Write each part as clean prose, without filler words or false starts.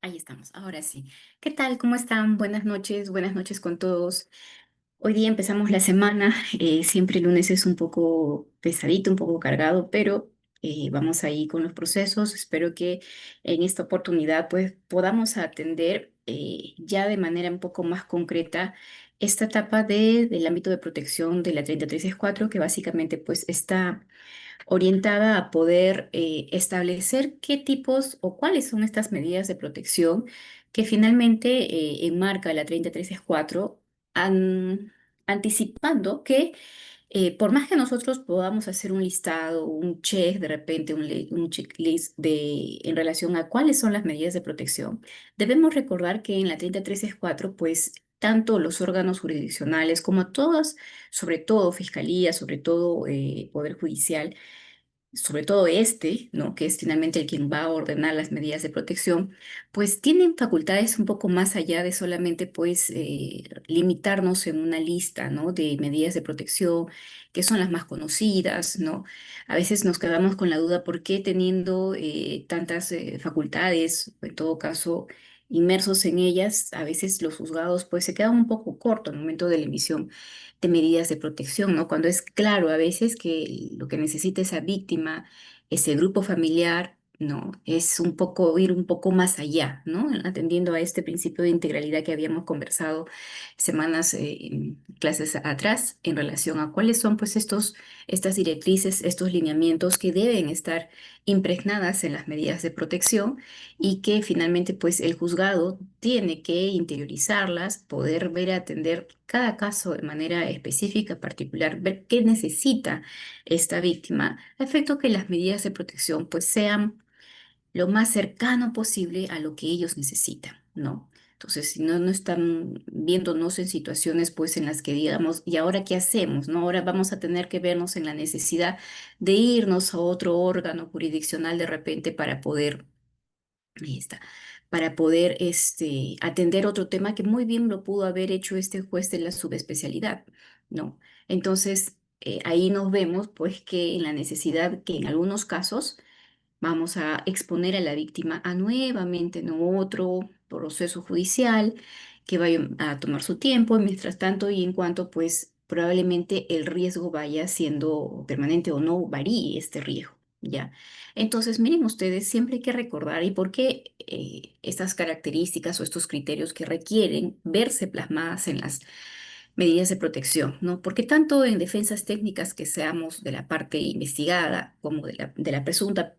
Ahí estamos, ahora sí. ¿Qué tal? ¿Cómo están? Buenas noches con todos. Hoy día empezamos la semana, siempre el lunes es un poco pesadito, un poco cargado, pero vamos ahí con los procesos. Espero que en esta oportunidad pues podamos atender ya de manera un poco más concreta esta etapa del ámbito de protección de la 3364, que básicamente pues está orientada a poder establecer qué tipos o cuáles son estas medidas de protección que finalmente enmarca la 3364, anticipando que por más que nosotros podamos hacer un listado, un check, de repente un checklist en relación a cuáles son las medidas de protección, debemos recordar que en la 3364, pues tanto los órganos jurisdiccionales como todas, sobre todo Fiscalía, sobre todo Poder Judicial, sobre todo este, ¿no? Que es finalmente el quien va a ordenar las medidas de protección, pues tienen facultades un poco más allá de solamente, pues, limitarnos en una lista, ¿no? De medidas de protección, que son las más conocidas, ¿no? A veces nos quedamos con la duda por qué teniendo tantas facultades, o en todo caso, inmersos en ellas, a veces los juzgados, pues, se quedan un poco cortos al momento de la emisión de medidas de protección, ¿no? Cuando es claro a veces que lo que necesita esa víctima, ese grupo familiar, ¿no? Es un poco ir un poco más allá, ¿no? Atendiendo a este principio de integralidad que habíamos conversado semanas en clases atrás en relación a cuáles son pues estas directrices, estos lineamientos que deben estar impregnadas en las medidas de protección y que finalmente pues el juzgado tiene que interiorizarlas, poder ver, atender cada caso de manera específica, particular, ver qué necesita esta víctima, a efecto que las medidas de protección pues sean lo más cercano posible a lo que ellos necesitan, ¿no? Entonces, si no están viéndonos en situaciones pues en las que digamos, ¿y ahora qué hacemos? ¿No? Ahora vamos a tener que vernos en la necesidad de irnos a otro órgano jurisdiccional de repente para poder ahí está. Para poder atender otro tema que muy bien lo pudo haber hecho este juez de la subespecialidad, ¿no? Entonces, ahí nos vemos, pues, que en la necesidad que en algunos casos vamos a exponer a la víctima a nuevamente, ¿no? Otro proceso judicial que vaya a tomar su tiempo, y mientras tanto y en cuanto, pues, probablemente el riesgo vaya siendo permanente o no varíe este riesgo, ¿ya? Entonces, miren ustedes, siempre hay que recordar y por qué estas características o estos criterios que requieren verse plasmadas en las medidas de protección, ¿no? Porque tanto en defensas técnicas que seamos de la parte investigada como de la presunta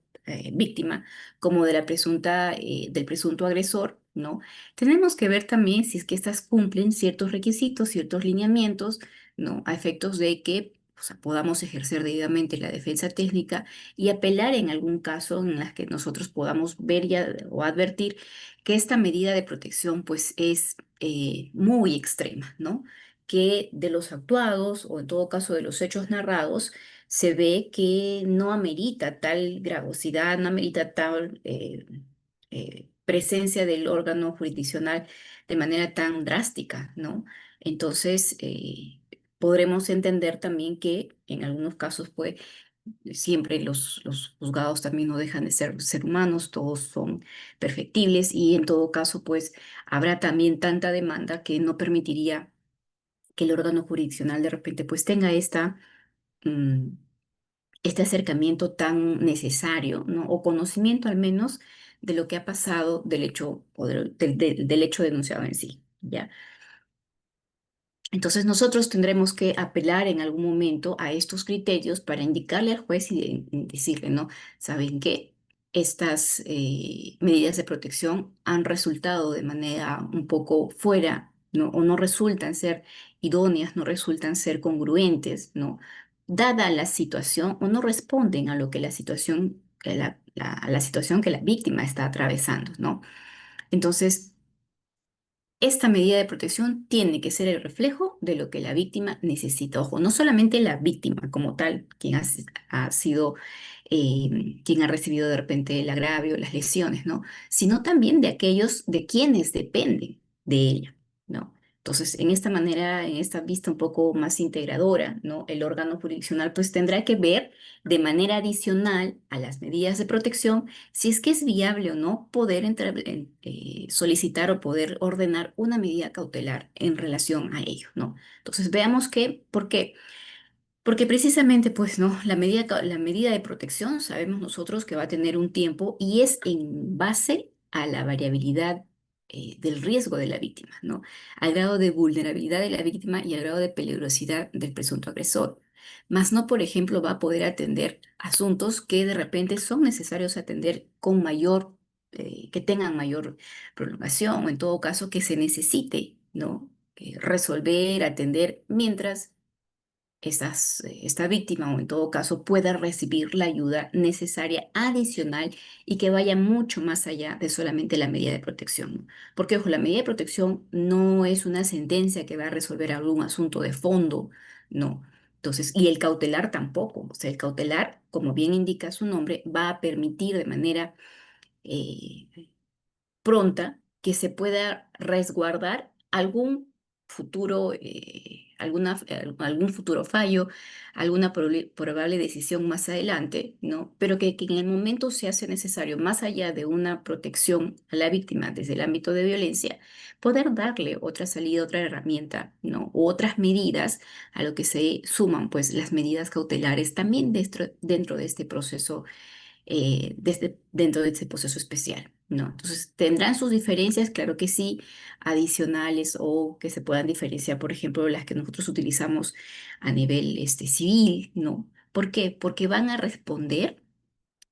víctima, como de la del presunto agresor, ¿no? Tenemos que ver también si es que estas cumplen ciertos requisitos, ciertos lineamientos, ¿no? A efectos de que o sea, podamos ejercer debidamente la defensa técnica y apelar en algún caso en las que nosotros podamos ver ya, o advertir que esta medida de protección pues es muy extrema, ¿no? Que de los actuados o en todo caso de los hechos narrados se ve que no amerita tal gravosidad, no amerita tal presencia del órgano jurisdiccional de manera tan drástica, ¿no? Entonces, podremos entender también que en algunos casos, pues, siempre los juzgados también no dejan de ser humanos, todos son perfectibles y en todo caso, pues, habrá también tanta demanda que no permitiría que el órgano jurisdiccional de repente pues tenga mm, este acercamiento tan necesario, ¿no? O conocimiento al menos de lo que ha pasado del hecho o del hecho denunciado en sí, ¿ya? Entonces nosotros tendremos que apelar en algún momento a estos criterios para indicarle al juez y decirle, ¿no? ¿Saben qué? Estas medidas de protección han resultado de manera un poco fuera, ¿no? O no resultan ser idóneas, no resultan ser congruentes, ¿no? Dada la situación o no responden a lo que la situación, a la situación que la víctima está atravesando, ¿no? Entonces, esta medida de protección tiene que ser el reflejo de lo que la víctima necesita. Ojo, no solamente la víctima como tal, ha sido, quien ha recibido de repente el agravio, las lesiones, ¿no? Sino también de aquellos de quienes dependen de ella, ¿no? Entonces, en esta manera, en esta vista un poco más integradora, ¿no? El órgano jurisdiccional pues tendrá que ver de manera adicional a las medidas de protección si es que es viable o no poder solicitar o poder ordenar una medida cautelar en relación a ello, ¿no? Entonces, veamos ¿por qué? Porque precisamente, pues, ¿no? La medida de protección sabemos nosotros que va a tener un tiempo y es en base a la variabilidad del riesgo de la víctima, ¿no? Al grado de vulnerabilidad de la víctima y al grado de peligrosidad del presunto agresor. Más no, por ejemplo, va a poder atender asuntos que de repente son necesarios atender con que tengan mayor prolongación o en todo caso que se necesite, ¿no? Resolver, atender mientras esta víctima o en todo caso pueda recibir la ayuda necesaria adicional y que vaya mucho más allá de solamente la medida de protección, ¿no? Porque, ojo, la medida de protección no es una sentencia que va a resolver algún asunto de fondo, no. Entonces, y el cautelar tampoco. O sea, el cautelar, como bien indica su nombre, va a permitir de manera eh, pronta que se pueda resguardar algún algún futuro fallo, alguna probable decisión más adelante, ¿no? Pero que en el momento se hace necesario, más allá de una protección a la víctima desde el ámbito de violencia, poder darle otra salida, otra herramienta, ¿no? U otras medidas a lo que se suman, pues, las medidas cautelares también dentro de este proceso dentro de ese proceso especial, ¿no? Entonces, ¿tendrán sus diferencias? Claro que sí, adicionales o que se puedan diferenciar, por ejemplo, las que nosotros utilizamos a nivel civil, ¿no? ¿Por qué? Porque van a responder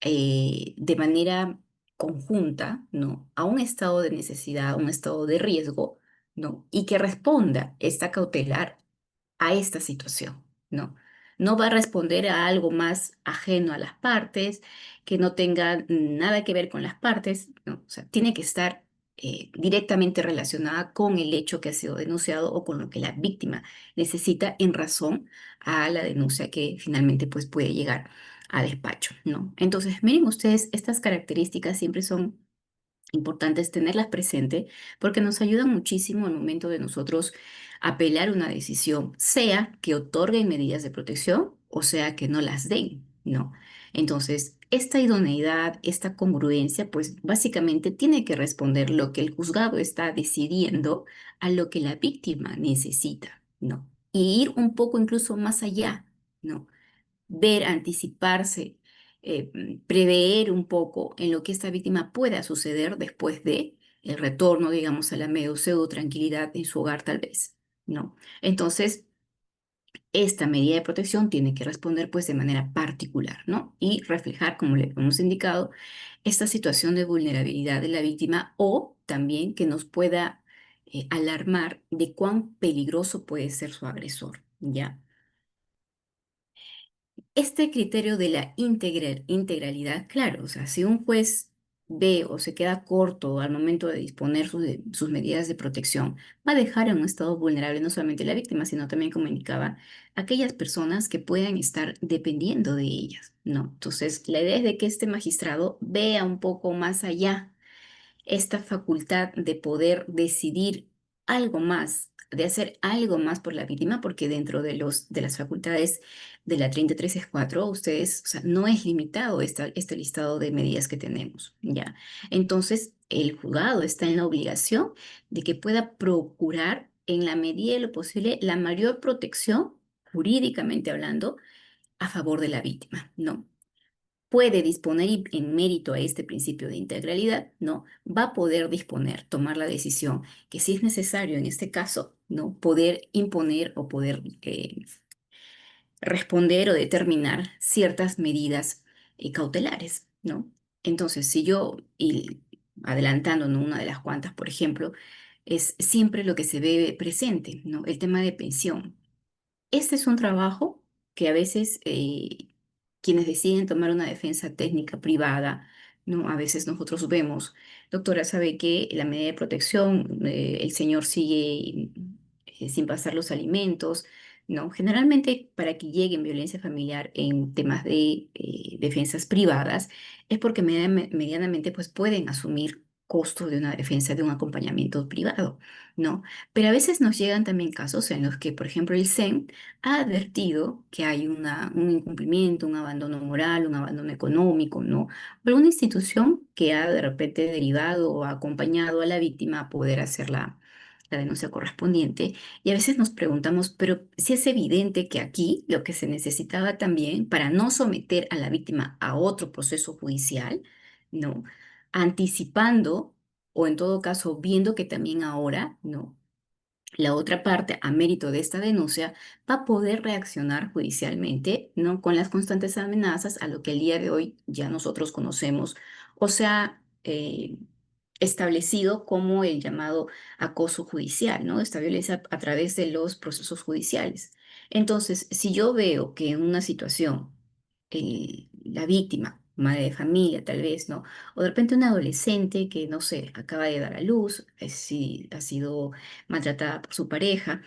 de manera conjunta, ¿no? A un estado de necesidad, a un estado de riesgo, ¿no? Y que responda esta cautelar a esta situación, ¿no? No va a responder a algo más ajeno a las partes, que no tenga nada que ver con las partes, ¿no? O sea, tiene que estar directamente relacionada con el hecho que ha sido denunciado o con lo que la víctima necesita en razón a la denuncia que finalmente pues puede llegar a despacho, ¿no? Entonces, miren ustedes, estas características siempre son importante es tenerlas presente porque nos ayudan muchísimo al momento de nosotros apelar una decisión, sea que otorguen medidas de protección o sea que no las den, ¿no? Entonces, esta idoneidad, esta congruencia, pues básicamente tiene que responder lo que el juzgado está decidiendo a lo que la víctima necesita, ¿no? Y ir un poco incluso más allá, ¿no? Ver, anticiparse, prever un poco en lo que esta víctima pueda suceder después de el retorno, digamos, a la medio pseudo tranquilidad en su hogar tal vez, ¿no? Entonces, esta medida de protección tiene que responder pues de manera particular, ¿no? Y reflejar, como le hemos indicado, esta situación de vulnerabilidad de la víctima o también que nos pueda alarmar de cuán peligroso puede ser su agresor, ¿ya? Este criterio de la integralidad, claro, o sea, si un juez ve o se queda corto al momento de disponer sus medidas de protección, va a dejar en un estado vulnerable no solamente la víctima, sino también, como indicaba, aquellas personas que puedan estar dependiendo de ellas, ¿no? Entonces, la idea es de que este magistrado vea un poco más allá esta facultad de poder decidir algo más, de hacer algo más por la víctima, porque dentro de las facultades de la 33.4, ustedes, o sea, no es limitado este listado de medidas que tenemos, ¿ya? Entonces, el juzgado está en la obligación de que pueda procurar, en la medida de lo posible, la mayor protección, jurídicamente hablando, a favor de la víctima, ¿no? Puede disponer y en mérito a este principio de integralidad, ¿no? Va a poder disponer, tomar la decisión que si es necesario en este caso, ¿no? Poder imponer o poder responder o determinar ciertas medidas cautelares, ¿no? Entonces, si yo, y adelantándonos una de las cuantas, por ejemplo, es siempre lo que se ve presente, ¿no? El tema de pensión. Este es un trabajo que a veces quienes deciden tomar una defensa técnica privada, ¿no? A veces nosotros vemos, doctora, sabe que la medida de protección, el señor sigue sin pasar los alimentos, ¿no? Generalmente para que lleguen violencia familiar en temas de defensas privadas es porque medianamente pues pueden asumir costo de una defensa, de un acompañamiento privado, ¿no? Pero a veces nos llegan también casos en los que, por ejemplo, el SEM ha advertido que hay un incumplimiento, un abandono moral, un abandono económico, ¿no? Alguna institución que ha de repente derivado o acompañado a la víctima a poder hacer la denuncia correspondiente. Y a veces nos preguntamos, pero si es evidente que aquí lo que se necesitaba también para no someter a la víctima a otro proceso judicial, ¿no? Anticipando o en todo caso viendo que también ahora, ¿no? La otra parte, a mérito de esta denuncia, va a poder reaccionar judicialmente, ¿no? Con las constantes amenazas a lo que el día de hoy ya nosotros conocemos o se ha establecido como el llamado acoso judicial, ¿no? Esta violencia a través de los procesos judiciales. Entonces, si yo veo que en una situación la víctima, madre de familia tal vez, ¿no? O de repente un adolescente que, no sé, acaba de dar a luz, si ha sido maltratada por su pareja,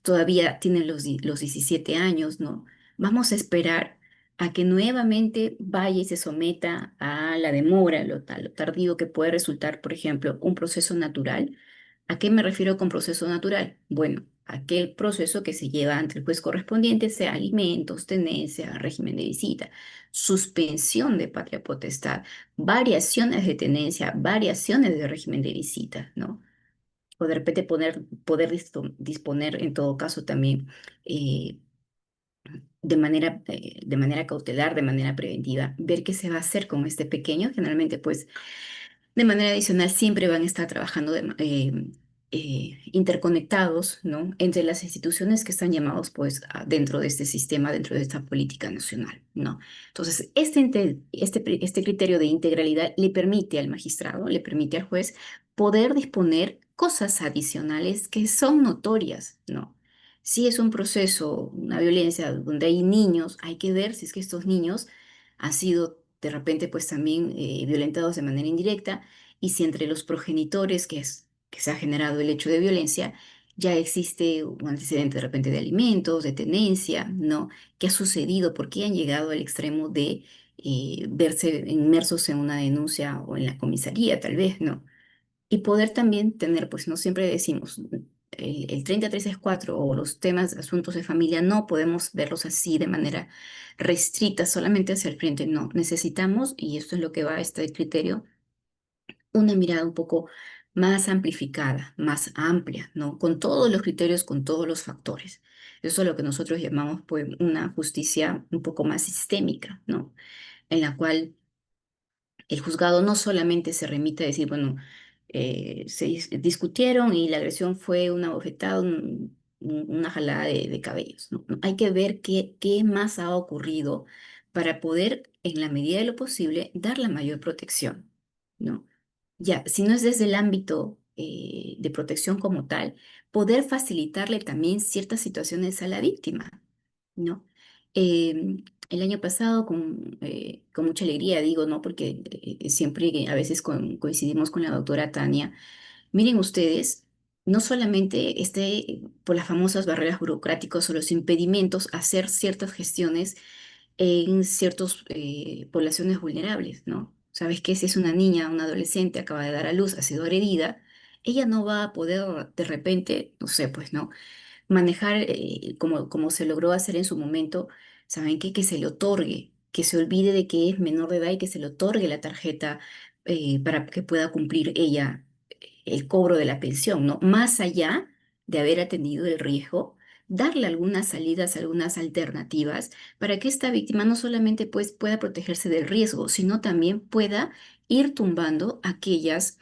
todavía tiene los 17 años, ¿no? Vamos a esperar a que nuevamente vaya y se someta a la demora, lo tardío que puede resultar, por ejemplo, un proceso natural. ¿A qué me refiero con proceso natural? Bueno, aquel proceso que se lleva ante el juez correspondiente, sea alimentos, tenencia, régimen de visita, suspensión de patria potestad, variaciones de tenencia, variaciones de régimen de visita, ¿no? O de repente poder disponer en todo caso también eh, de manera cautelar, de manera preventiva, ver qué se va a hacer con este pequeño. Generalmente, pues, de manera adicional, siempre van a estar trabajando interconectados, ¿no? Entre las instituciones que están llamados, pues, dentro de este sistema, dentro de esta política nacional, ¿no? Entonces, este criterio de integralidad le permite al magistrado, le permite al juez poder disponer cosas adicionales que son notorias, ¿no? Si es un proceso, una violencia donde hay niños, hay que ver si es que estos niños han sido de repente pues también violentados de manera indirecta y si entre los progenitores que se ha generado el hecho de violencia ya existe un antecedente de repente de alimentos, de tenencia, ¿no? ¿Qué ha sucedido? ¿Por qué han llegado al extremo de verse inmersos en una denuncia o en la comisaría, tal vez, ¿no? Y poder también tener, pues no siempre decimos, el 33 es 4 o los temas, asuntos de familia, no podemos verlos así de manera restricta solamente hacia el frente, no, necesitamos, y esto es lo que va a este criterio, una mirada un poco más amplificada, más amplia, ¿no? Con todos los criterios, con todos los factores. Eso es lo que nosotros llamamos, pues, una justicia un poco más sistémica, ¿no? En la cual el juzgado no solamente se remite a decir, bueno, discutieron y la agresión fue una bofetada, una jalada de cabellos, ¿no? No, hay que ver qué más ha ocurrido para poder, en la medida de lo posible, dar la mayor protección, ¿no? Ya, si no es desde el ámbito de protección como tal, poder facilitarle también ciertas situaciones a la víctima, ¿no? El año pasado, con mucha alegría, digo, ¿no? Porque siempre a veces coincidimos con la doctora Tania. Miren ustedes, no solamente por las famosas barreras burocráticas o los impedimentos a hacer ciertas gestiones en ciertas poblaciones vulnerables, ¿no? Sabes que si es una niña, una adolescente, acaba de dar a luz, ha sido agredida, ella no va a poder de repente, no sé, pues, ¿no? Manejar como se logró hacer en su momento, ¿saben qué? Que se le otorgue, que se olvide de que es menor de edad y que se le otorgue la tarjeta para que pueda cumplir ella el cobro de la pensión, ¿no? Más allá de haber atendido el riesgo, darle algunas salidas, algunas alternativas para que esta víctima no solamente pues, pueda protegerse del riesgo, sino también pueda ir tumbando aquellos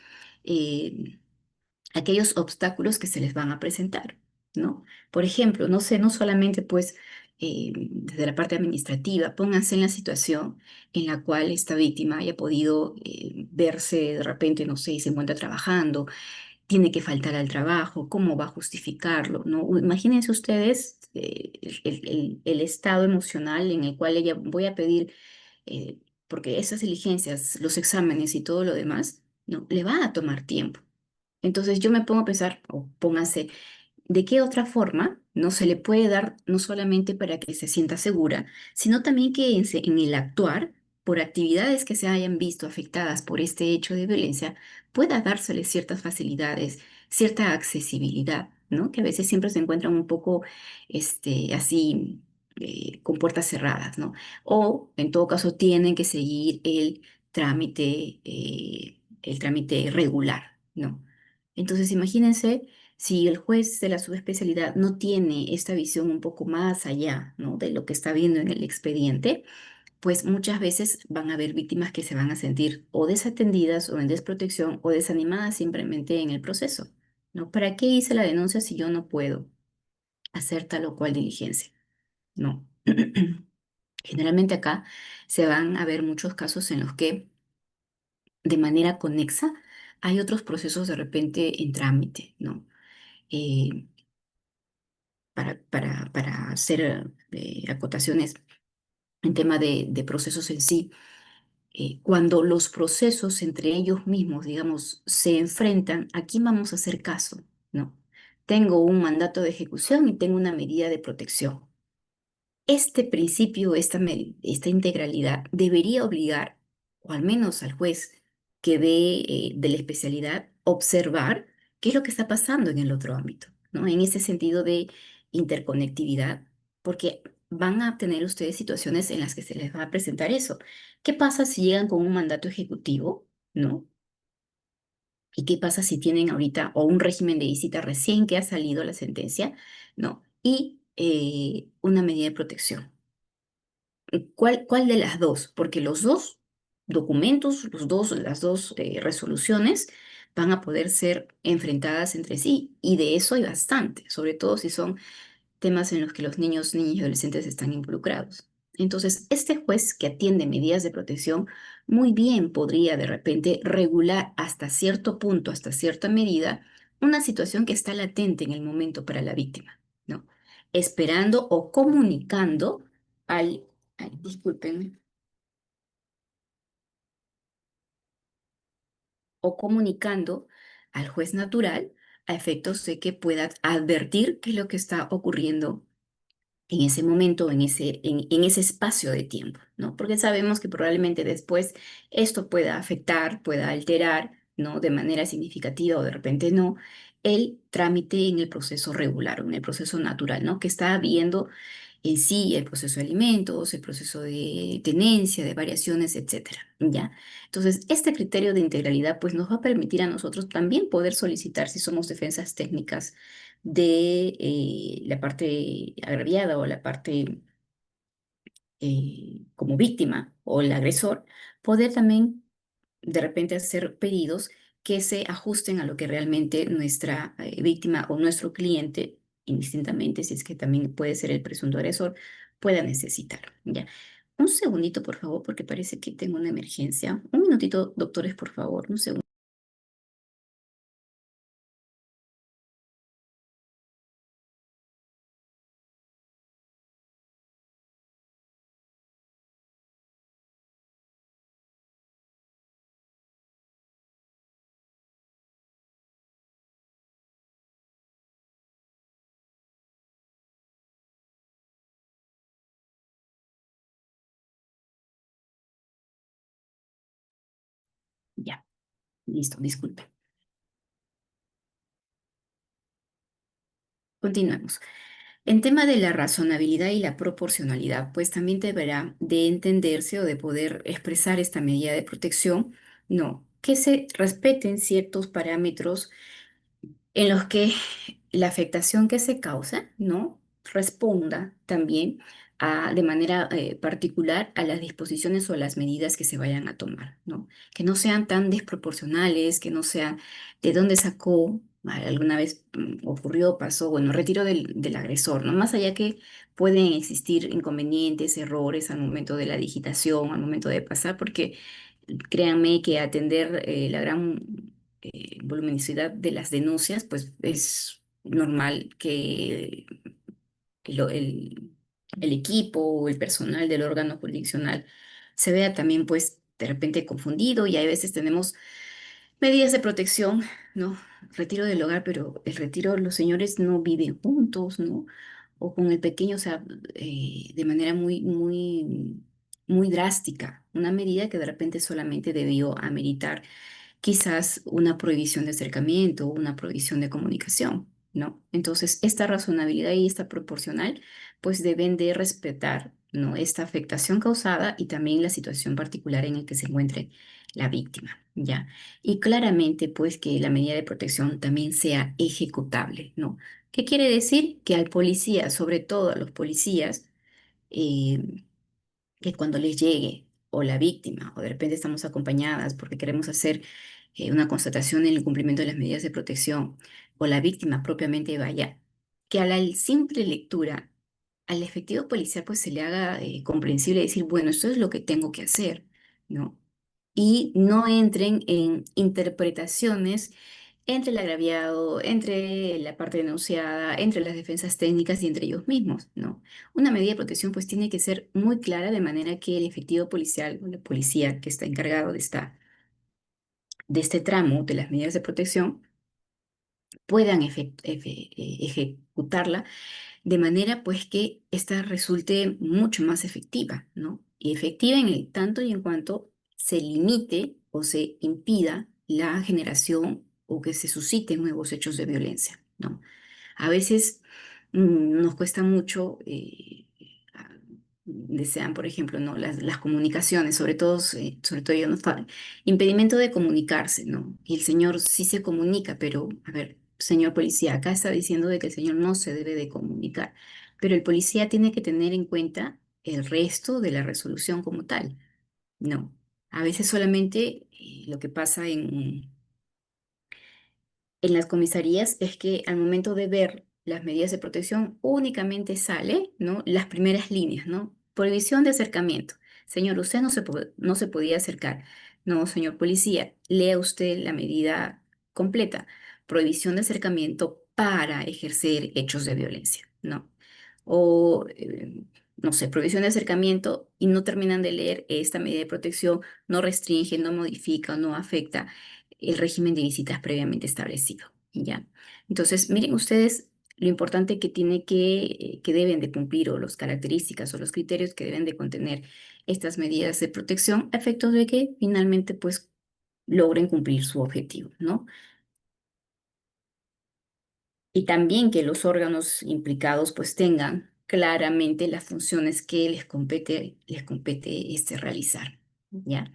obstáculos que se les van a presentar, ¿no? Por ejemplo, no sé, no solamente pues desde la parte administrativa, pónganse en la situación en la cual esta víctima haya podido verse de repente, no sé, y se encuentra trabajando, tiene que faltar al trabajo, ¿cómo va a justificarlo? ¿No? Imagínense ustedes el estado emocional en el cual ella voy a pedir, porque esas diligencias, los exámenes y todo lo demás, ¿no? Le va a tomar tiempo. Entonces yo me pongo a pensar, o pónganse, ¿de qué otra forma no se le puede dar no solamente para que se sienta segura, sino también que en el actuar por actividades que se hayan visto afectadas por este hecho de violencia, pueda dárseles ciertas facilidades, cierta accesibilidad, ¿no? Que a veces siempre se encuentran un poco, así, con puertas cerradas, ¿no? O, en todo caso, tienen que seguir el trámite regular, ¿no? Entonces, imagínense si el juez de la subespecialidad no tiene esta visión un poco más allá, ¿no? De lo que está viendo en el expediente, pues muchas veces van a haber víctimas que se van a sentir o desatendidas o en desprotección o desanimadas simplemente en el proceso, ¿no? ¿Para qué hice la denuncia si yo no puedo hacer tal o cual diligencia? No. Generalmente acá se van a ver muchos casos en los que de manera conexa hay otros procesos de repente en trámite, ¿no? Eh, para hacer acotaciones en tema de procesos en sí, cuando los procesos entre ellos mismos, digamos, se enfrentan, ¿a quién vamos a hacer caso? ¿No? Tengo un mandato de ejecución y tengo una medida de protección. Este principio, esta integralidad debería obligar, o al menos al juez que ve de la especialidad, observar qué es lo que está pasando en el otro ámbito, ¿no? En ese sentido de interconectividad, porque van a tener ustedes situaciones en las que se les va a presentar eso. ¿Qué pasa si llegan con un mandato ejecutivo, ¿no? ¿Y qué pasa si tienen ahorita o un régimen de visita recién que ha salido la sentencia, ¿no? Y una medida de protección. ¿Cuál de las dos? Porque los dos documentos, las dos resoluciones van a poder ser enfrentadas entre sí y de eso hay bastante, sobre todo si son temas en los que los niños, niñas y adolescentes están involucrados. Entonces, este juez que atiende medidas de protección muy bien podría de repente regular hasta cierto punto, hasta cierta medida, una situación que está latente en el momento para la víctima, ¿no? Esperando o comunicando discúlpenme, o comunicando al juez natural a efectos de que pueda advertir qué es lo que está ocurriendo en ese momento, en ese espacio de tiempo, ¿no? Porque sabemos que probablemente después esto pueda afectar, pueda alterar, ¿no? De manera significativa o de repente no, el trámite en el proceso regular o en el proceso natural, ¿no? Que está habiendo en sí el proceso de alimentos, el proceso de tenencia, de variaciones, etcétera, ¿ya? Entonces, este criterio de integralidad, pues, nos va a permitir a nosotros también poder solicitar, si somos defensas técnicas, de la parte agraviada o la parte como víctima o el agresor, poder también de repente hacer pedidos que se ajusten a lo que realmente nuestra víctima o nuestro cliente, indistintamente si es que también puede ser el presunto agresor, pueda necesitar. ¿Ya? Un segundito, por favor, porque parece que tengo una emergencia. Un minutito, doctores, por favor, un segundo. Ya, listo, disculpe. Continuemos. En tema de la razonabilidad y la proporcionalidad, pues también deberá de entenderse o de poder expresar esta medida de protección, no, que se respeten ciertos parámetros en los que la afectación que se causa, ¿no? Responda también de manera particular a las disposiciones o a las medidas que se vayan a tomar, ¿no? Que no sean tan desproporcionales, que no sean de dónde sacó, alguna vez ocurrió, pasó, bueno, retiro del agresor, ¿no? Más allá que pueden existir inconvenientes, errores al momento de la digitación, al momento de pasar, porque créanme que atender la gran voluminosidad de las denuncias, pues es normal que el equipo o el personal del órgano jurisdiccional se vea también, pues, de repente confundido y a veces tenemos medidas de protección, ¿no? Retiro del hogar, pero el retiro, los señores no viven juntos, ¿no? O con el pequeño, o sea, de manera muy, muy, muy drástica. una medida que de repente solamente debió ameritar quizás una prohibición de acercamiento, una prohibición de comunicación, ¿no? Entonces, esta razonabilidad y esta proporcional, pues deben de respetar, ¿no? Esta afectación causada y también la situación particular en la que se encuentre la víctima, ¿ya? Y claramente, pues, que la medida de protección también sea ejecutable, ¿no? ¿Qué quiere decir? Que al policía, sobre todo a los policías, eh, que cuando les llegue o la víctima o de repente estamos acompañadas porque queremos hacer una constatación en el cumplimiento de las medidas de protección o la víctima propiamente vaya, que a la simple lectura al efectivo policial pues se le haga comprensible decir, bueno, esto es lo que tengo que hacer, ¿no? Y no entren en interpretaciones entre el agraviado, entre la parte denunciada, entre las defensas técnicas y entre ellos mismos, ¿no? Una medida de protección pues tiene que ser muy clara de manera que el efectivo policial o la policía que está encargado de este tramo de las medidas de protección puedan ejecutarla de manera pues que ésta resulte mucho más efectiva, ¿no? Y efectiva en el tanto y en cuanto se limite o se impida la generación o que se susciten nuevos hechos de violencia, ¿no? A veces nos cuesta mucho, a- desean, por ejemplo, ¿no? Las comunicaciones, sobre todo yo, ¿no? Impedimento de comunicarse, ¿no? Y el señor sí se comunica, pero, a ver, señor policía, acá está diciendo de que el señor no se debe de comunicar, pero el policía tiene que tener en cuenta el resto de la resolución como tal, ¿no? A veces solamente lo que pasa en las comisarías es que al momento de ver las medidas de protección únicamente sale, ¿no? Las primeras líneas, ¿no? Prohibición de acercamiento. Señor, usted no se podía acercar. No, señor policía, lea usted la medida completa. Prohibición de acercamiento para ejercer hechos de violencia, ¿no? O, no sé, prohibición de acercamiento y no terminan de leer esta medida de protección, no restringe, no modifica, no afecta el régimen de visitas previamente establecido, ¿ya? Entonces, miren ustedes lo importante que que deben de cumplir o las características o los criterios que deben de contener estas medidas de protección a efectos de que finalmente, pues, logren cumplir su objetivo, ¿no? Y también que los órganos implicados, pues, tengan claramente las funciones que les compete realizar, ¿ya?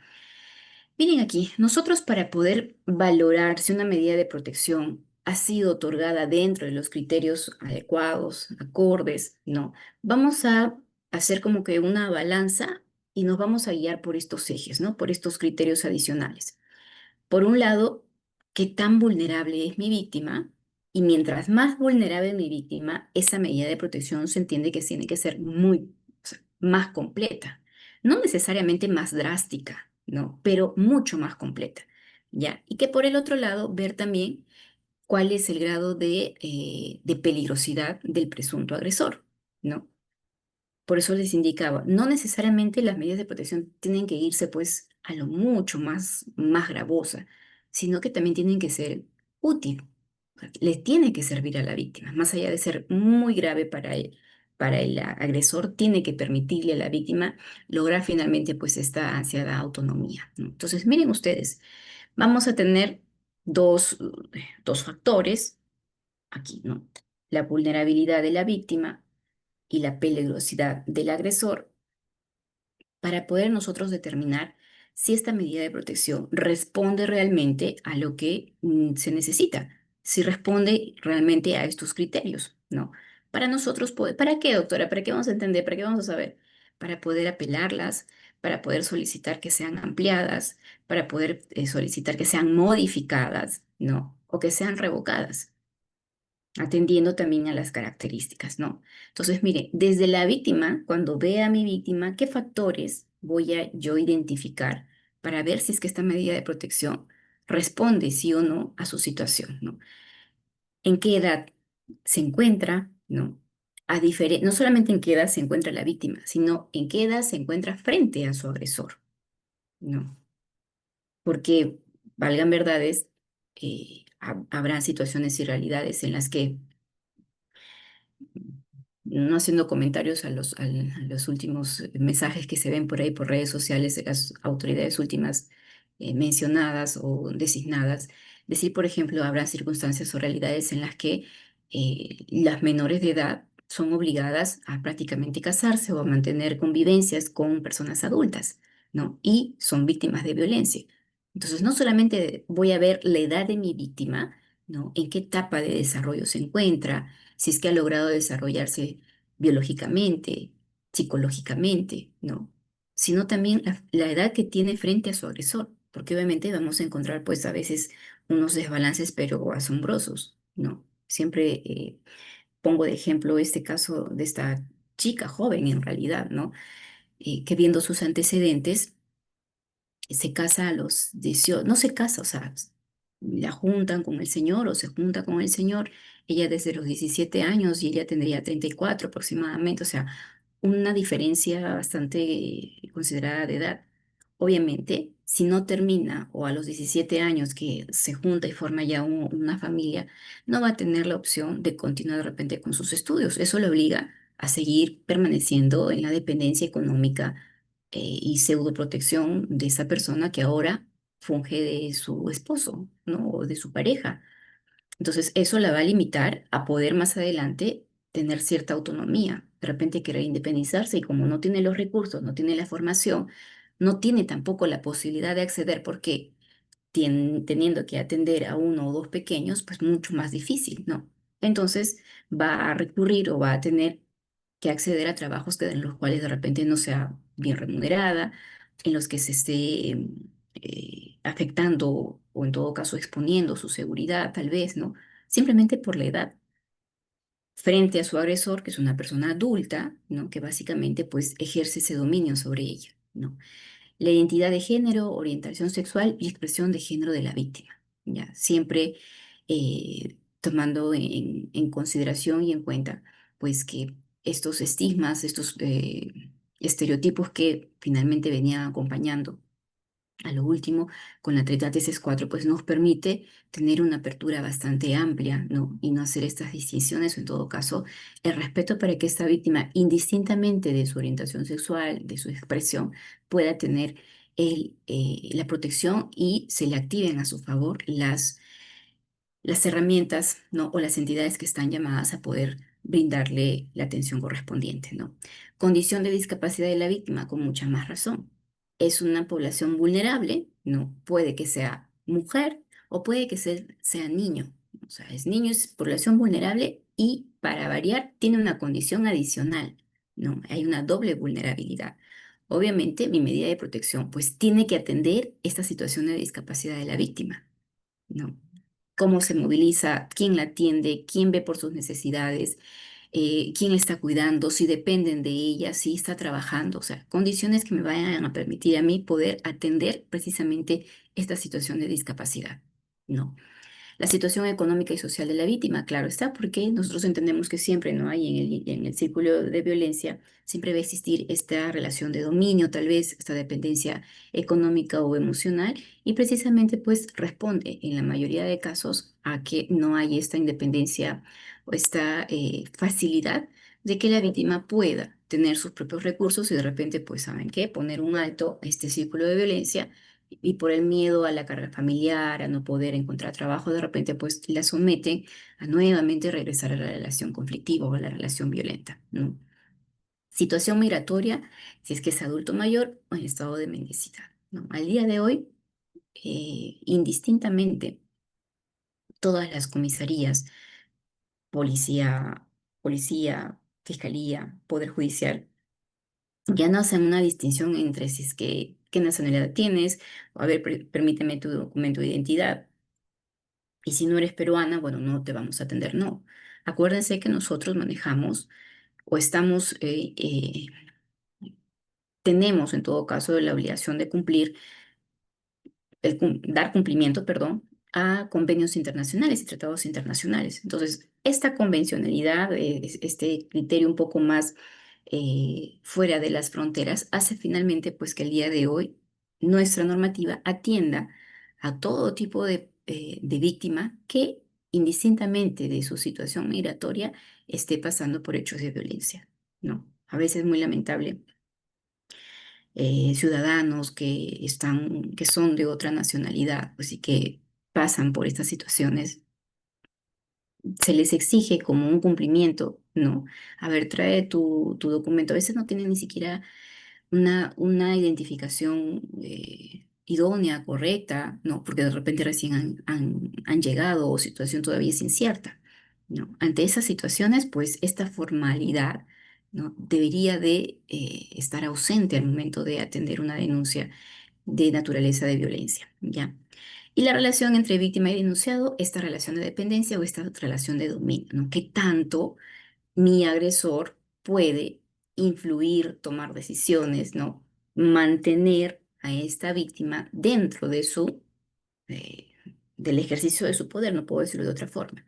Miren aquí, nosotros para poder valorar si una medida de protección ha sido otorgada dentro de los criterios adecuados, acordes, ¿no? Vamos a hacer como que una balanza y nos vamos a guiar por estos ejes, ¿no? Por estos criterios adicionales. Por un lado, qué tan vulnerable es mi víctima y mientras más vulnerable es mi víctima, esa medida de protección se entiende que tiene que ser o sea, más completa, no necesariamente más drástica, ¿no? Pero mucho más completa, ¿ya? Y que por el otro lado, ver también cuál es el grado de peligrosidad del presunto agresor, ¿no? Por eso les indicaba, no necesariamente las medidas de protección tienen que irse pues a lo mucho más gravosa, sino que también tienen que ser útil. O sea, le tiene que servir a la víctima, más allá de ser muy grave para el agresor, tiene que permitirle a la víctima lograr finalmente pues esta ansiada autonomía, ¿no? Entonces, miren ustedes, vamos a tener dos factores aquí, ¿no? La vulnerabilidad de la víctima y la peligrosidad del agresor para poder nosotros determinar si esta medida de protección responde realmente a lo que se necesita, si responde realmente a estos criterios, ¿no? Para nosotros poder, ¿para qué, doctora? ¿Para qué vamos a entender? ¿Para qué vamos a saber? Para poder apelarlas, para poder solicitar que sean ampliadas, para poder solicitar que sean modificadas, ¿no? O que sean revocadas atendiendo también a las características, ¿no? Entonces, mire, desde la víctima, cuando vea a mi víctima, ¿qué factores voy a yo identificar para ver si es que esta medida de protección responde sí o no a su situación, ¿no? ¿En qué edad se encuentra, ¿no? No solamente en qué edad se encuentra la víctima, sino en qué edad se encuentra frente a su agresor, ¿no? Porque, valgan verdades, habrá situaciones y realidades en las que no haciendo comentarios a los últimos mensajes que se ven por ahí por redes sociales de las autoridades últimas mencionadas o designadas, decir, por ejemplo, habrá circunstancias o realidades en las que las menores de edad son obligadas a prácticamente casarse o a mantener convivencias con personas adultas, ¿no? Y son víctimas de violencia. Entonces, no solamente voy a ver la edad de mi víctima, ¿no? En qué etapa de desarrollo se encuentra, si es que ha logrado desarrollarse biológicamente, psicológicamente, ¿no? Sino también la edad que tiene frente a su agresor, porque obviamente vamos a encontrar pues a veces unos desbalances pero asombrosos, ¿no? Siempre pongo de ejemplo este caso de esta chica joven en realidad, ¿no? Que viendo sus antecedentes se casa a los 18, no se casa, o sea, la juntan con el señor o se junta con el señor, ella desde los 17 años y ella tendría 34 aproximadamente, o sea, una diferencia bastante considerada de edad. Obviamente, si no termina o a los 17 años que se junta y forma ya una familia, no va a tener la opción de continuar de repente con sus estudios. Eso le obliga a seguir permaneciendo en la dependencia económica y pseudoprotección de esa persona que ahora funge de su esposo, ¿no? O de su pareja. Entonces, eso la va a limitar a poder más adelante tener cierta autonomía. De repente querer independizarse y como no tiene los recursos, no tiene la formación, no tiene tampoco la posibilidad de acceder porque teniendo que atender a uno o dos pequeños, pues mucho más difícil, ¿no? Entonces va a recurrir o va a tener que acceder a trabajos que, en los cuales de repente no sea bien remunerada, en los que se esté afectando o en todo caso exponiendo su seguridad, tal vez, ¿no? Simplemente por la edad, frente a su agresor, que es una persona adulta, ¿no? Que básicamente pues ejerce ese dominio sobre ella, ¿no? La identidad de género, orientación sexual y expresión de género de la víctima. ¿Ya? Siempre tomando en consideración y en cuenta, pues que estos estigmas, estos estereotipos que finalmente venían acompañando a lo último, con la treta tesis 4 pues nos permite tener una apertura bastante amplia, ¿no? Y no hacer estas distinciones, o en todo caso, el respeto para que esta víctima, indistintamente de su orientación sexual, de su expresión, pueda tener la protección y se le activen a su favor las herramientas, ¿no? O las entidades que están llamadas a poder brindarle la atención correspondiente, ¿no? Condición de discapacidad de la víctima, con mucha más razón. Es una población vulnerable, ¿no? Puede que sea mujer o puede que sea niño. O sea, es niño, es población vulnerable y para variar tiene una condición adicional, ¿no? Hay una doble vulnerabilidad. Obviamente, mi medida de protección, pues tiene que atender esta situación de discapacidad de la víctima, ¿no? Cómo se moviliza, quién la atiende, quién ve por sus necesidades, quién la está cuidando, si dependen de ella, si está trabajando, o sea, condiciones que me vayan a permitir a mí poder atender precisamente esta situación de discapacidad, ¿no? La situación económica y social de la víctima, claro está, porque nosotros entendemos que siempre no hay en el círculo de violencia, siempre va a existir esta relación de dominio, tal vez esta dependencia económica o emocional, y precisamente pues responde en la mayoría de casos a que no hay esta independencia o esta facilidad de que la víctima pueda tener sus propios recursos y de repente pues saben qué, poner un alto a este círculo de violencia y por el miedo a la carga familiar, a no poder encontrar trabajo, de repente pues la someten a nuevamente regresar a la relación conflictiva o a la relación violenta, ¿no? Situación migratoria, si es que es adulto mayor o en estado de mendicidad, ¿no? Al día de hoy, indistintamente, todas las comisarías, policía, policía, fiscalía, poder judicial, ya no hacen una distinción entre si es que qué nacionalidad tienes, o a ver, permíteme tu documento de identidad. Y si no eres peruana, bueno, no te vamos a atender, no. Acuérdense que nosotros manejamos o estamos, tenemos en todo caso la obligación de cumplir, dar cumplimiento, perdón, a convenios internacionales y tratados internacionales. Entonces, esta convencionalidad, este criterio un poco más fuera de las fronteras, hace finalmente pues que el día de hoy nuestra normativa atienda a todo tipo de víctima que indistintamente de su situación migratoria, esté pasando por hechos de violencia, ¿no? A veces muy lamentable, ciudadanos que son de otra nacionalidad, pues y que pasan por estas situaciones, se les exige como un cumplimiento, ¿no? A ver, trae tu documento. A veces no tienen ni siquiera una identificación idónea, correcta, ¿no? Porque de repente recién han llegado o situación todavía es incierta, ¿no? Ante esas situaciones, pues esta formalidad, ¿no? Debería de estar ausente al momento de atender una denuncia de naturaleza de violencia, ¿ya? Y la relación entre víctima y denunciado, esta relación de dependencia o esta relación de dominio, ¿no? ¿Qué tanto mi agresor puede influir, tomar decisiones, ¿no? Mantener a esta víctima dentro de eh, del ejercicio de su poder, no puedo decirlo de otra forma,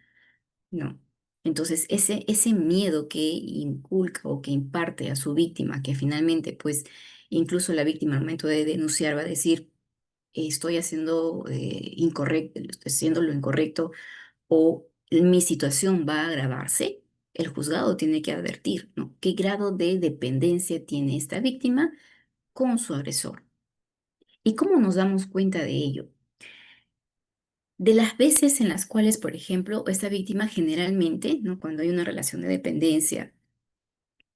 ¿no? Entonces, ese miedo que inculca o que imparte a su víctima, que finalmente, pues, incluso la víctima al momento de denunciar va a decir, estoy haciendo incorrecto, estoy haciendo lo incorrecto o mi situación va a agravarse, el juzgado tiene que advertir, ¿no? ¿Qué grado de dependencia tiene esta víctima con su agresor? ¿Y cómo nos damos cuenta de ello? De las veces en las cuales, por ejemplo, esta víctima generalmente, ¿no? Cuando hay una relación de dependencia,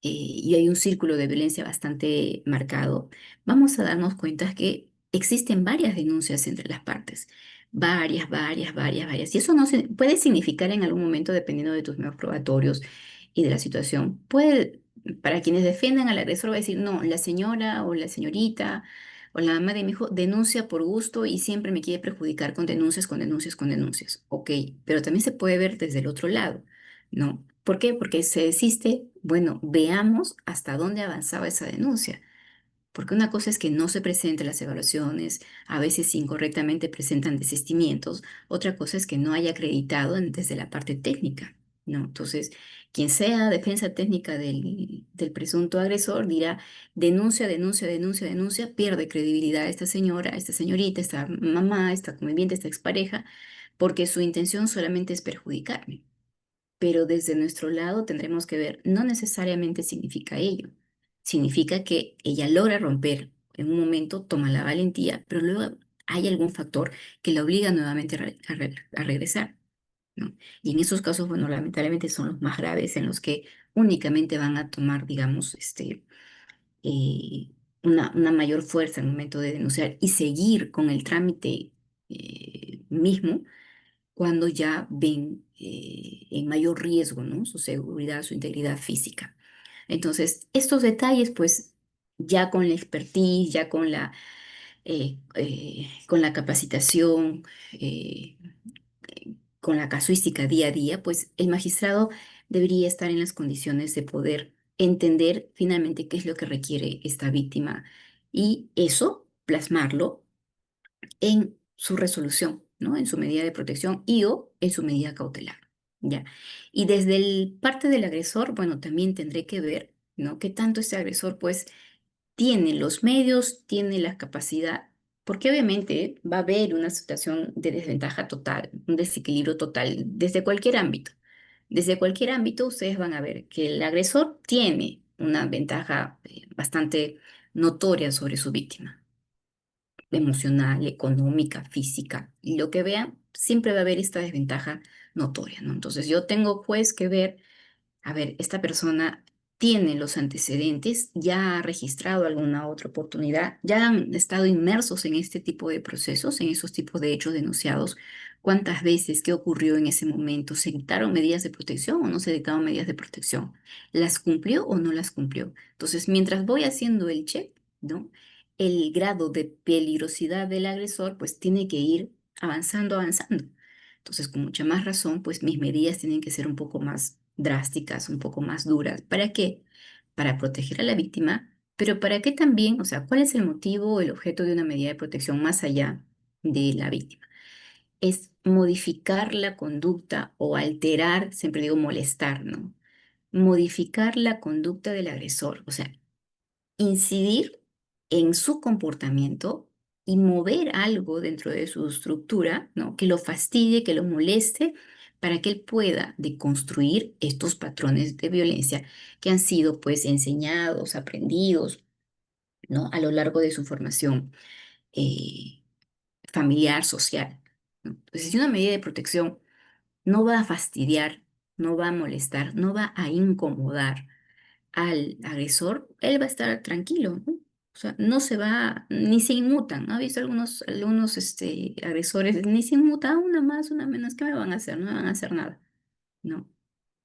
y hay un círculo de violencia bastante marcado, vamos a darnos cuenta que existen varias denuncias entre las partes. Varias. Y eso no puede significar en algún momento, dependiendo de tus medios probatorios y de la situación, para quienes defiendan al agresor, va a decir, no, la señora o la señorita o la mamá de mi hijo denuncia por gusto y siempre me quiere perjudicar con denuncias, con denuncias, con denuncias. Ok, pero también se puede ver desde el otro lado. ¿No? ¿Por qué? Porque se desiste, bueno, veamos hasta dónde avanzaba esa denuncia. Porque una cosa es que no se presenten las evaluaciones, a veces incorrectamente presentan desistimientos, otra cosa es que no haya acreditado desde la parte técnica, ¿no? Entonces, quien sea defensa técnica del presunto agresor dirá, denuncia, pierde credibilidad esta señora, esta señorita, esta mamá, esta conviviente, esta expareja, porque su intención solamente es perjudicarme, pero desde nuestro lado tendremos que ver, no necesariamente significa ello. Significa que ella logra romper en un momento, toma la valentía, pero luego hay algún factor que la obliga nuevamente a regresar, ¿no? Y en esos casos, bueno, lamentablemente son los más graves en los que únicamente van a tomar, digamos, eh, una mayor fuerza al momento de denunciar y seguir con el trámite mismo cuando ya ven en mayor riesgo, ¿no? Su seguridad, su integridad física. Entonces, estos detalles, pues, ya con la expertise, ya con la capacitación, con la casuística día a día, pues el magistrado debería estar en las condiciones de poder entender finalmente qué es lo que requiere esta víctima y eso plasmarlo en su resolución, ¿no? En su medida de protección y o en su medida cautelar, ¿ya? Y desde el parte del agresor, bueno, también tendré que ver, ¿no? Qué tanto este agresor, pues, tiene los medios, tiene la capacidad, porque obviamente va a haber una situación de desventaja total, un desequilibrio total, desde cualquier ámbito. Desde cualquier ámbito, ustedes van a ver que el agresor tiene una ventaja bastante notoria sobre su víctima emocional, económica, física, y lo que vean, siempre va a haber esta desventaja notoria, ¿no? Entonces yo tengo pues que ver, a ver, esta persona tiene los antecedentes, ya ha registrado alguna otra oportunidad, ya han estado inmersos en este tipo de procesos, en esos tipos de hechos denunciados. ¿Cuántas veces? ¿Qué ocurrió en ese momento? ¿Se dictaron medidas de protección o no se dictaron medidas de protección? ¿Las cumplió o no las cumplió? Entonces, mientras voy haciendo el check, ¿no? El grado de peligrosidad del agresor, pues tiene que ir avanzando. Entonces, con mucha más razón, pues mis medidas tienen que ser un poco más drásticas, un poco más duras. ¿Para qué? Para proteger a la víctima, pero ¿para qué también? O sea, ¿cuál es el motivo o el objeto de una medida de protección más allá de la víctima? Es modificar la conducta o alterar, siempre digo molestar, ¿no? Modificar la conducta del agresor, o sea, incidir en su comportamiento y mover algo dentro de su estructura, ¿no? Que lo fastidie, que lo moleste, para que él pueda deconstruir estos patrones de violencia que han sido pues enseñados, aprendidos, ¿no? A lo largo de su formación eh, familiar, social, ¿no? Entonces, si una medida de protección no va a fastidiar, no va a molestar, no va a incomodar al agresor, él va a estar tranquilo, ¿no? O sea, no se va, ni se inmutan, ¿no? ¿Ha visto algunos agresores? Ni se inmutan, una más, una menos, ¿qué me van a hacer? No me van a hacer nada, ¿no?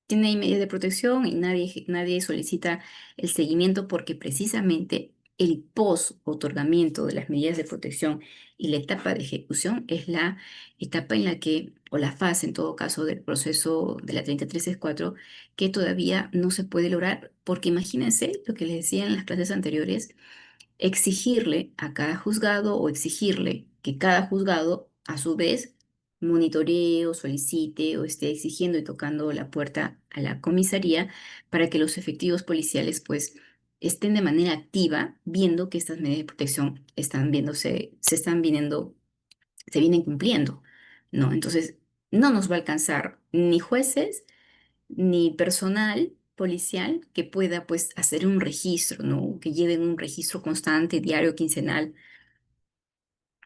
Tiene ahí medidas de protección y nadie solicita el seguimiento porque precisamente el post-otorgamiento de las medidas de protección y la etapa de ejecución es la etapa en la que, o la fase en todo caso del proceso de la 3364, que todavía no se puede lograr, porque imagínense lo que les decía en las clases anteriores, exigirle a cada juzgado o exigirle que cada juzgado a su vez monitoree o solicite o esté exigiendo y tocando la puerta a la comisaría para que los efectivos policiales pues estén de manera activa viendo que estas medidas de protección se vienen cumpliendo, ¿no? Entonces, no nos va a alcanzar ni jueces ni personal policial que pueda pues hacer un registro, ¿no? Que lleven un registro constante, diario, quincenal,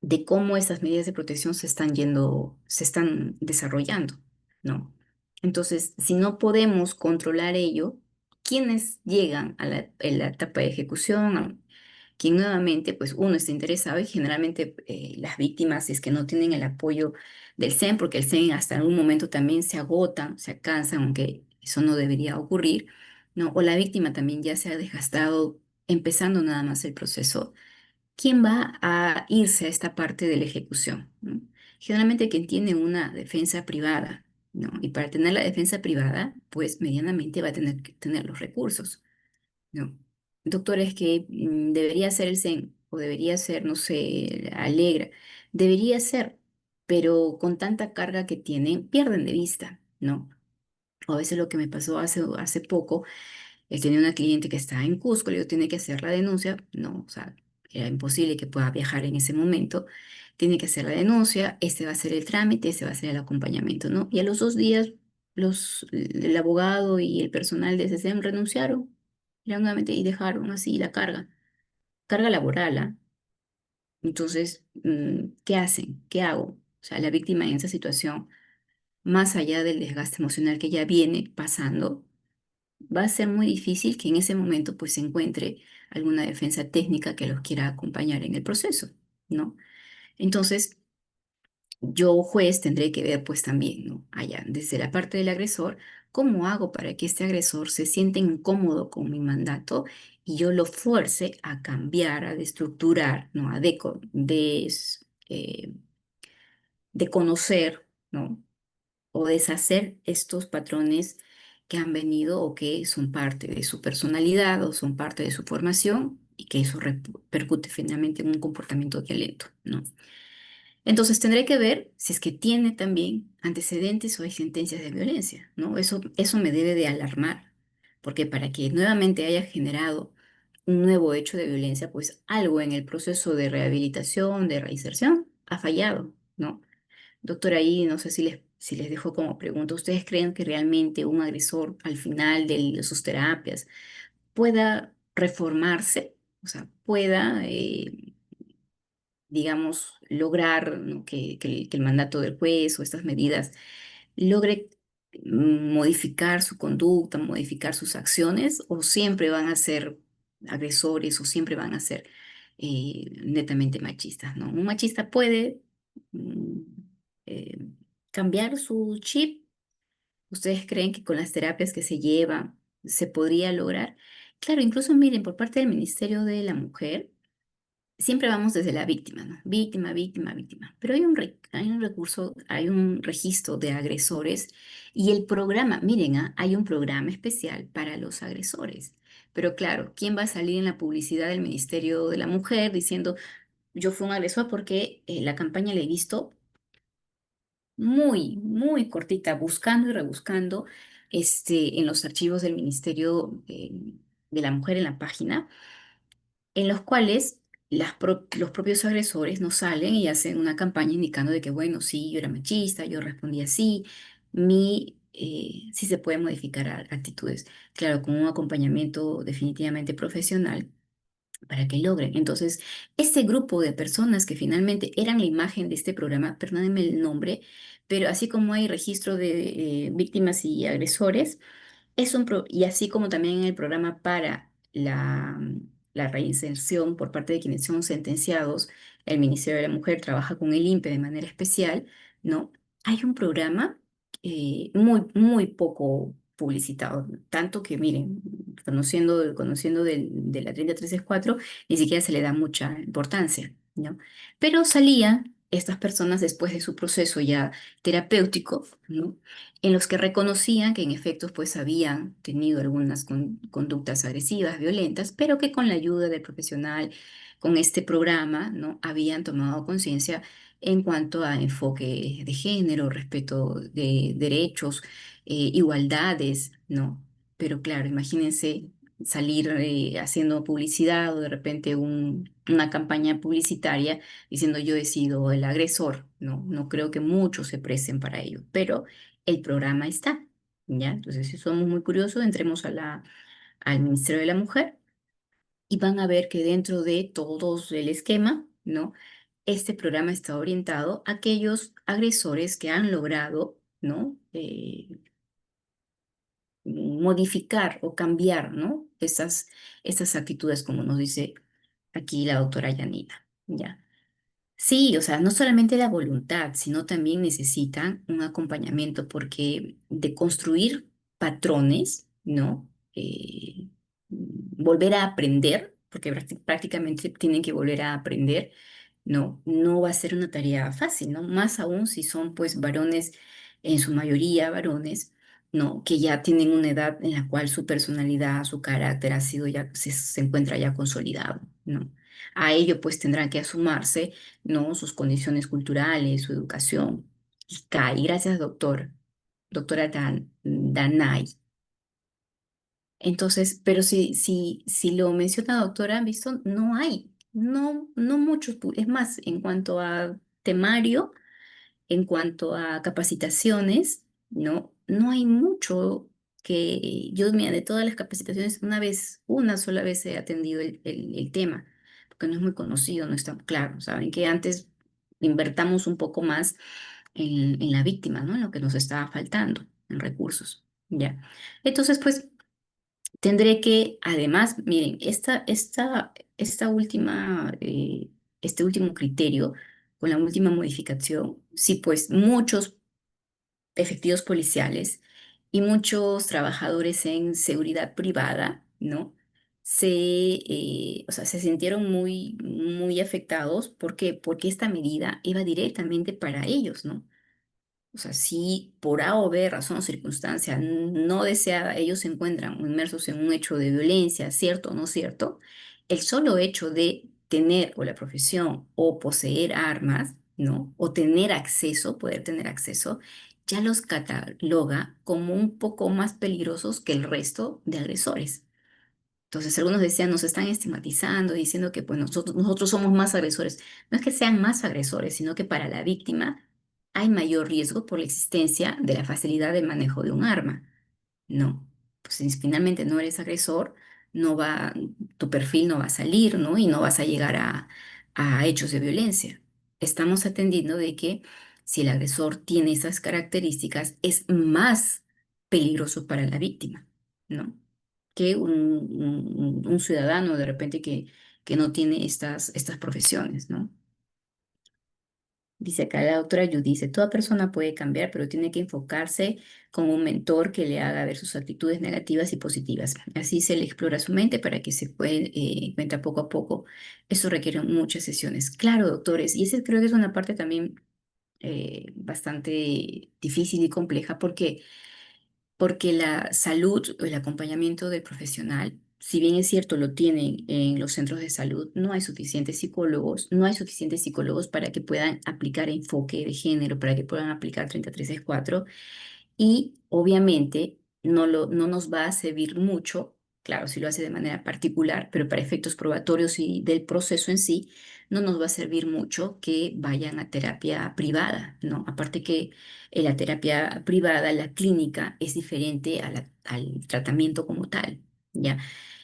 de cómo esas medidas de protección se están desarrollando, ¿no? Entonces, si no podemos controlar ello, ¿quiénes llegan a la etapa de ejecución? Quien nuevamente, pues uno está interesado y generalmente las víctimas es que no tienen el apoyo del SEM, porque el SEM hasta algún momento también se agotan, se cansan, aunque eso no debería ocurrir, ¿no? O la víctima también ya se ha desgastado empezando nada más el proceso. ¿Quién va a irse a esta parte de la ejecución? ¿No? Generalmente quien tiene una defensa privada, ¿no? Y para tener la defensa privada, pues medianamente va a tener que tener los recursos, ¿no? Doctores que debería ser el CEN o debería ser, no sé, Alegra, debería ser, pero con tanta carga que tienen, pierden de vista, ¿no? A veces lo que me pasó hace poco, él tenía una cliente que estaba en Cusco, le digo, tiene que hacer la denuncia, no, o sea, era imposible que pueda viajar en ese momento, tiene que hacer la denuncia, este va a ser el trámite, este va a ser el acompañamiento, ¿no? Y a los 2 días, el abogado y el personal de SSM renunciaron, ya nuevamente, y dejaron así la carga laboral, ¿ah? Entonces, ¿qué hacen? ¿Qué hago? O sea, la víctima en esa situación, más allá del desgaste emocional que ya viene pasando, va a ser muy difícil que en ese momento pues se encuentre alguna defensa técnica que los quiera acompañar en el proceso, ¿no? Entonces, yo juez tendré que ver pues también, ¿no? Allá, desde la parte del agresor, ¿cómo hago para que este agresor se sienta incómodo con mi mandato y yo lo fuerce a cambiar, a destructurar, ¿no? De conocer, ¿no? O deshacer estos patrones que han venido o que son parte de su personalidad o son parte de su formación y que eso repercute finalmente en un comportamiento violento, ¿no? Entonces tendré que ver si es que tiene también antecedentes o hay sentencias de violencia, ¿no? Eso me debe de alarmar, porque para que nuevamente haya generado un nuevo hecho de violencia, pues algo en el proceso de rehabilitación, de reinserción, ha fallado, ¿no? Doctor, ahí no sé si les dejo como pregunta, ¿ustedes creen que realmente un agresor al final de sus terapias pueda reformarse? O sea, pueda, digamos, lograr, ¿no? Que el mandato del juez o estas medidas logre modificar su conducta, modificar sus acciones, o siempre van a ser agresores o siempre van a ser netamente machistas, ¿no? Un machista puede mm, eh, cambiar su chip. ¿Ustedes creen que con las terapias que se llevan se podría lograr? Claro, incluso miren, por parte del Ministerio de la Mujer, siempre vamos desde la víctima, ¿no? Víctima, víctima, víctima. Pero hay un recurso, hay un registro de agresores y el programa, miren, hay un programa especial para los agresores. Pero claro, ¿quién va a salir en la publicidad del Ministerio de la Mujer diciendo yo fui un agresor? Porque la campaña la he visto muy, muy cortita, buscando y rebuscando en los archivos del Ministerio de la Mujer en la página en los cuales los propios agresores nos salen y hacen una campaña indicando de que, bueno, sí, yo era machista, yo respondí así, sí se puede modificar actitudes, claro, con un acompañamiento definitivamente profesional para que logren. Entonces, ese grupo de personas que finalmente eran la imagen de este programa, perdónenme el nombre, pero así como hay registro de víctimas y agresores, y así como también en el programa para la reinserción por parte de quienes son sentenciados, el Ministerio de la Mujer trabaja con el INPE de manera especial, ¿no? Hay un programa muy, muy poco publicitado, tanto que, miren, conociendo de la 3364, ni siquiera se le da mucha importancia, ¿no? Pero salían estas personas después de su proceso ya terapéutico, ¿no? En los que reconocían que en efecto pues habían tenido algunas conductas agresivas, violentas, pero que con la ayuda del profesional, con este programa, ¿no? Habían tomado conciencia en cuanto a enfoque de género, respeto de derechos, igualdades, ¿no? Pero claro, imagínense salir haciendo publicidad o de repente una campaña publicitaria diciendo yo he sido el agresor, ¿no? No creo que muchos se presten para ello, pero el programa está, ¿ya? Entonces, si somos muy curiosos, entremos al Ministerio de la Mujer y van a ver que dentro de todo el esquema, ¿no? Este programa está orientado a aquellos agresores que han logrado, ¿no? Modificar o cambiar, ¿no? Esas actitudes, como nos dice aquí la doctora Yanina, ¿ya? Sí, o sea, no solamente la voluntad, sino también necesitan un acompañamiento porque de construir patrones, ¿no? Volver a aprender, porque prácticamente tienen que volver a aprender, no, no va a ser una tarea fácil, ¿no? Más aún si son pues varones, en su mayoría varones, ¿no? Que ya tienen una edad en la cual su personalidad, su carácter ha sido ya, se encuentra ya consolidado, ¿no? A ello pues tendrán que asumarse, ¿no? Sus condiciones culturales, su educación. Y cae, gracias doctora Danay. Entonces, pero si lo menciona doctora, ¿han visto? No hay, no muchos. Es más, en cuanto a temario, en cuanto a capacitaciones, no hay mucho que yo, mira, de todas las capacitaciones, una sola vez he atendido el tema, porque no es muy conocido, no está claro. Saben que antes invertamos un poco más en la víctima, ¿no? En lo que nos estaba faltando, en recursos, ¿ya? Entonces, pues tendré que, además, miren, esta última, este último criterio, con la última modificación, sí, pues muchos efectivos policiales y muchos trabajadores en seguridad privada, ¿no? O sea, se sintieron muy, muy afectados. ¿Por qué? Porque esta medida iba directamente para ellos, ¿no? O sea, si por A o B, razón o circunstancia no deseada, ellos se encuentran inmersos en un hecho de violencia, cierto o no cierto, el solo hecho de tener o la profesión o poseer armas, ¿no? O tener acceso, poder tener acceso, ya los cataloga como un poco más peligrosos que el resto de agresores. Entonces, algunos decían, nos están estigmatizando, diciendo que pues, nosotros somos más agresores. No es que sean más agresores, sino que para la víctima hay mayor riesgo por la existencia de la facilidad de manejo de un arma. No, pues si finalmente no eres agresor, no va, tu perfil no va a salir, ¿no? Y no vas a llegar a hechos de violencia. Estamos atendiendo de que si el agresor tiene esas características, es más peligroso para la víctima, ¿no? Que un ciudadano de repente que no tiene estas profesiones, ¿no? Dice acá la doctora Yu, dice, toda persona puede cambiar, pero tiene que enfocarse con un mentor que le haga ver sus actitudes negativas y positivas. Así se le explora su mente para que se pueda cuenta poco a poco. Eso requiere muchas sesiones. Claro, doctores, y ese creo que es una parte también bastante difícil y compleja porque la salud o el acompañamiento del profesional, si bien es cierto, lo tienen en los centros de salud, no hay suficientes psicólogos para que puedan aplicar enfoque de género, para que puedan aplicar 3364 y obviamente no nos va a servir mucho. Claro, si lo hace de manera particular, pero para efectos probatorios y del proceso en sí, no nos va a servir mucho que vayan a terapia privada, ¿no? Aparte que en la terapia privada, la clínica es diferente al tratamiento como tal, ¿ya?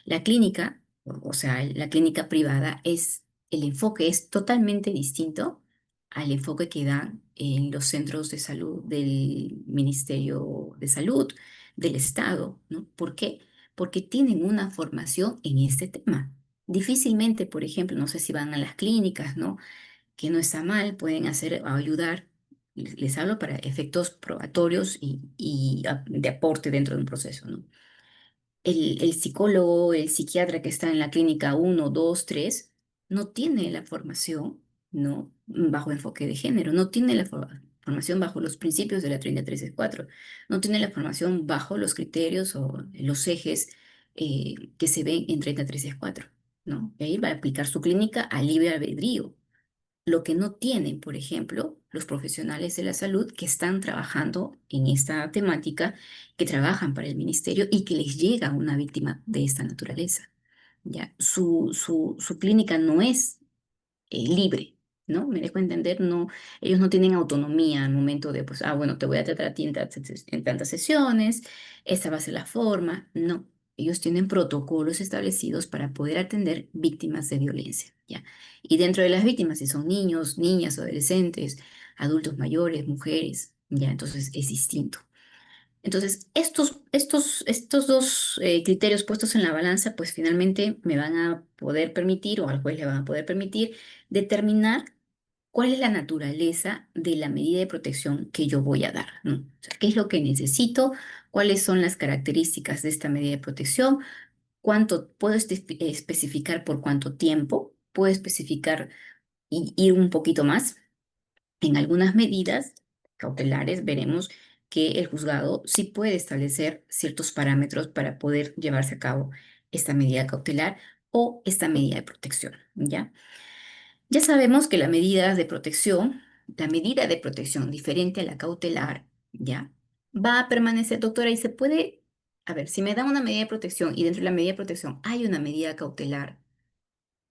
La clínica, o sea, la clínica privada el enfoque es totalmente distinto al enfoque que dan en los centros de salud del Ministerio de Salud, del Estado, ¿no? ¿Por qué? Porque tienen una formación en este tema. Difícilmente, por ejemplo, no sé si van a las clínicas, ¿no? Que no está mal, pueden hacer, ayudar. Les hablo para efectos probatorios y de aporte dentro de un proceso, ¿no? El psicólogo, el psiquiatra que está en la clínica uno 2 3 no tiene la formación, ¿no? Bajo enfoque de género, no tiene la formación bajo los principios de la 33.4, no tiene la formación bajo los criterios o los ejes que se ven en 33.4, ¿no? Y ahí va a aplicar su clínica a libre albedrío. Lo que no tienen, por ejemplo, los profesionales de la salud que están trabajando en esta temática, que trabajan para el ministerio y que les llega una víctima de esta naturaleza. ¿Ya? Su clínica no es libre, ¿no? Me dejo entender, no, ellos no tienen autonomía al momento de, pues, bueno, te voy a tratar a ti en tantas sesiones, esta va a ser la forma. No, ellos tienen protocolos establecidos para poder atender víctimas de violencia, ¿ya? Y dentro de las víctimas, si son niños, niñas, adolescentes, adultos mayores, mujeres, ¿ya? Entonces es distinto. Entonces, estos dos criterios puestos en la balanza, pues finalmente me van a poder permitir, o al juez le van a poder permitir, determinar cuál es la naturaleza de la medida de protección que yo voy a dar, ¿no? O sea, qué es lo que necesito, cuáles son las características de esta medida de protección, cuánto puedo especificar por cuánto tiempo, puedo especificar y ir un poquito más. En algunas medidas cautelares veremos que el juzgado sí puede establecer ciertos parámetros para poder llevarse a cabo esta medida cautelar o esta medida de protección, ¿ya? Ya sabemos que la medida de protección diferente a la cautelar, ¿ya? Va a permanecer, doctora, y se puede, a ver, si me dan una medida de protección y dentro de la medida de protección hay una medida cautelar,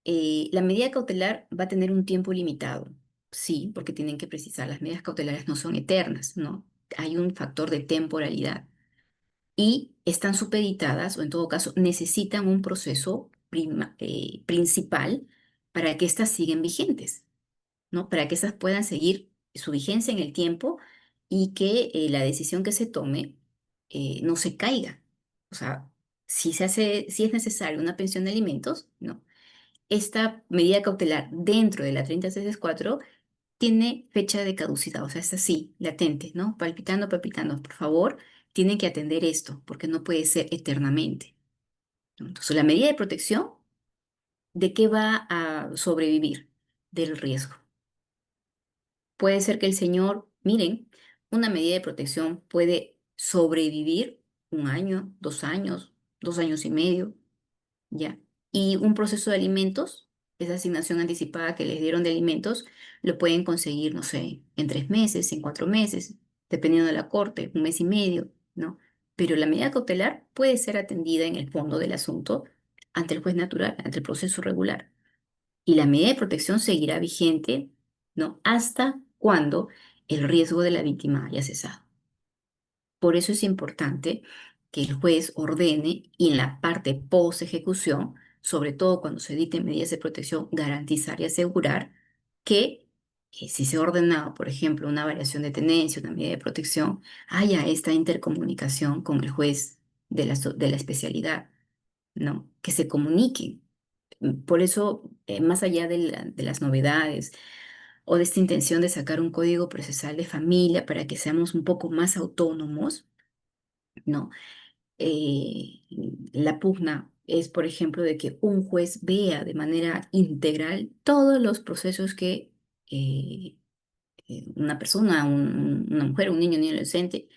la medida cautelar va a tener un tiempo limitado, sí, porque tienen que precisar, las medidas cautelares no son eternas, ¿no? Hay un factor de temporalidad y están supeditadas, o en todo caso, necesitan un proceso principal para que éstas sigan vigentes, ¿no? Para que éstas puedan seguir su vigencia en el tiempo y que la decisión que se tome no se caiga. O sea, si es necesario una pensión de alimentos, ¿no? Esta medida cautelar dentro de la 3064 tiene fecha de caducidad, o sea, es así, latente, ¿no? Palpitando, palpitando. Por favor, tienen que atender esto, porque no puede ser eternamente, ¿no? Entonces, la medida de protección, ¿de qué va a sobrevivir? Del riesgo. Puede ser que el señor, miren, una medida de protección puede sobrevivir 1 año, 2 años, 2 años y medio, ¿ya? Y un proceso de alimentos, esa asignación anticipada que les dieron de alimentos, lo pueden conseguir, no sé, en 3 meses, en 4 meses, dependiendo de la corte, 1 mes y medio, ¿no? Pero la medida cautelar puede ser atendida en el fondo del asunto ante el juez natural, ante el proceso regular. Y la medida de protección seguirá vigente, ¿no? Hasta cuando el riesgo de la víctima haya cesado. Por eso es importante que el juez ordene y en la parte post ejecución, sobre todo cuando se dicten medidas de protección, garantizar y asegurar que si se ha ordenado, por ejemplo, una variación de tenencia, una medida de protección, haya esta intercomunicación con el juez de la especialidad, ¿no? Que se comuniquen. Por eso, más allá de las novedades o de esta intención de sacar un código procesal de familia para que seamos un poco más autónomos, ¿no? eh, la pugna es, por ejemplo, de que un juez vea de manera integral todos los procesos que eh, una persona, una mujer, un niño, adolescente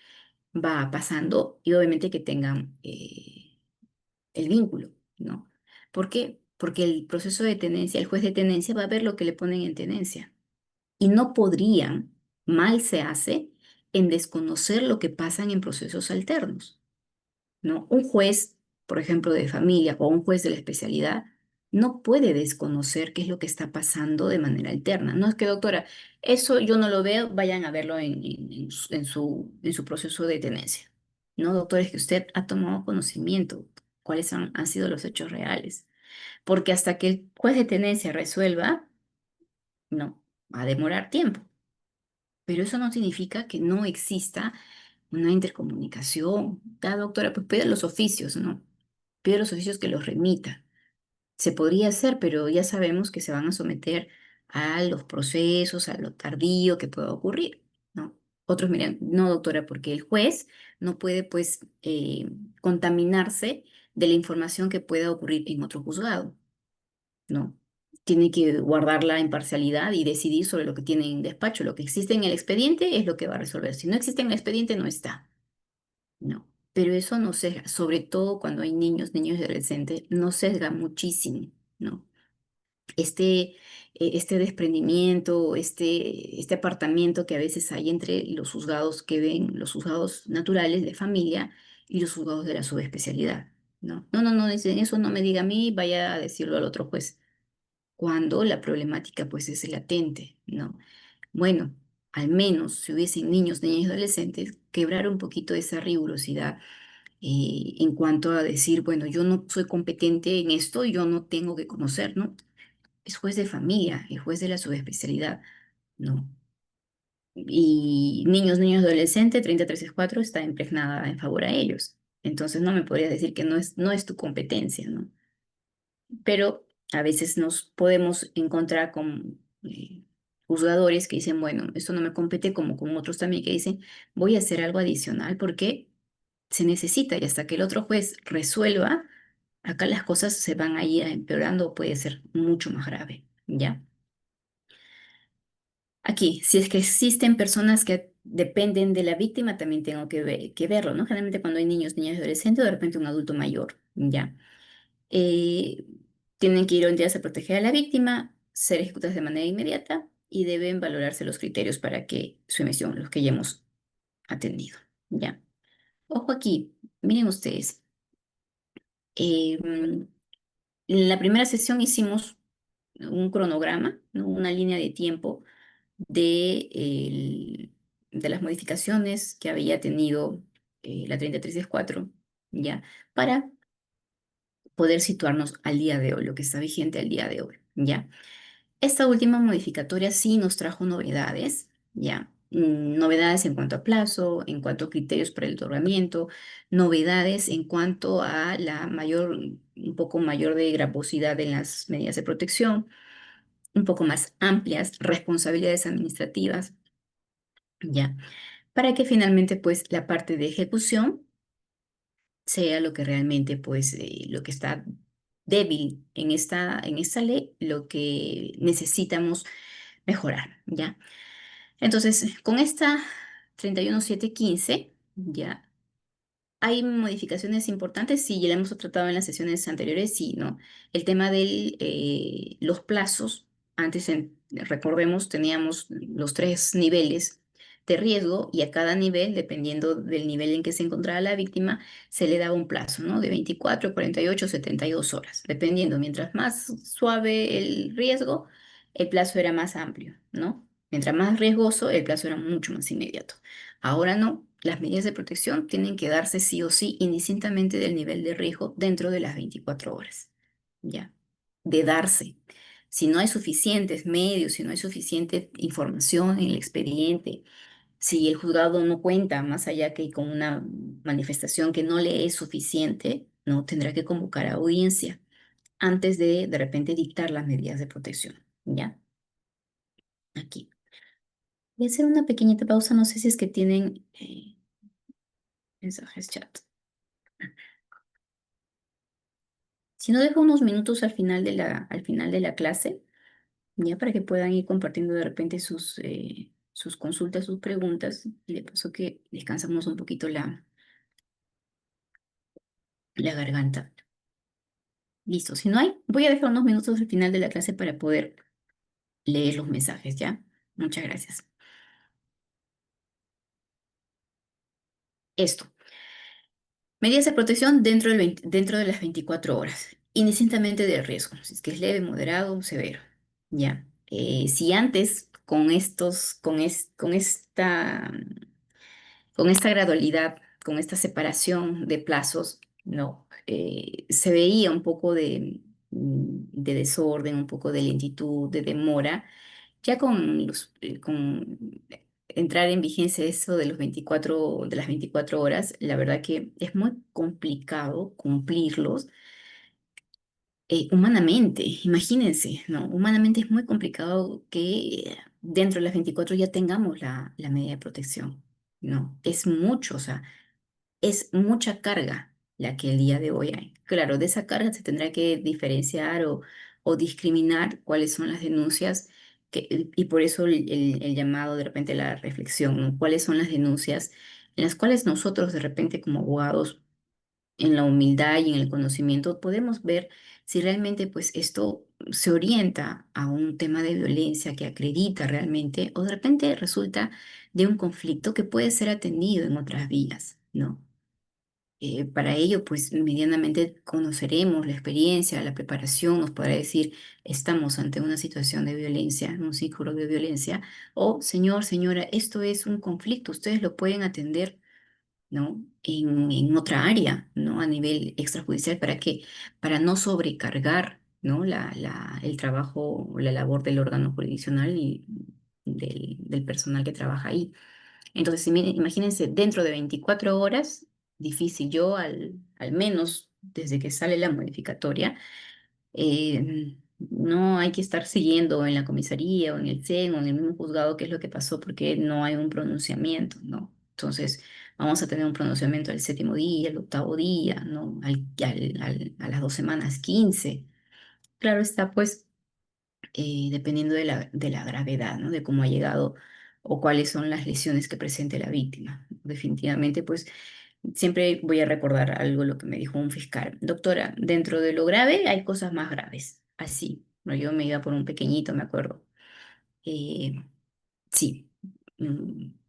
va pasando y obviamente que tengan el vínculo, ¿no? ¿Por qué? Porque el proceso de tenencia, el juez de tenencia va a ver lo que le ponen en tenencia y no podrían, mal se hace, en desconocer lo que pasan en procesos alternos, ¿no? Un juez por ejemplo, de familia o un juez de la especialidad, no puede desconocer qué es lo que está pasando de manera alterna. No es que, doctora, eso yo no lo veo, vayan a verlo en su proceso de tenencia. No, doctor, es que usted ha tomado conocimiento, cuáles han sido los hechos reales. Porque hasta que el juez de tenencia resuelva, no, va a demorar tiempo. Pero eso no significa que no exista una intercomunicación. Cada doctora, pues pide los oficios, ¿no? Pide los oficios que los remita. Se podría hacer, pero ya sabemos que se van a someter a los procesos, a lo tardío que pueda ocurrir, ¿no? Otros miran, no, doctora, porque el juez no puede, pues, contaminarse de la información que pueda ocurrir en otro juzgado, ¿no? Tiene que guardar la imparcialidad y decidir sobre lo que tiene en despacho. Lo que existe en el expediente es lo que va a resolver. Si no existe en el expediente, no está. No. Pero eso no sesga, sobre todo cuando hay niños y adolescentes, no sesga muchísimo, ¿no? Este desprendimiento, este apartamiento que a veces hay entre los juzgados que ven, los juzgados naturales de familia y los juzgados de la subespecialidad, ¿no? No, no, no, dicen eso no me diga a mí, vaya a decirlo al otro juez cuando la problemática pues es latente, ¿no? Bueno, al menos si hubiesen niños, niñas y adolescentes, quebrar un poquito esa rigurosidad en cuanto a decir, bueno, yo no soy competente en esto, yo no tengo que conocer, ¿no? Es juez de familia, es juez de la subespecialidad, ¿no? Y niños, adolescentes, 33-4 está impregnada en favor a ellos. Entonces no me podrías decir que no es tu competencia, ¿no? Pero a veces nos podemos encontrar con juzgadores que dicen, bueno, esto no me compete, como con otros también que dicen, voy a hacer algo adicional porque se necesita y hasta que el otro juez resuelva, acá las cosas se van a ir empeorando o puede ser mucho más grave, ¿ya? Aquí, si es que existen personas que dependen de la víctima, también tengo que verlo, ¿no? Generalmente cuando hay niños, niñas y adolescentes, o de repente un adulto mayor, ¿ya? eh, Tienen que ir orientadas a proteger a la víctima, ser ejecutadas de manera inmediata y deben valorarse los criterios para que su emisión, los que ya hemos atendido. ¿Ya? Ojo aquí, miren ustedes. En la primera sesión hicimos un cronograma, ¿no? Una línea de tiempo de las modificaciones que había tenido la 33-4, ¿ya? Para poder situarnos al día de hoy, lo que está vigente al día de hoy, ¿ya? Esta última modificatoria sí nos trajo novedades, ¿ya? Novedades en cuanto a plazo, en cuanto a criterios para el otorgamiento, novedades en cuanto a un poco mayor de gravosidad en las medidas de protección, un poco más amplias responsabilidades administrativas, ¿ya? Para que finalmente, pues, la parte de ejecución sea lo que realmente, pues, lo que está débil en esta ley, lo que necesitamos mejorar, ¿ya? Entonces, con esta 31715, ya hay modificaciones importantes, sí, ya la hemos tratado en las sesiones anteriores, sí, ¿no? El tema de los plazos, antes, recordemos, teníamos los tres niveles de riesgo y a cada nivel, dependiendo del nivel en que se encontraba la víctima, se le daba un plazo, ¿no? De 24, 48, 72 horas, dependiendo. Mientras más suave el riesgo, el plazo era más amplio, ¿no? Mientras más riesgoso, el plazo era mucho más inmediato. Ahora no, las medidas de protección tienen que darse sí o sí, indistintamente del nivel de riesgo, dentro de las 24 horas. ¿Ya? De darse. Si no hay suficientes medios, si no hay suficiente información en el expediente, si el juzgado no cuenta más allá que con una manifestación que no le es suficiente, no tendrá que convocar a audiencia antes de repente dictar las medidas de protección. ¿Ya? Aquí. Voy a hacer una pequeñita pausa, no sé si es que tienen mensajes chat. Si no, dejo unos minutos al final de la clase, ya para que puedan ir compartiendo de repente sus consultas, sus preguntas, y de paso que descansamos un poquito la garganta. Listo, si no hay, voy a dejar unos minutos al final de la clase para poder leer los mensajes, ¿ya? Muchas gracias. Esto. Medidas de protección dentro de las 24 horas, indistintamente del riesgo, si es que es leve, moderado o severo. Ya. Si antes con esta gradualidad, con esta separación de plazos, no, se veía un poco de desorden, un poco de lentitud, de demora, ya con entrar en vigencia eso de las 24 horas, la verdad que es muy complicado cumplirlos humanamente. Imagínense, ¿no? Humanamente es muy complicado que dentro de las 24 ya tengamos la medida de protección, ¿no? Es mucho, o sea, es mucha carga la que el día de hoy hay. Claro, de esa carga se tendrá que diferenciar o discriminar cuáles son las denuncias y por eso el llamado de repente a la reflexión, ¿no? ¿Cuáles son las denuncias en las cuales nosotros de repente como abogados en la humildad y en el conocimiento podemos ver si realmente pues esto se orienta a un tema de violencia que acredita realmente o de repente resulta de un conflicto que puede ser atendido en otras vías, ¿no? Para ello, pues medianamente conoceremos la experiencia, la preparación, nos podrá decir, estamos ante una situación de violencia, un círculo de violencia, o señor, señora, esto es un conflicto, ustedes lo pueden atender, ¿no? En otra área, ¿no? A nivel extrajudicial, ¿para qué? Para no sobrecargar, ¿no? El trabajo, la labor del órgano jurisdiccional y del personal que trabaja ahí. Entonces, imagínense, dentro de 24 horas, difícil, yo al menos desde que sale la modificatoria, no hay que estar siguiendo en la comisaría o en el CEN o en el mismo juzgado qué es lo que pasó porque no hay un pronunciamiento, ¿no? Entonces, vamos a tener un pronunciamiento el séptimo día, el octavo día, ¿no? A las 2 semanas, 15. Claro está, pues dependiendo de la gravedad, ¿no? De cómo ha llegado o cuáles son las lesiones que presente la víctima. Definitivamente, pues siempre voy a recordar algo lo que me dijo un fiscal. Doctora, dentro de lo grave hay cosas más graves. Así, ¿no? Yo me iba por un pequeñito, me acuerdo. Eh, sí,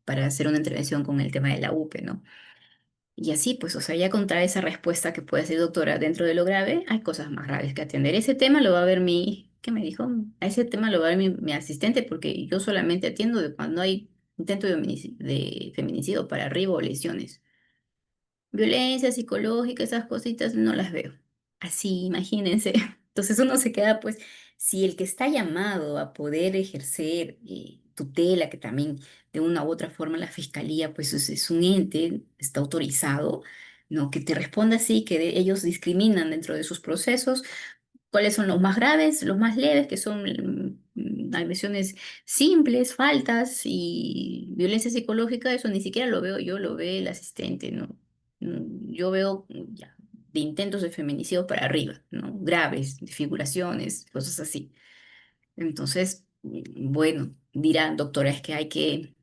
para hacer una intervención con el tema de la UPE, ¿no? Y así, pues, o sea, ya contra esa respuesta que puede decir, doctora, dentro de lo grave hay cosas más graves que atender. Ese tema lo va a ver ¿qué me dijo? A ese tema lo va a ver mi asistente porque yo solamente atiendo de cuando hay intento de feminicidio para arriba o lesiones. Violencia psicológica, esas cositas no las veo. Así, imagínense. Entonces uno se queda, pues, si el que está llamado a poder ejercer tutela, que también de una u otra forma la fiscalía, pues es un ente, está autorizado, ¿no? Que te responda así, que ellos discriminan dentro de sus procesos cuáles son los más graves, los más leves, que son agresiones simples, faltas y violencia psicológica, eso ni siquiera lo veo yo, lo ve el asistente, ¿no? Yo veo ya, de intentos de feminicidio para arriba, ¿no? Graves, desfiguraciones, cosas así. Entonces, bueno, dirán, doctora, es que hay que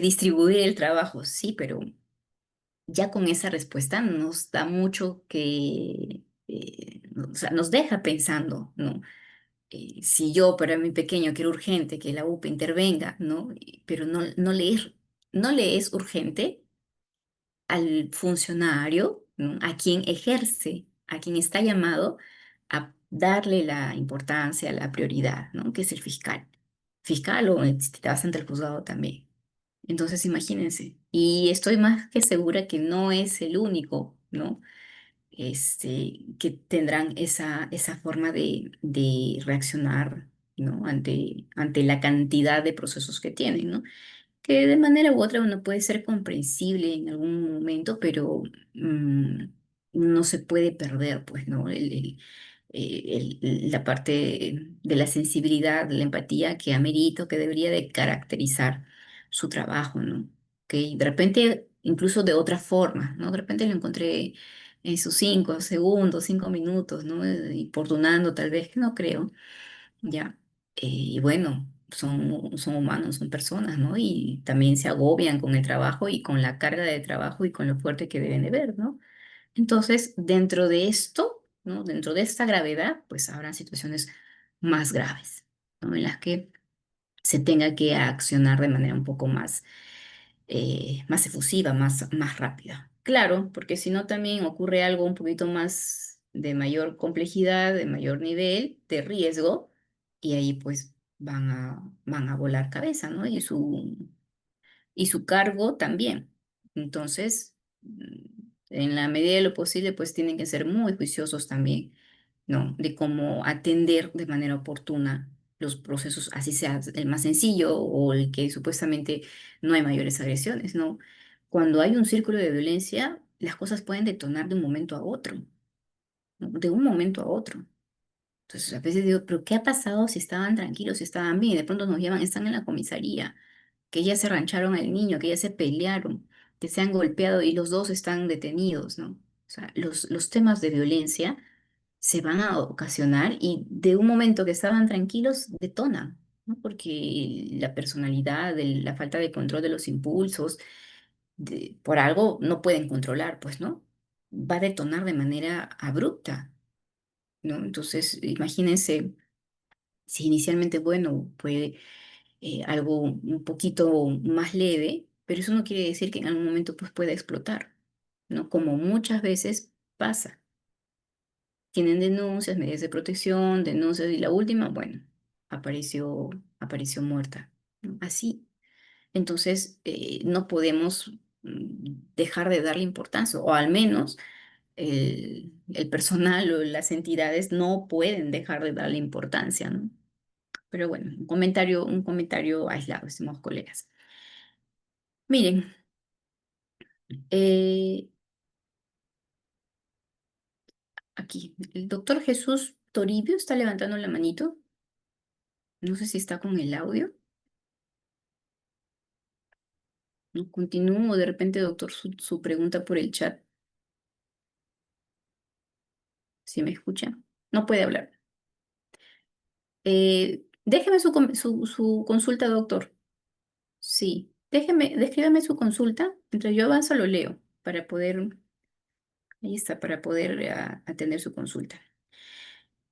distribuir el trabajo, sí, pero ya con esa respuesta nos da mucho o sea, nos deja pensando, ¿no? Si yo para mi pequeño quiero urgente que la UPA intervenga, ¿no? Pero no le es urgente al funcionario, ¿no? A quien ejerce, a quien está llamado a darle la importancia, la prioridad, ¿no? Que es el fiscal. Fiscal o si te vas ante el juzgado también. Entonces, imagínense. Y estoy más que segura que no es el único, ¿no? Que tendrán esa forma de reaccionar, ¿no? Ante la cantidad de procesos que tienen, ¿no? Que de manera u otra uno puede ser comprensible en algún momento, pero mm, no se puede perder, pues, ¿no? La parte de la sensibilidad, de la empatía que amerita, que debería de caracterizar su trabajo, ¿no? Que de repente, incluso de otra forma, ¿no? De repente lo encontré en sus 5 segundos, 5 minutos, ¿no? Importunando tal vez, que no creo, ya. Y bueno, son humanos, son personas, ¿no? Y también se agobian con el trabajo y con la carga de trabajo y con lo fuerte que deben de ver, ¿no? Entonces, dentro de esto, ¿no? Dentro de esta gravedad, pues habrán situaciones más graves, ¿no? En las que se tenga que accionar de manera un poco más más efusiva, más rápida. Claro, porque si no también ocurre algo un poquito más de mayor complejidad, de mayor nivel de riesgo, y ahí pues van a volar cabeza, ¿no? Y su cargo también. Entonces, en la medida de lo posible, pues tienen que ser muy juiciosos también, ¿no? De cómo atender de manera oportuna los procesos, así sea el más sencillo o el que supuestamente no hay mayores agresiones, ¿no? Cuando hay un círculo de violencia, las cosas pueden detonar de un momento a otro, ¿no? De un momento a otro. Entonces, a veces digo, ¿pero qué ha pasado si estaban tranquilos, si estaban bien? De pronto nos llaman, están en la comisaría, que ya se rancharon al niño, que ya se pelearon, que se han golpeado y los dos están detenidos, ¿no? O sea, los temas de violencia se van a ocasionar y de un momento que estaban tranquilos detonan, ¿no? Porque la personalidad, la falta de control de los impulsos, por algo no pueden controlar, pues, ¿no? Va a detonar de manera abrupta, ¿no? Entonces, imagínense si inicialmente, bueno, puede algo un poquito más leve, pero eso no quiere decir que en algún momento pues pueda explotar, ¿no? Como muchas veces pasa. Tienen denuncias, medidas de protección, denuncias y la última, bueno, apareció muerta, ¿no? Así. Entonces, no podemos dejar de darle importancia, o al menos el personal o las entidades no pueden dejar de darle importancia, ¿no? Pero bueno, un comentario aislado, estimados colegas. Miren, eh, aquí, el doctor Jesús Toribio está levantando la manito. No sé si está con el audio. No continúo, de repente, doctor, su pregunta por el chat, si me escucha. No puede hablar. Déjeme su consulta, doctor. Sí, descríbame su consulta. Mientras yo avanzo, lo leo ahí está, para poder atender su consulta.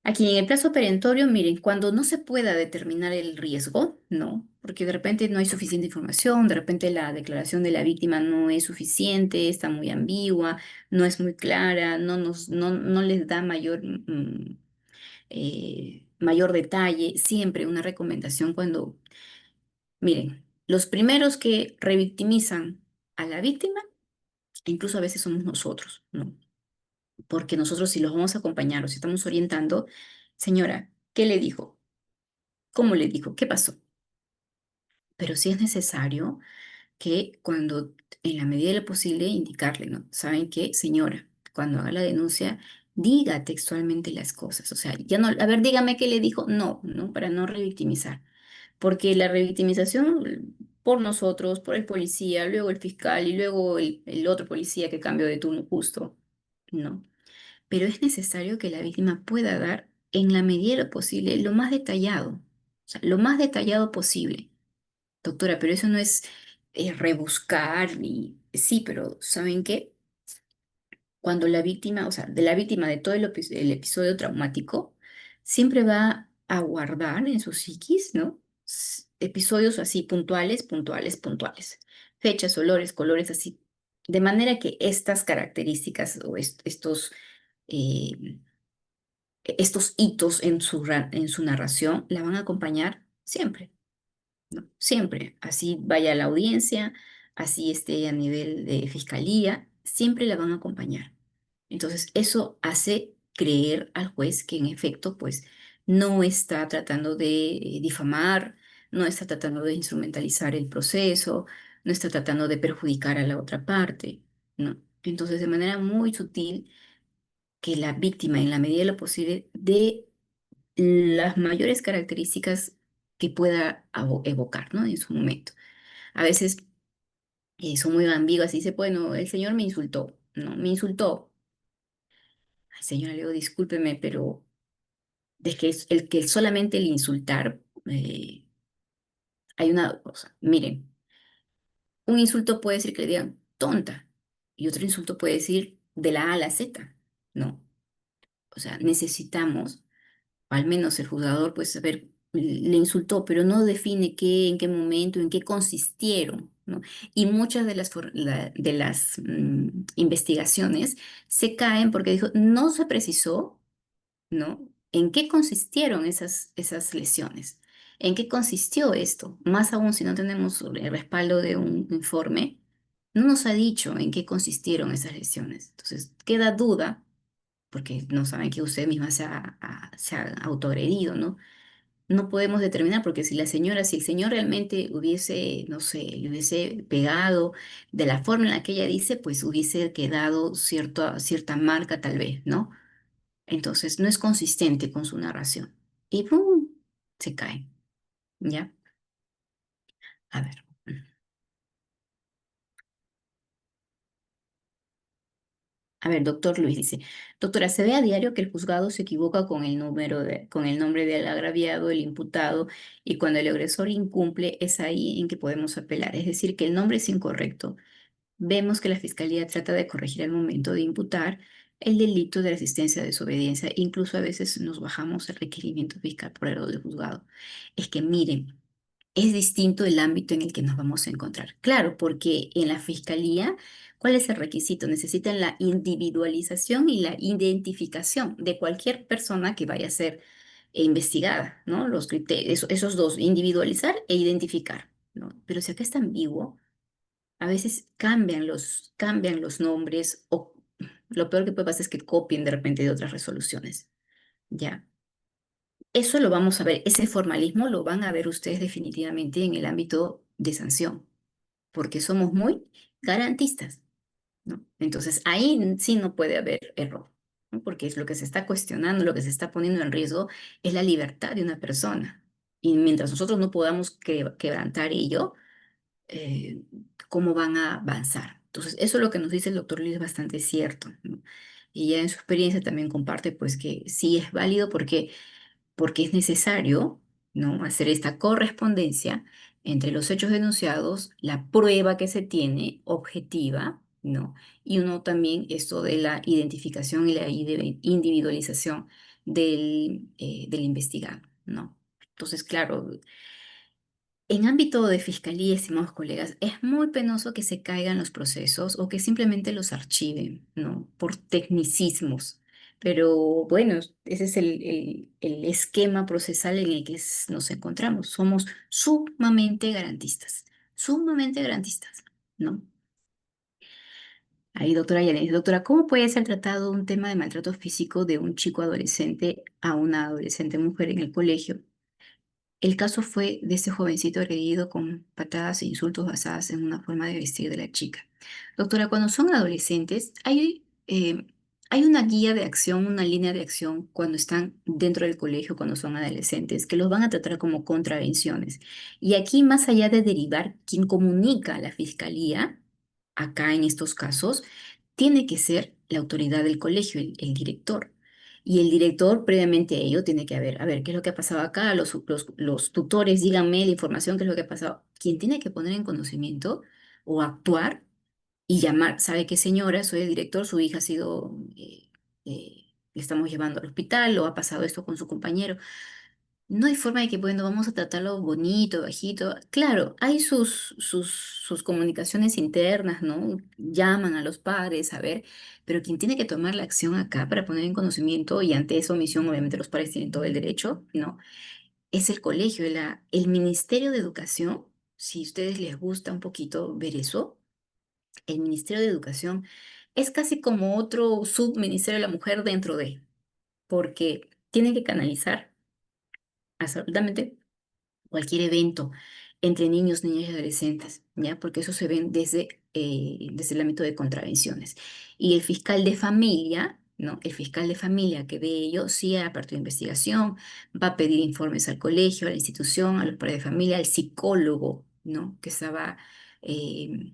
Aquí en el plazo perentorio, miren, cuando no se pueda determinar el riesgo, ¿no? Porque de repente no hay suficiente información, de repente la declaración de la víctima no es suficiente, está muy ambigua, no es muy clara, no les da mayor detalle. Siempre una recomendación cuando, miren, los primeros que revictimizan a la víctima, incluso a veces somos nosotros, ¿no? Porque nosotros si los vamos a acompañar o si estamos orientando, señora, ¿qué le dijo? ¿Cómo le dijo? ¿Qué pasó? Pero sí es necesario que cuando, en la medida de lo posible, indicarle, ¿no? ¿Saben qué, señora? Cuando haga la denuncia, diga textualmente las cosas. O sea, ya no, a ver, dígame qué le dijo. No, ¿no? Para no revictimizar. Porque la revictimización por nosotros, por el policía, luego el fiscal y luego el otro policía que cambió de turno justo, ¿no? Pero es necesario que la víctima pueda dar, en la medida de lo posible, lo más detallado. O sea, lo más detallado posible. Doctora, pero eso no es rebuscar y sí, pero ¿saben qué? Cuando la víctima, o sea, de la víctima de todo el episodio traumático, siempre va a guardar en su psiquis, ¿no? Episodios así puntuales, puntuales, puntuales. Fechas, olores, colores, así. De manera que estas características o eh, estos hitos en su narración la van a acompañar siempre. ¿No? Siempre, así vaya a la audiencia, así esté a nivel de fiscalía, siempre la van a acompañar. Entonces, eso hace creer al juez que en efecto, pues, no está tratando de difamar, no está tratando de instrumentalizar el proceso, no está tratando de perjudicar a la otra parte, ¿no? Entonces, de manera muy sutil, que la víctima, en la medida de lo posible, dé las mayores características que pueda evocar, ¿no? En su momento. A veces son muy ambiguas y dice, bueno, el señor me insultó, ¿no? Me insultó. Ay, señora, le digo, discúlpeme, pero es que solamente el insultar, hay una cosa, miren, un insulto puede decir que le digan tonta y otro insulto puede decir de la A a la Z, ¿no? O sea, necesitamos al menos el juzgador, pues, saber, le insultó, pero no define qué, en qué momento, en qué consistieron, ¿no? Y muchas de las investigaciones se caen porque dijo, no se precisó, ¿no? ¿En qué consistieron esas lesiones? ¿En qué consistió esto? Más aún si no tenemos el respaldo de un informe, no nos ha dicho en qué consistieron esas lesiones. Entonces, queda duda, porque no saben que usted misma se ha autoagredido, ¿no? No podemos determinar, porque si el señor realmente hubiese, no sé, le hubiese pegado de la forma en la que ella dice, pues hubiese quedado cierta marca tal vez, ¿no? Entonces no es consistente con su narración. Y ¡pum! Se cae, ¿ya? A ver. A ver, doctor Luis dice, doctora, se ve a diario que el juzgado se equivoca con el nombre del agraviado, el imputado, y cuando el agresor incumple, es ahí en que podemos apelar. Es decir, que el nombre es incorrecto. Vemos que la fiscalía trata de corregir al momento de imputar el delito de resistencia a desobediencia. Incluso a veces nos bajamos el requerimiento fiscal por error del juzgado. Es que miren, es distinto el ámbito en el que nos vamos a encontrar. Claro, porque en la fiscalía, ¿cuál es el requisito? Necesitan la individualización y la identificación de cualquier persona que vaya a ser investigada, ¿no? Los criterios, esos dos, individualizar e identificar, ¿no? Pero si acá está ambiguo, a veces cambian los nombres o lo peor que puede pasar es que copien de repente de otras resoluciones, ¿ya? Eso lo vamos a ver, ese formalismo lo van a ver ustedes definitivamente en el ámbito de sanción, porque somos muy garantistas, ¿no? Entonces ahí sí no puede haber error, ¿no? Porque es lo que se está cuestionando, lo que se está poniendo en riesgo es la libertad de una persona. Y mientras nosotros no podamos quebrantar ello, eh, ¿cómo van a avanzar? Entonces, eso es lo que nos dice el doctor Lee es bastante cierto, ¿no? Y ya en su experiencia también comparte pues que sí es válido porque es necesario, ¿no? Hacer esta correspondencia entre los hechos denunciados, la prueba que se tiene objetiva, ¿no? Y uno también esto de la identificación y la individualización del investigado, ¿no? Entonces, claro, en ámbito de fiscalía, estimados colegas, es muy penoso que se caigan los procesos o que simplemente los archiven, ¿no? Por tecnicismos. Pero bueno, ese es el esquema procesal en el que nos encontramos. Somos sumamente garantistas, ¿no? Ahí, doctora Yanis, doctora, ¿cómo puede ser tratado un tema de maltrato físico de un chico adolescente a una adolescente mujer en el colegio? El caso fue de ese jovencito agredido con patadas e insultos basadas en una forma de vestir de la chica. Doctora, cuando son adolescentes, hay una guía de acción, una línea de acción cuando están dentro del colegio, cuando son adolescentes, que los van a tratar como contravenciones. Y aquí, más allá de derivar, quien comunica a la fiscalía, acá en estos casos, tiene que ser la autoridad del colegio, el director. Y el director, previamente a ello, tiene que ver, ¿qué es lo que ha pasado acá? Los tutores, díganme la información, ¿qué es lo que ha pasado? Quien tiene que poner en conocimiento o actuar y llamar, ¿sabe qué, señora? Soy el director, su hija ha sido, le estamos llevando al hospital o ha pasado esto con su compañero. No hay forma de que, bueno, vamos a tratarlo bonito, bajito. Claro, hay sus comunicaciones internas, ¿no? Llaman a los padres a ver, pero quien tiene que tomar la acción acá para poner en conocimiento y ante esa omisión, obviamente los padres tienen todo el derecho, ¿no? Es el colegio, el Ministerio de Educación. Si a ustedes les gusta un poquito ver eso, el Ministerio de Educación es casi como otro subministerio de la mujer dentro de, porque tienen que canalizar absolutamente cualquier evento entre niños, niñas y adolescentes, ¿ya? Porque eso se ve desde el ámbito de contravenciones. Y el fiscal de familia, ¿no? El fiscal de familia que ve ello, sí ha aperto de investigación, va a pedir informes al colegio, a la institución, a los padres de familia, al psicólogo, ¿no? Que estaba, que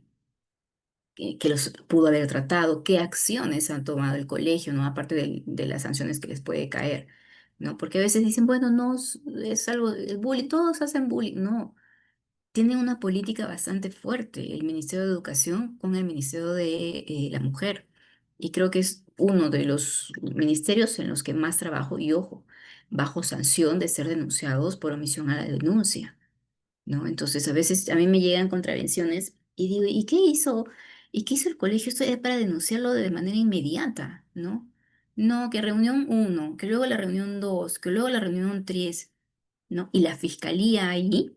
los pudo haber tratado, qué acciones han tomado el colegio, ¿no? Aparte de las sanciones que les puede caer, ¿no? Porque a veces dicen, bueno, no, es algo, el bullying, todos hacen bullying, no. Tienen una política bastante fuerte el Ministerio de Educación con el Ministerio de la Mujer. Y creo que es uno de los ministerios en los que más trabajo y ojo, bajo sanción de ser denunciados por omisión a la denuncia, ¿no? Entonces, a veces a mí me llegan contravenciones Y digo, ¿y qué hizo? ¿Y qué hizo el colegio? Esto es para denunciarlo de manera inmediata, ¿no? No, que reunión uno, que luego la reunión dos, que luego la reunión tres, ¿no? Y la fiscalía ahí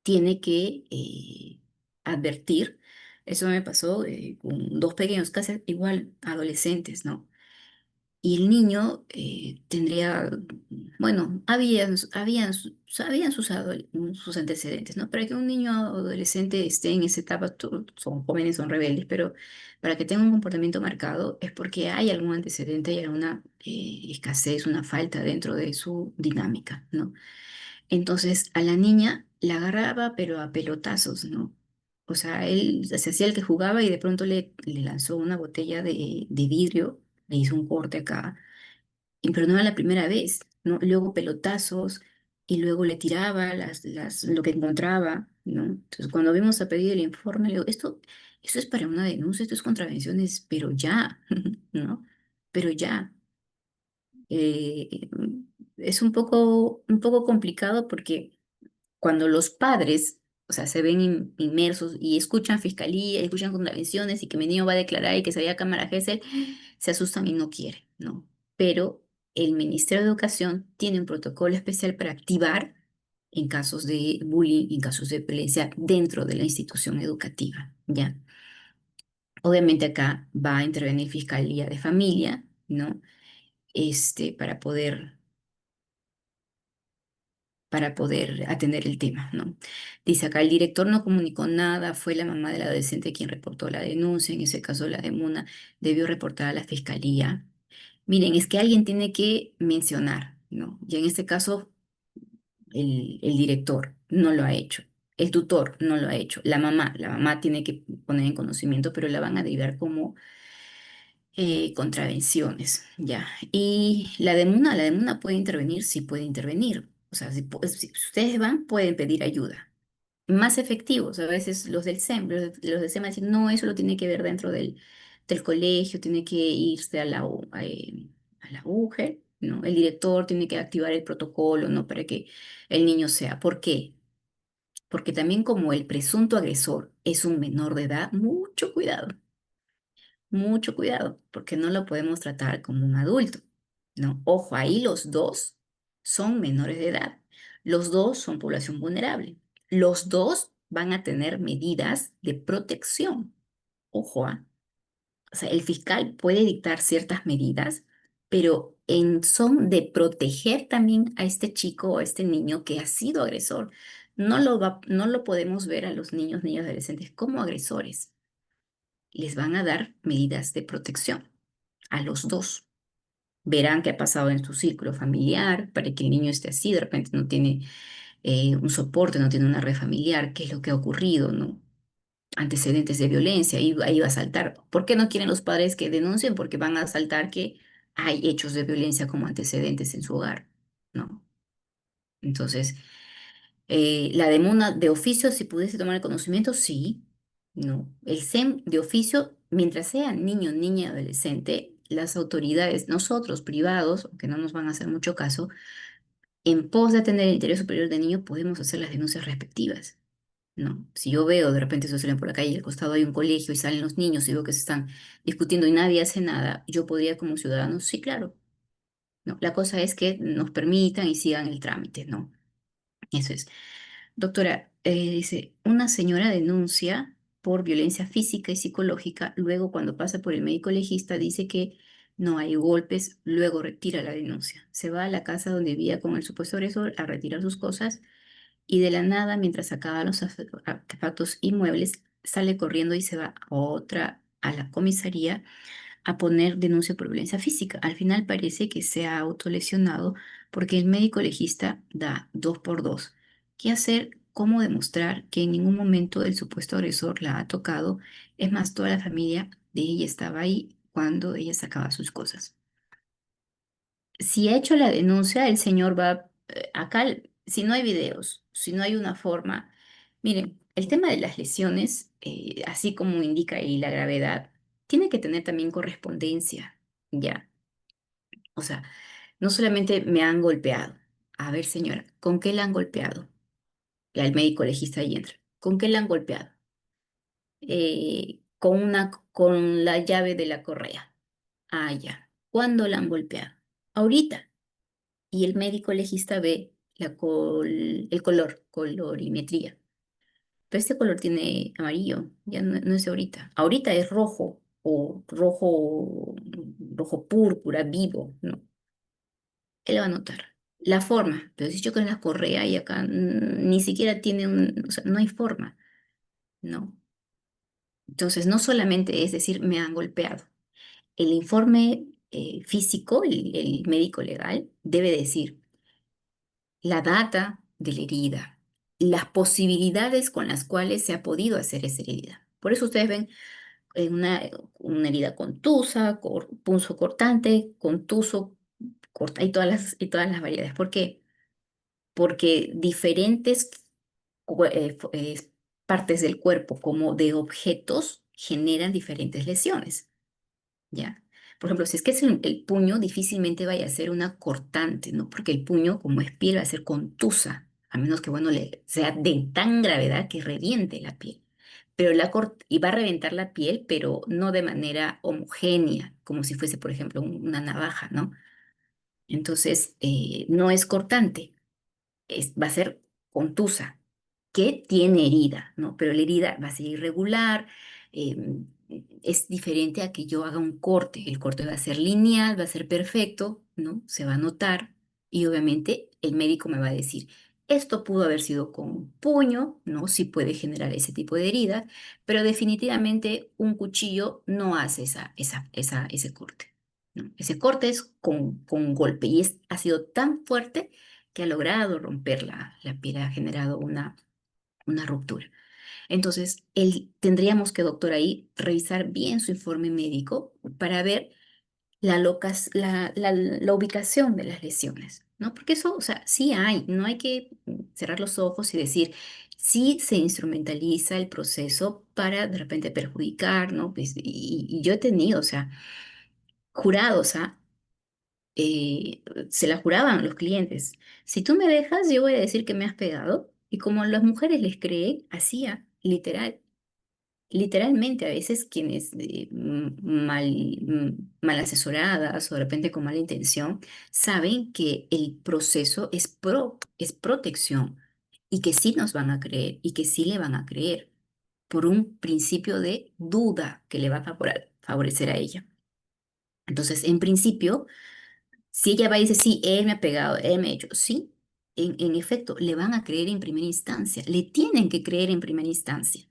tiene que advertir. Eso me pasó con dos pequeños, casi igual adolescentes, ¿no? Y el niño tendría, bueno, habían sus antecedentes, ¿no? Para que un niño adolescente esté en esa etapa, son jóvenes, son rebeldes, pero para que tenga un comportamiento marcado es porque hay algún antecedente, hay alguna escasez, una falta dentro de su dinámica, ¿no? Entonces a la niña la agarraba, pero a pelotazos, ¿no? O sea, él se hacía el que jugaba y de pronto le lanzó una botella de vidrio, le hizo un corte acá, pero no era la primera vez, ¿no? Luego pelotazos y luego le tiraba lo que encontraba, ¿no? Entonces cuando vimos a pedir el informe, le digo, esto es para una denuncia, esto es contravenciones, pero ya, ¿no? Pero ya eh, es un poco complicado porque cuando los padres, o sea, se ven inmersos y escuchan fiscalía, escuchan contravenciones y que mi niño va a declarar y que se vaya a cámara Gesell, se asustan y no quieren, ¿no? Pero el Ministerio de Educación tiene un protocolo especial para activar en casos de bullying, en casos de violencia dentro de la institución educativa, ¿ya? Obviamente acá va a intervenir Fiscalía de Familia, ¿no? Para poder atender el tema, ¿no? Dice acá, el director no comunicó nada, fue la mamá del adolescente quien reportó la denuncia, en ese caso la de Muna debió reportar a la fiscalía. Miren, es que alguien tiene que mencionar, ¿no? Y en este caso, el director no lo ha hecho, el tutor no lo ha hecho, la mamá tiene que poner en conocimiento, pero la van a derivar como contravenciones, ya. Y la de Muna puede intervenir, sí puede intervenir. O sea, si ustedes van, pueden pedir ayuda. Más efectivos, a veces los del SEM, los del SEM dicen, no, eso lo tiene que ver dentro del colegio, tiene que irse a la UGE, ¿no? El director tiene que activar el protocolo, ¿no? Para que el niño sea. ¿Por qué? Porque también como el presunto agresor es un menor de edad, mucho cuidado, porque no lo podemos tratar como un adulto, ¿no? Ojo, ahí los dos son menores de edad, los dos son población vulnerable, los dos van a tener medidas de protección. Ojo, ¿ah? O sea, el fiscal puede dictar ciertas medidas, pero en son de proteger también a este chico o a este niño que ha sido agresor. No lo podemos ver a los niños, niñas, adolescentes como agresores. Les van a dar medidas de protección a los dos. Verán qué ha pasado en su círculo familiar para que el niño esté así, de repente no tiene un soporte, no tiene una red familiar, qué es lo que ha ocurrido, ¿no? Antecedentes de violencia, ahí va a saltar. ¿Por qué no quieren los padres que denuncien? Porque van a saltar que hay hechos de violencia como antecedentes en su hogar, ¿no? Entonces, la demanda de oficio, si pudiese tomar el conocimiento, sí, no. El SEM de oficio, mientras sea niño, niña, adolescente, las autoridades, nosotros privados, que no nos van a hacer mucho caso, en pos de atender el interés superior del niño, podemos hacer las denuncias respectivas, ¿no? Si yo veo de repente eso salen por la calle y al costado hay un colegio y salen los niños y veo que se están discutiendo y nadie hace nada, yo podría como ciudadano, sí, claro, ¿no? La cosa es que nos permitan y sigan el trámite, ¿no? Eso es. Doctora, dice, una señora denuncia por violencia física y psicológica, luego cuando pasa por el médico legista dice que no hay golpes, luego retira la denuncia. Se va a la casa donde vivía con el supuesto agresor a retirar sus cosas y de la nada, mientras sacaba los artefactos y muebles, sale corriendo y se va a la comisaría a poner denuncia por violencia física. Al final parece que se ha autolesionado porque el médico legista da dos por dos. ¿Qué hacer? ¿Cómo demostrar que en ningún momento el supuesto agresor la ha tocado? Es más, toda la familia de ella estaba ahí cuando ella sacaba sus cosas. Si ha hecho la denuncia, el señor va, acá, si no hay videos, si no hay una forma, miren, el tema de las lesiones, así como indica ahí la gravedad, tiene que tener también correspondencia, ¿ya? O sea, no solamente me han golpeado. A ver, señora, ¿con qué la han golpeado? Ya el médico legista ahí entra. ¿Con qué la han golpeado? con la llave de la correa. Ah, ya. ¿Cuándo la han golpeado? Ahorita. Y el médico legista ve el color, colorimetría. Pero este color tiene amarillo, ya no es de ahorita. Ahorita es rojo o rojo púrpura, vivo, ¿no? Él va a notar. La forma, pero si yo con la correa y acá ni siquiera tiene o sea, no hay forma, ¿no? Entonces, no solamente es decir, me han golpeado. El informe físico, el médico legal, debe decir la data de la herida, las posibilidades con las cuales se ha podido hacer esa herida. Por eso ustedes ven una herida contusa, punzo cortante, contuso, corta, y todas las variedades. ¿Por qué? Porque diferentes partes del cuerpo, como de objetos, generan diferentes lesiones. ¿Ya? Por ejemplo, si es que es el puño, difícilmente vaya a ser una cortante, ¿no? Porque el puño, como es piel, va a ser contusa, a menos que, bueno, sea de tan gravedad que reviente la piel. Pero y va a reventar la piel, pero no de manera homogénea, como si fuese, por ejemplo, una navaja, ¿no? Entonces, no es cortante, va a ser contusa, que tiene herida, ¿no? Pero la herida va a ser irregular, eh, es diferente a que yo haga un corte. El corte va a ser lineal, va a ser perfecto, ¿no? Se va a notar y obviamente el médico me va a decir, esto pudo haber sido con un puño, ¿no? Sí puede generar ese tipo de herida, pero definitivamente un cuchillo no hace ese corte, ¿no? Ese corte es con golpe y ha sido tan fuerte que ha logrado romper la piel, ha generado una ruptura. Entonces, tendríamos que, doctor, ahí revisar bien su informe médico para ver la ubicación de las lesiones, ¿no? Porque eso, o sea, sí hay, no hay que cerrar los ojos y decir, sí se instrumentaliza el proceso para de repente perjudicar, ¿no? Pues, y yo he tenido, o sea, jurados, ¿ah? Se la juraban los clientes. Si tú me dejas, yo voy a decir que me has pegado. Y como a las mujeres les creen, hacía, literalmente a veces quienes mal asesoradas o de repente con mala intención, saben que el proceso es protección y que sí nos van a creer y que sí le van a creer por un principio de duda que le va a favorecer a ella. Entonces, en principio, si ella va y dice, sí, él me ha pegado, él me ha hecho, sí, en efecto, le van a creer en primera instancia, le tienen que creer en primera instancia.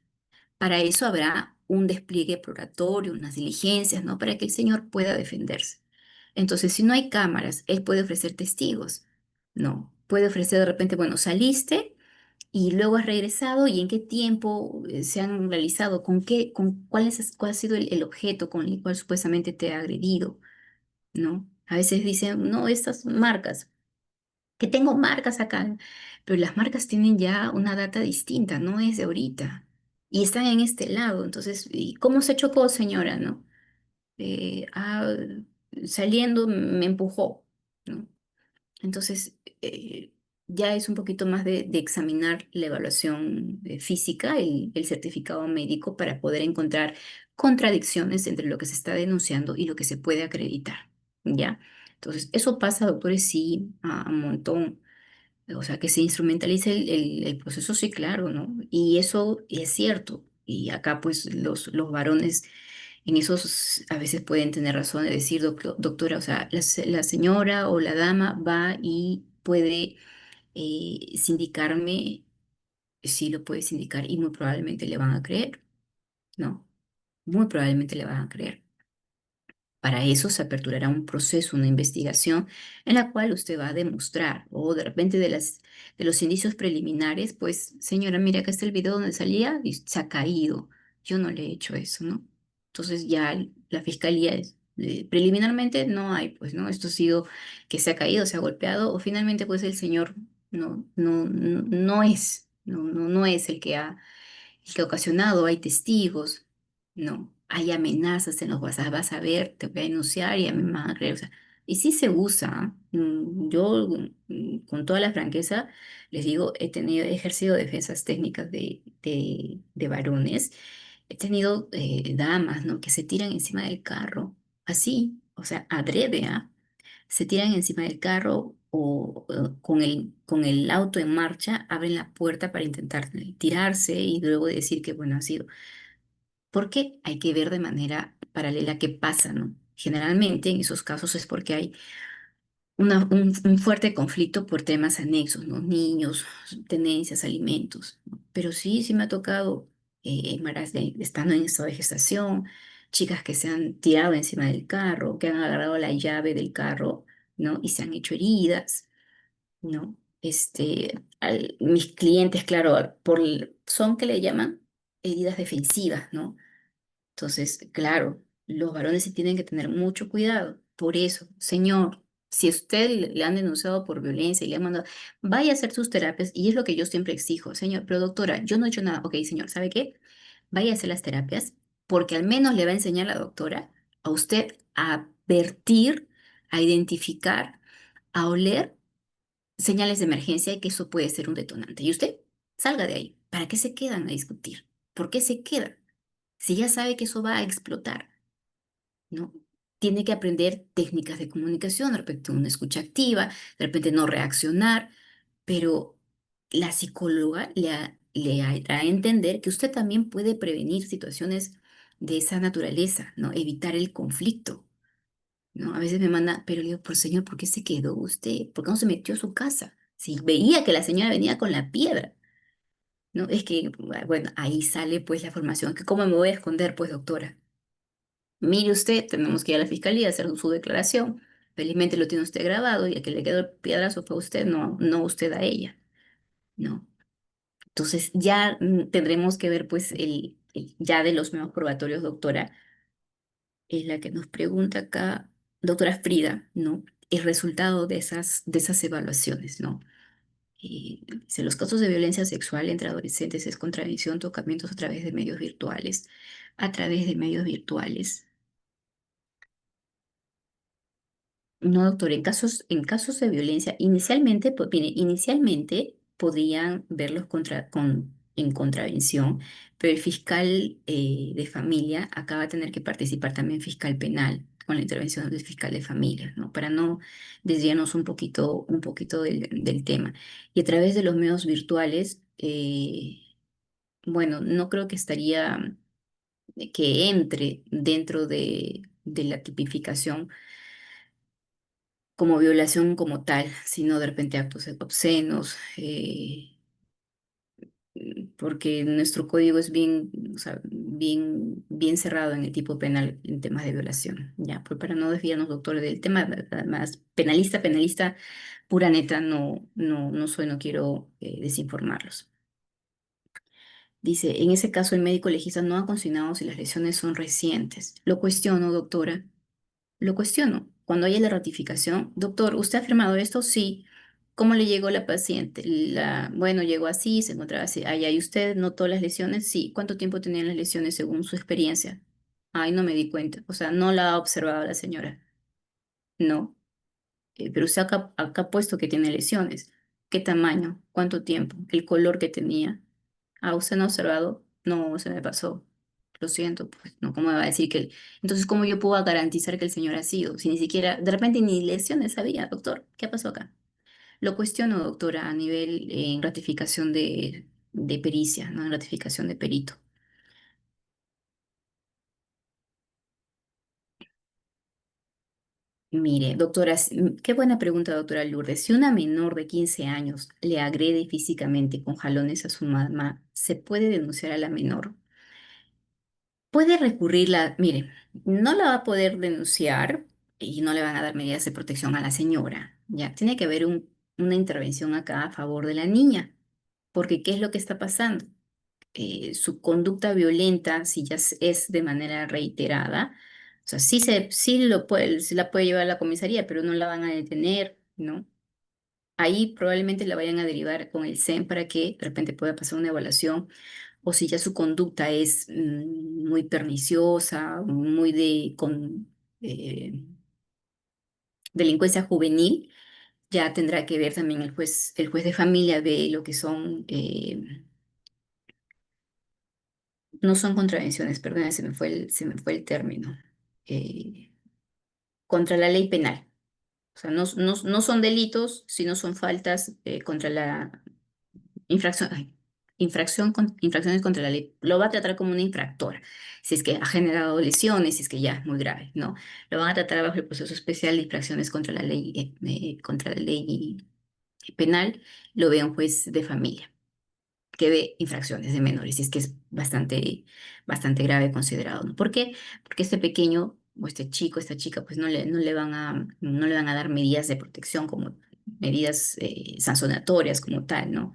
Para eso habrá un despliegue probatorio, unas diligencias, ¿no? Para que el señor pueda defenderse. Entonces, si no hay cámaras, él puede ofrecer testigos, ¿no? Puede ofrecer de repente, bueno, saliste y luego has regresado y en qué tiempo se han realizado, cuál ha sido el objeto con el cual supuestamente te ha agredido, ¿no? A veces dicen, no, estas marcas, que tengo marcas acá, pero las marcas tienen ya una data distinta, no es de ahorita, y están en este lado. Entonces, ¿y cómo se chocó, señora, no? Saliendo me empujó, ¿no? Entonces, ya es un poquito más de examinar la evaluación física, el certificado médico, para poder encontrar contradicciones entre lo que se está denunciando y lo que se puede acreditar, ¿ya? Entonces, eso pasa, doctores, sí, a un montón. O sea, que se instrumentalice el proceso, sí, claro, ¿no? Y eso es cierto. Y acá, pues, los varones en esos a veces pueden tener razón de decir, doctora, o sea, la señora o la dama va y puede sindicarme, sí lo puede sindicar y muy probablemente le van a creer, ¿no? Muy probablemente le van a creer. Para eso se aperturará un proceso, una investigación en la cual usted va a demostrar, o de repente de los indicios preliminares, pues, señora, mira, acá está el video donde salía y se ha caído. Yo no le he hecho eso, ¿no? Entonces ya la fiscalía preliminarmente no hay, pues, ¿no? Esto ha sido que se ha caído, se ha golpeado, o finalmente, pues, el señor no es el que ha ocasionado, hay testigos, no, hay amenazas en los WhatsApp, vas a ver, te voy a denunciar y a mí me van a creer, o sea, y sí se usa, yo con toda la franqueza les digo, he ejercido defensas técnicas de varones, He tenido damas, ¿no? Que se tiran encima del carro, así, o sea, adrede, ¿ah? Se tiran encima del carro o con el auto en marcha, abren la puerta para intentar tirarse y luego decir que, bueno, ha sido. Porque hay que ver de manera paralela qué pasa, ¿no? Generalmente en esos casos es porque hay un fuerte conflicto por temas anexos, ¿no? Niños, tenencias, alimentos, ¿no? Pero sí, sí me ha tocado estando en estado de gestación, chicas que se han tirado encima del carro, que han agarrado la llave del carro, ¿no? Y se han hecho heridas, ¿no? Mis clientes, claro, son que le llaman heridas defensivas, ¿no? Entonces, claro, los varones sí tienen que tener mucho cuidado. Por eso, señor, si a usted le han denunciado por violencia y le han mandado, vaya a hacer sus terapias, y es lo que yo siempre exijo, señor, pero doctora, yo no he hecho nada. Ok, señor, ¿sabe qué? Vaya a hacer las terapias, porque al menos le va a enseñar la doctora a usted a advertir, a identificar, a oler señales de emergencia y que eso puede ser un detonante. Y usted salga de ahí. ¿Para qué se quedan a discutir? ¿Por qué se quedan? Si ya sabe que eso va a explotar, ¿no? Tiene que aprender técnicas de comunicación, de repente una escucha activa, de repente no reaccionar, pero la psicóloga le hará entender que usted también puede prevenir situaciones de esa naturaleza, ¿no? Evitar el conflicto, ¿no? A veces me manda, pero le digo, por señor, ¿por qué se quedó usted? ¿Por qué no se metió a su casa? Si veía que la señora venía con la piedra, ¿no? Es que, bueno, ahí sale pues la formación, que cómo me voy a esconder, pues doctora. Mire usted, tenemos que ir a la fiscalía a hacer su declaración. Felizmente lo tiene usted grabado y el que le quedó el piedrazo fue usted, no, no usted a ella, ¿no? Entonces ya tendremos que ver pues ya de los nuevos probatorios, doctora, es la que nos pregunta acá, doctora Frida, ¿no? El resultado de esas evaluaciones, ¿no? Dice, los casos de violencia sexual entre adolescentes es contravención, tocamientos a través de medios virtuales, a través de medios virtuales. No, doctor, en casos de violencia, inicialmente, pues, mire, inicialmente podrían verlos en contravención, pero el fiscal de familia acá va a tener que participar también fiscal penal con la intervención del fiscal de familia, ¿no? Para no desviarnos un poquito del tema. Y a través de los medios virtuales, bueno, no creo que estaría, que entre dentro de la tipificación como violación como tal, sino de repente actos obscenos, porque nuestro código es bien, o sea, bien cerrado en el tipo penal en temas de violación. Ya, pues para no desviarnos, doctor, del tema más penalista pura neta, no soy, no quiero desinformarlos. Dice, en ese caso el médico legista no ha consignado si las lesiones son recientes. Lo cuestiono, doctora. Lo cuestiono. Cuando haya la ratificación, doctor, ¿usted ha firmado esto? Sí. ¿Cómo le llegó la paciente? Bueno, llegó así, se encontraba así. Allá, ¿y usted notó las lesiones? Sí. ¿Cuánto tiempo tenían las lesiones según su experiencia? Ay, no me di cuenta. O sea, no la ha observado la señora. No. Pero usted acá ha puesto que tiene lesiones. ¿Qué tamaño? ¿Cuánto tiempo? ¿El color que tenía? Ah, ¿usted no ha observado? No, se me pasó. Lo siento, pues, no, ¿cómo me va a decir que entonces, ¿cómo yo puedo garantizar que el señor ha sido? Si ni siquiera, de repente ni lesiones sabía, doctor, ¿qué pasó acá? Lo cuestiono, doctora, a nivel en ratificación de pericia, no en ratificación de perito. Mire, doctora, qué buena pregunta, doctora Lourdes. Si una menor de 15 años le agrede físicamente con jalones a su mamá, ¿se puede denunciar a la menor? Puede recurrirla, mire, no la va a poder denunciar y no le van a dar medidas de protección a la señora. Ya, tiene que haber una intervención acá a favor de la niña, porque ¿qué es lo que está pasando? Su conducta violenta, si ya es de manera reiterada, o sea, sí la puede llevar a la comisaría, pero no la van a detener, ¿no? Ahí probablemente la vayan a derivar con el CEN para que de repente pueda pasar una evaluación o si ya su conducta es muy perniciosa, muy eh, delincuencia juvenil, ya tendrá que ver también el juez de familia ve lo que son no son contravenciones, perdón, se me fue el término. Contra la ley penal. O sea, no son delitos, sino son faltas contra la infracción, ay, infracciones contra la ley. Lo va a tratar como una infractora, si es que ha generado lesiones, si es que ya es muy grave, ¿no? Lo van a tratar bajo el proceso especial de infracciones contra la ley penal, lo ve un juez de familia que ve infracciones de menores, y es que es bastante grave considerado, ¿no? ¿Por qué? Porque este pequeño o este chico, esta chica, pues no le van a dar medidas de protección como medidas sancionatorias como tal, ¿no?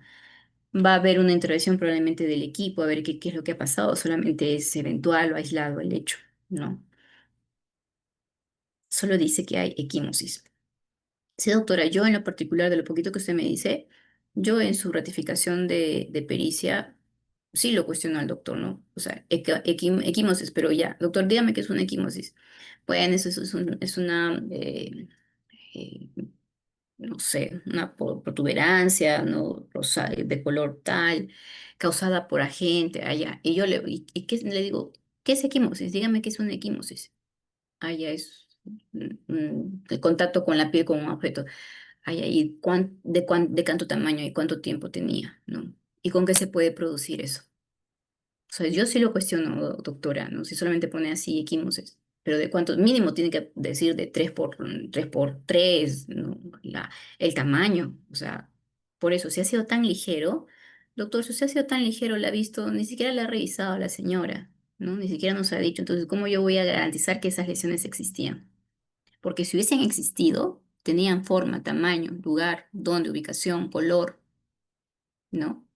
Va a haber una intervención probablemente del equipo, a ver qué es lo que ha pasado, solamente es eventual o aislado el hecho, ¿no? Solo dice que hay equimosis. Sí, doctora, yo en lo particular de lo poquito que usted me dice, yo en su ratificación de pericia, sí lo cuestiono al doctor, ¿no? O sea, equimosis, pero ya, doctor, dígame qué es una equimosis. Bueno, es una, eh, no sé, una protuberancia, ¿no? De color tal, causada por agente, allá. Y yo y qué, le digo, ¿qué es equimosis? Dígame qué es una equimosis. Allá es el contacto con la piel con un objeto. Ay, ahí, de cuánto tamaño y cuánto tiempo tenía, ¿no? ¿Y con qué se puede producir eso? O sea, yo sí lo cuestiono, doctora, ¿no? Si solamente pone así equimosis, pero de cuánto, mínimo tiene que decir de 3 por 3, ¿no? El tamaño, o sea, por eso, si ha sido tan ligero, doctor, si usted ha sido tan ligero, la ha visto, ni siquiera la ha revisado a la señora, ¿no? Ni siquiera nos ha dicho, entonces, ¿cómo yo voy a garantizar que esas lesiones existían? Porque si hubiesen existido, tenían forma, tamaño, lugar, dónde, ubicación, color, ¿no?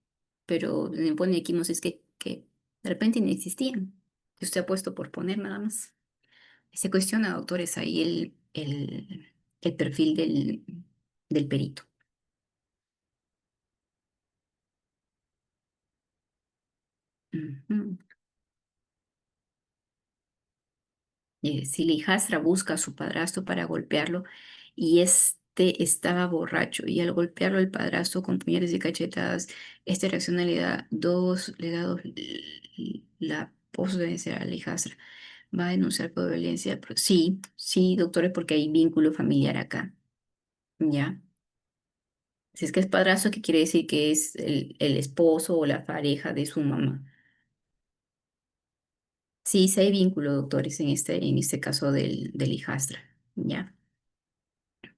Pero le pone equimosis que de repente ni existían. Y usted ha puesto por poner nada más. Y se cuestiona, doctores, ahí el perfil del perito. Ujú. Si la hijastra busca a su padrastro para golpearlo y este estaba borracho y al golpearlo el padrastro con puñales y cachetadas, esta reacciona le da la posdenuncia a la hijastra. Va a denunciar por violencia. Sí, sí, doctores, porque hay vínculo familiar acá, ¿ya? Si es que es padrastro, ¿qué quiere decir? Que es el esposo o la pareja de su mamá. Sí, sí hay vínculo, doctores, en este caso del hijastra, ¿ya?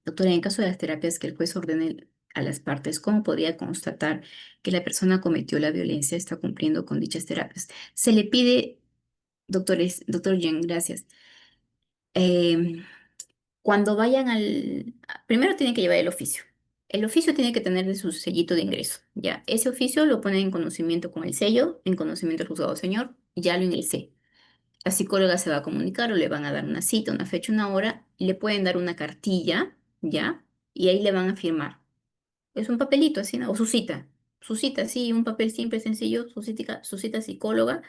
Doctora, en caso de las terapias que el juez ordene a las partes, ¿cómo podría constatar que la persona cometió la violencia está cumpliendo con dichas terapias? Se le pide, doctor Jen, gracias. em, Cuando vayan primero tienen que llevar el oficio. El oficio tiene que tener de su sellito de ingreso, ¿ya? Ese oficio lo ponen en conocimiento con el sello, en conocimiento del juzgado, señor, ya lo ingresé. La psicóloga se va a comunicar o le van a dar una cita, una fecha, una hora, y le pueden dar una cartilla, ¿ya? Y ahí le van a firmar. Es un papelito así, ¿no? O su cita, sí, un papel simple, sencillo, su cita psicóloga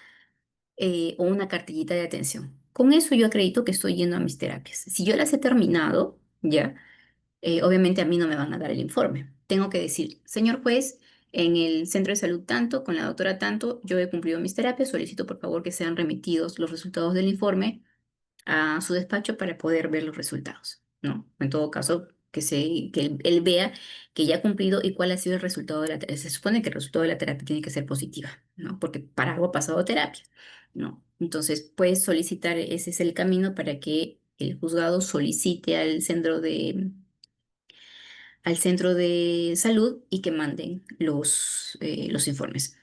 o una cartillita de atención. Con eso yo acredito que estoy yendo a mis terapias. Si yo las he terminado, ¿ya? Obviamente a mí no me van a dar el informe. Tengo que decir, señor juez, en el centro de salud tanto, con la doctora tanto, yo he cumplido mis terapias, solicito por favor que sean remitidos los resultados del informe a su despacho para poder ver los resultados, ¿no? En todo caso, que él vea que ya ha cumplido y cuál ha sido el resultado de la terapia. Se supone que el resultado de la terapia tiene que ser positiva, ¿no? Porque para algo ha pasado terapia, ¿no? Entonces, puedes solicitar, ese es el camino para que el juzgado solicite al centro de salud y que manden los informes.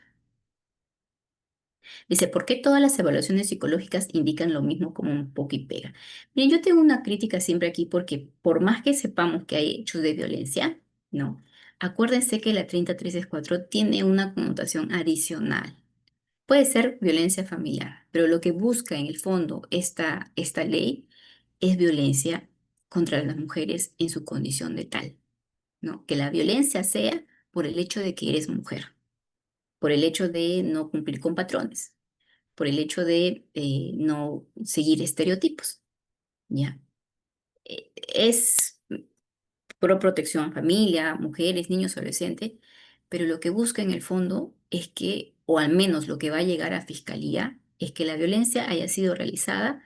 Dice, ¿por qué todas las evaluaciones psicológicas indican lo mismo como un poco y pega? Bien, yo tengo una crítica siempre aquí porque por más que sepamos que hay hechos de violencia, ¿no? Acuérdense que la 3034 tiene una connotación adicional. Puede ser violencia familiar, pero lo que busca en el fondo esta ley es violencia contra las mujeres en su condición de tal, ¿no? Que la violencia sea por el hecho de que eres mujer, por el hecho de no cumplir con patrones, por el hecho de no seguir estereotipos, ¿ya? Es pro protección a familia, mujeres, niños, adolescentes, pero lo que busca en el fondo es que o al menos lo que va a llegar a fiscalía, es que la violencia haya sido realizada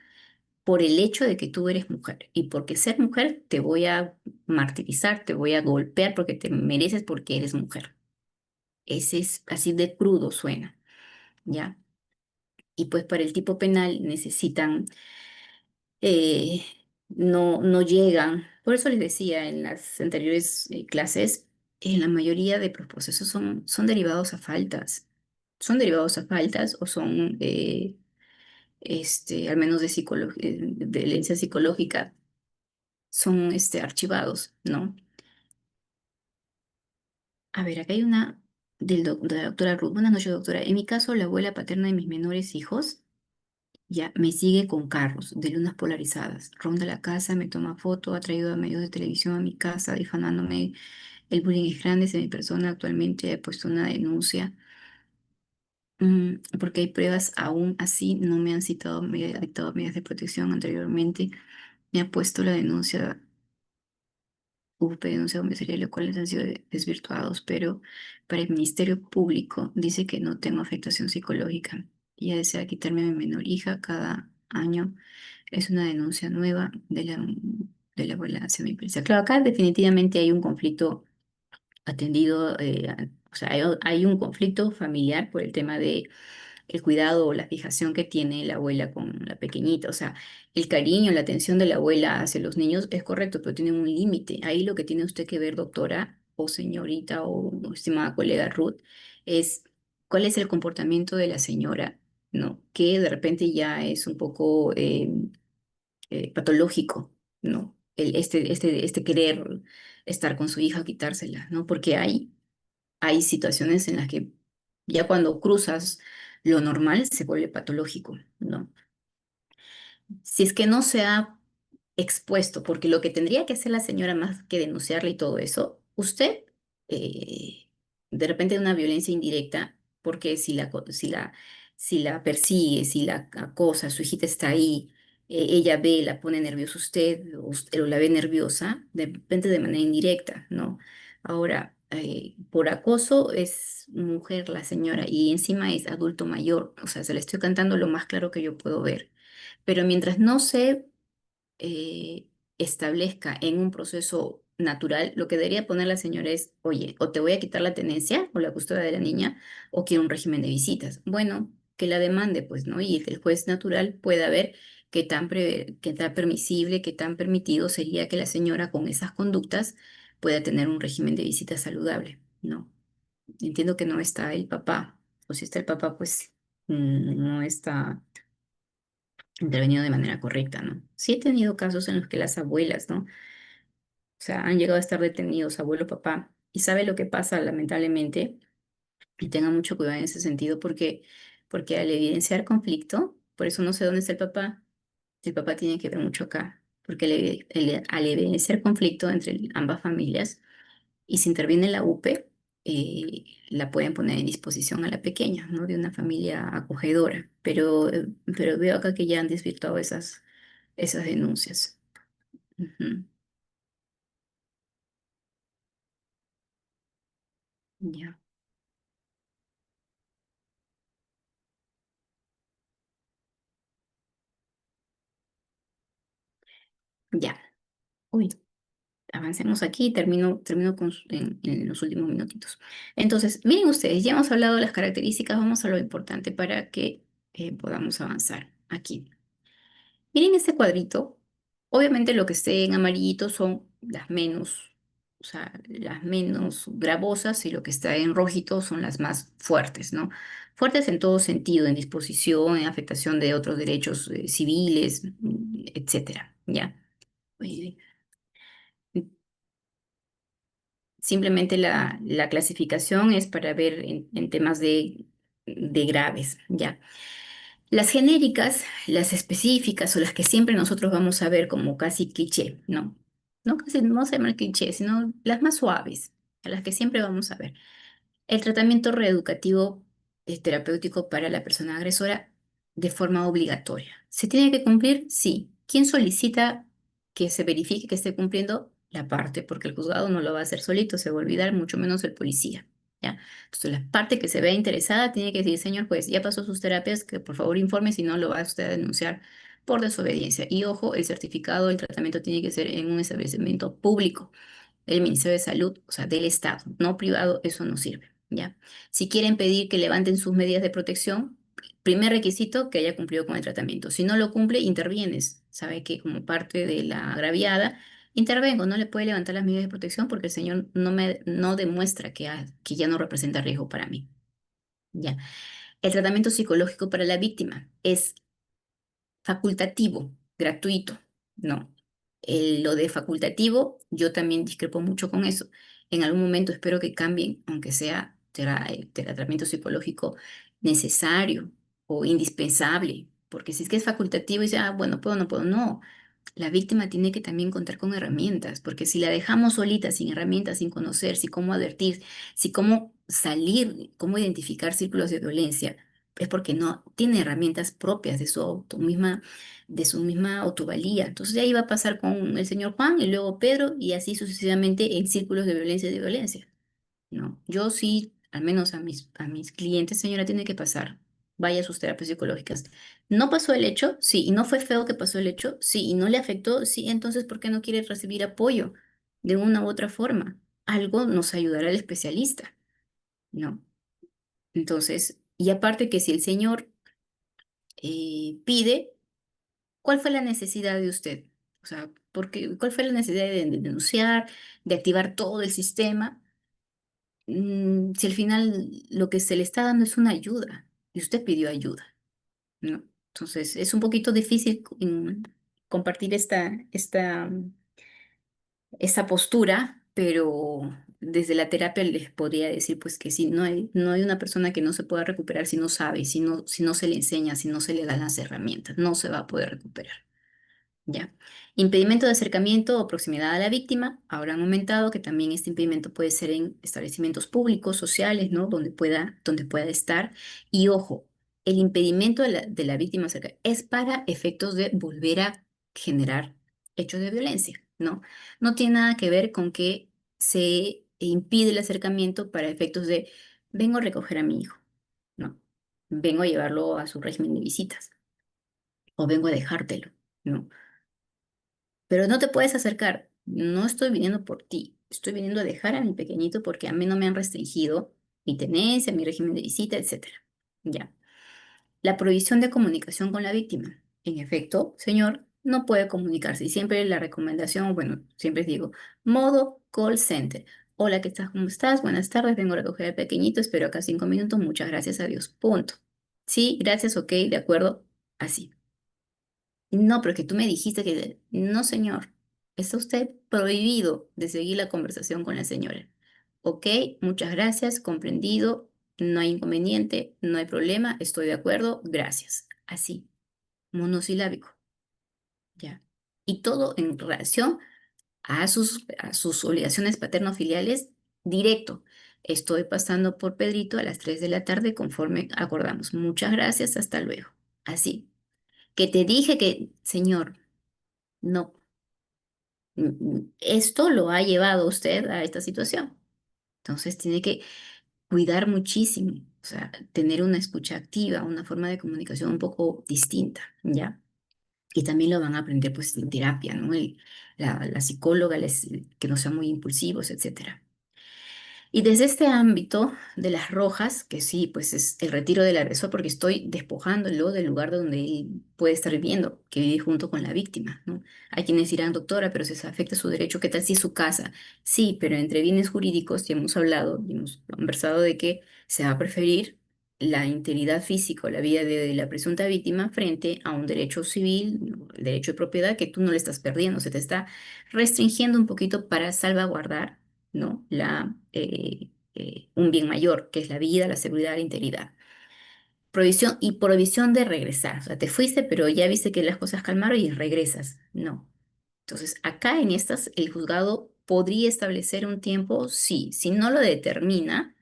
por el hecho de que tú eres mujer. Y porque ser mujer te voy a martirizar, te voy a golpear porque te mereces porque eres mujer. Ese es así de crudo suena, ¿ya? Y pues para el tipo penal necesitan, eh, no llegan. Por eso les decía en las anteriores clases, en la mayoría de los procesos son derivados a faltas. Son derivados a faltas o son, al menos de violencia psicológica, son archivados, ¿no? A ver, acá hay una de la doctora Ruth. Buenas noches, doctora. En mi caso, la abuela paterna de mis menores hijos ya me sigue con carros de lunas polarizadas. Ronda la casa, me toma foto, ha traído a medios de televisión a mi casa, difamándome. El bullying es grande, se mi persona actualmente he puesto una denuncia. Porque hay pruebas aún así, no me han citado, me ha dictado medidas de protección anteriormente. Me ha puesto la denuncia. UP denuncia comisaría, los cuales han sido desvirtuados, pero para el Ministerio Público dice que no tengo afectación psicológica. Ella desea quitarme a mi menor hija cada año. Es una denuncia nueva de la abuela hacia mi empresa. Claro, acá definitivamente hay un conflicto atendido, o sea, hay un conflicto familiar por el tema de el cuidado o la fijación que tiene la abuela con la pequeñita. O sea, el cariño, la atención de la abuela hacia los niños es correcto, pero tiene un límite. Ahí lo que tiene usted que ver, doctora o señorita o estimada colega Ruth, es cuál es el comportamiento de la señora, ¿no? Que de repente ya es un poco patológico, ¿no? Este querer estar con su hija, quitársela, ¿no? Porque hay situaciones en las que ya cuando cruzas lo normal se vuelve patológico, ¿no? Si es que no se ha expuesto, porque lo que tendría que hacer la señora más que denunciarle y todo eso, usted eh, de repente una violencia indirecta, porque si la persigue, si la acosa, su hijita está ahí, ella ve, la pone nerviosa usted o la ve nerviosa, de repente de manera indirecta, ¿no? Ahora, por acoso es mujer la señora y encima es adulto mayor, o sea, se le estoy cantando lo más claro que yo puedo ver. Pero mientras no se establezca en un proceso natural, lo que debería poner la señora es, oye, o te voy a quitar la tenencia o la custodia de la niña, o quiero un régimen de visitas. Bueno, que la demande, pues, ¿no? Y que el juez natural pueda ver qué tan permisible, qué tan permitido sería que la señora con esas conductas pueda tener un régimen de visitas saludable, ¿no? Entiendo que no está el papá, o si está el papá, pues no está intervenido de manera correcta, ¿no? Sí he tenido casos en los que las abuelas, ¿no? O sea, han llegado a estar detenidos, abuelo, papá, y sabe lo que pasa, lamentablemente, y tenga mucho cuidado en ese sentido, porque al evidenciar conflicto, por eso no sé dónde está el papá tiene que ver mucho acá, porque al evidenciar conflicto entre ambas familias, y si interviene la UPE, la pueden poner en disposición a la pequeña, ¿no? De una familia acogedora, pero veo acá que ya han desvirtuado esas denuncias. Ujú. Ya, ya. Uy, avancemos aquí y termino en los últimos minutitos. Entonces, miren ustedes, ya hemos hablado de las características, vamos a lo importante para que podamos avanzar aquí. Miren este cuadrito. Obviamente lo que esté en amarillito son las menos, o sea, las menos gravosas y lo que está en rojito son las más fuertes, ¿no? Fuertes en todo sentido, en disposición, en afectación de otros derechos civiles, etcétera, ¿ya? Eh, Simplemente la clasificación es para ver en temas de graves, ¿ya? Las genéricas, las específicas o las que siempre nosotros vamos a ver como casi cliché, ¿no? No casi, no se llama cliché, sino las más suaves, a las que siempre vamos a ver. El tratamiento reeducativo terapéutico para la persona agresora de forma obligatoria. ¿Se tiene que cumplir? Sí. ¿Quién solicita que se verifique que esté cumpliendo? La parte, porque el juzgado no lo va a hacer solito, se va a olvidar, mucho menos el policía. ¿ya? Entonces, la parte que se vea interesada tiene que decir, señor juez, ya pasó sus terapias, que por favor informe, si no lo va usted a denunciar por desobediencia. Y ojo, el certificado del tratamiento tiene que ser en un establecimiento público, el Ministerio de Salud, o sea, del Estado, no privado, eso no sirve, ¿ya? Si quieren pedir que levanten sus medidas de protección, primer requisito, que haya cumplido con el tratamiento. Si no lo cumple, intervienes. Sabe que como parte de la agraviada, intervengo, no le puede levantar las medidas de protección porque el señor no demuestra que ya no representa riesgo para mí, ¿ya? El tratamiento psicológico para la víctima es facultativo, gratuito, no. Lo de facultativo, yo también discrepo mucho con eso. En algún momento espero que cambien, aunque sea tratamiento psicológico necesario o indispensable, porque si es que es facultativo y dice, ah, bueno, puedo, no puedo, no. La víctima tiene que también contar con herramientas, porque si la dejamos solita, sin herramientas, sin conocer, sin cómo advertir, sin cómo salir, cómo identificar círculos de violencia, es porque no tiene herramientas propias de su misma autovalía. Entonces ahí va a pasar con el señor Juan y luego Pedro y así sucesivamente en círculos de violencia y de violencia. No, yo sí, al menos a mis clientes, señora, tiene que pasar. Vaya a sus terapias psicológicas. ¿No pasó el hecho? Sí. ¿Y no fue feo que pasó el hecho? Sí. ¿Y no le afectó? Sí. Entonces, ¿por qué no quiere recibir apoyo de una u otra forma? Algo nos ayudará el especialista, ¿no? Entonces, y aparte que si el señor pide, ¿cuál fue la necesidad de usted? O sea, ¿cuál fue la necesidad de denunciar, de activar todo el sistema? Si al final lo que se le está dando es una ayuda y usted pidió ayuda, ¿no? Entonces es un poquito difícil compartir esta postura, pero desde la terapia les podría decir pues que sí, no hay una persona que no se pueda recuperar si no sabe, si no se le enseña, si no se le dan las herramientas, no se va a poder recuperar. ¿Ya? Impedimento de acercamiento o proximidad a la víctima. Ahora han aumentado que también este impedimento puede ser en establecimientos públicos, sociales, ¿no? Donde pueda estar. Y ojo, el impedimento de la víctima es para efectos de volver a generar hechos de violencia, ¿no? No tiene nada que ver con que se impide el acercamiento para efectos de vengo a recoger a mi hijo, ¿no? Vengo a llevarlo a su régimen de visitas o vengo a dejártelo, ¿no? Pero no te puedes acercar. No estoy viniendo por ti. Estoy viniendo a dejar a mi pequeñito porque a mí no me han restringido mi tenencia, mi régimen de visita, etcétera. Ya. La prohibición de comunicación con la víctima. En efecto, señor, no puede comunicarse. Y siempre la recomendación, bueno, siempre digo, modo call center. Hola, ¿qué tal? ¿Cómo estás? Buenas tardes, vengo a recoger al pequeñito, espero acá 5 minutos. Muchas gracias a Dios. Punto. Sí, gracias, ok, de acuerdo. Así. No, pero es que tú me dijiste que... No, señor. Está usted prohibido de seguir la conversación con la señora. Ok, muchas gracias, comprendido. No hay inconveniente, no hay problema, estoy de acuerdo, gracias. Así, monosilábico, ya. Y todo en relación a sus obligaciones paterno-filiales, directo. Estoy pasando por Pedrito a las 3 de la tarde conforme acordamos. Muchas gracias, hasta luego. Así. Que te dije que, señor, no. Esto lo ha llevado usted a esta situación. Entonces tiene que cuidar muchísimo, o sea, tener una escucha activa, una forma de comunicación un poco distinta, ¿ya? Y también lo van a aprender pues en terapia, ¿no? La psicóloga que no sean muy impulsivos, etcétera. Y desde este ámbito de las rojas, que sí, pues es el retiro del agresor, porque estoy despojándolo del lugar donde él puede estar viviendo, que vive junto con la víctima, ¿no? Hay quienes dirán, doctora, pero si se afecta su derecho, ¿qué tal si es su casa? Sí, pero entre bienes jurídicos ya hemos hablado, y hemos conversado de que se va a preferir la integridad física o la vida de la presunta víctima frente a un derecho civil, ¿no? El derecho de propiedad que tú no le estás perdiendo, se te está restringiendo un poquito para salvaguardar, ¿no? Un bien mayor, que es la vida, la seguridad, la integridad. Prohibición y prohibición de regresar. O sea, te fuiste, pero ya viste que las cosas calmaron y regresas. No. Entonces, acá en estas, el juzgado podría establecer un tiempo, sí. Si no lo determina,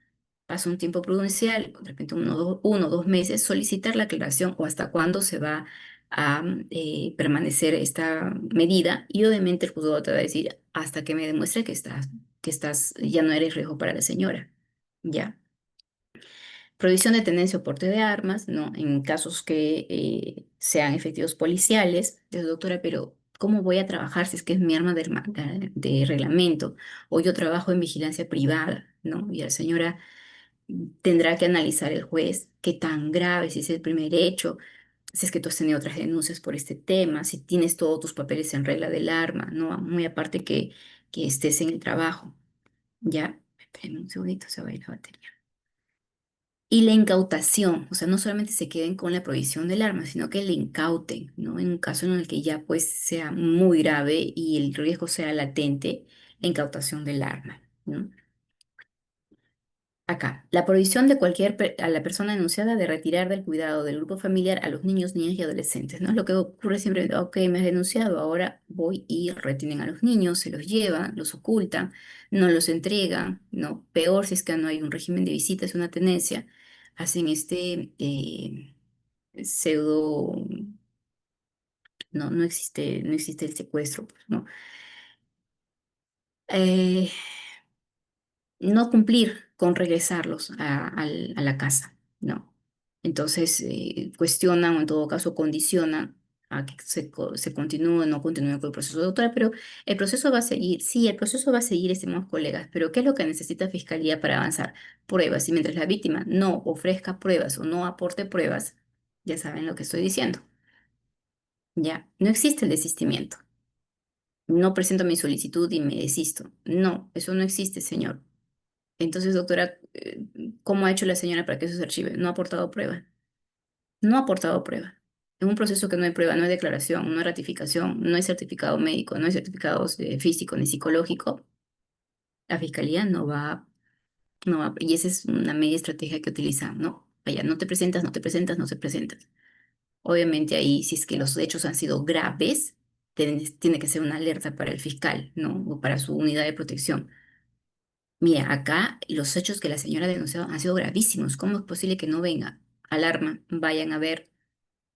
pasa un tiempo prudencial, de repente 1 o 2 meses, solicitar la aclaración o hasta cuándo se va a permanecer esta medida y obviamente el juzgado te va a decir hasta que me demuestre que estás, ya no eres riesgo para la señora, ¿ya? Prohibición de tenencia o porte de armas, ¿no? En casos que sean efectivos policiales. Entonces, doctora, pero ¿cómo voy a trabajar si es que es mi arma de reglamento? O yo trabajo en vigilancia privada, ¿no? Y la señora tendrá que analizar el juez qué tan grave, si es el primer hecho, si es que tú has tenido otras denuncias por este tema, si tienes todos tus papeles en regla del arma, ¿no? Muy aparte que estés en el trabajo, ¿ya? Esperen un segundito, se va a ir la batería. Y la incautación, o sea, no solamente se queden con la prohibición del arma, sino que le incauten, ¿no? En un caso en el que ya pues sea muy grave y el riesgo sea latente, la incautación del arma, ¿no? Acá, la prohibición de a la persona denunciada de retirar del cuidado del grupo familiar a los niños, niñas y adolescentes, ¿no? Lo que ocurre siempre, ok, me has denunciado, ahora voy y retienen a los niños, se los llevan, los ocultan, no los entregan, ¿no? Peor si es que no hay un régimen de visitas, una tenencia, hacen este pseudo, no, no existe el secuestro, pues, ¿no? Eh, no cumplir con regresarlos a la casa, ¿no? Entonces, cuestionan o en todo caso condicionan a que se continúe o no continúe con el proceso de doctora, pero el proceso va a seguir, sí, el proceso va a seguir, estimados colegas, pero ¿qué es lo que necesita Fiscalía para avanzar? Pruebas, y mientras la víctima no ofrezca pruebas o no aporte pruebas, ya saben lo que estoy diciendo, ya, no existe el desistimiento. No presento mi solicitud y me desisto. No, eso no existe, señor. Entonces, doctora, ¿cómo ha hecho la señora para que eso se archive? No ha aportado prueba. No ha aportado prueba. En un proceso que no hay prueba, no hay declaración, no hay ratificación, no hay certificado médico, no hay certificados físico ni psicológico, la fiscalía no va, y esa es una media estrategia que utilizan, ¿no? Vaya, no te presentas, no te presentas, no te presentas. Obviamente ahí, si es que los hechos han sido graves, tiene que ser una alerta para el fiscal, ¿no? O para su unidad de protección. Mira, acá los hechos que la señora ha denunciado han sido gravísimos. ¿Cómo es posible que no venga? Alarma, vayan a ver,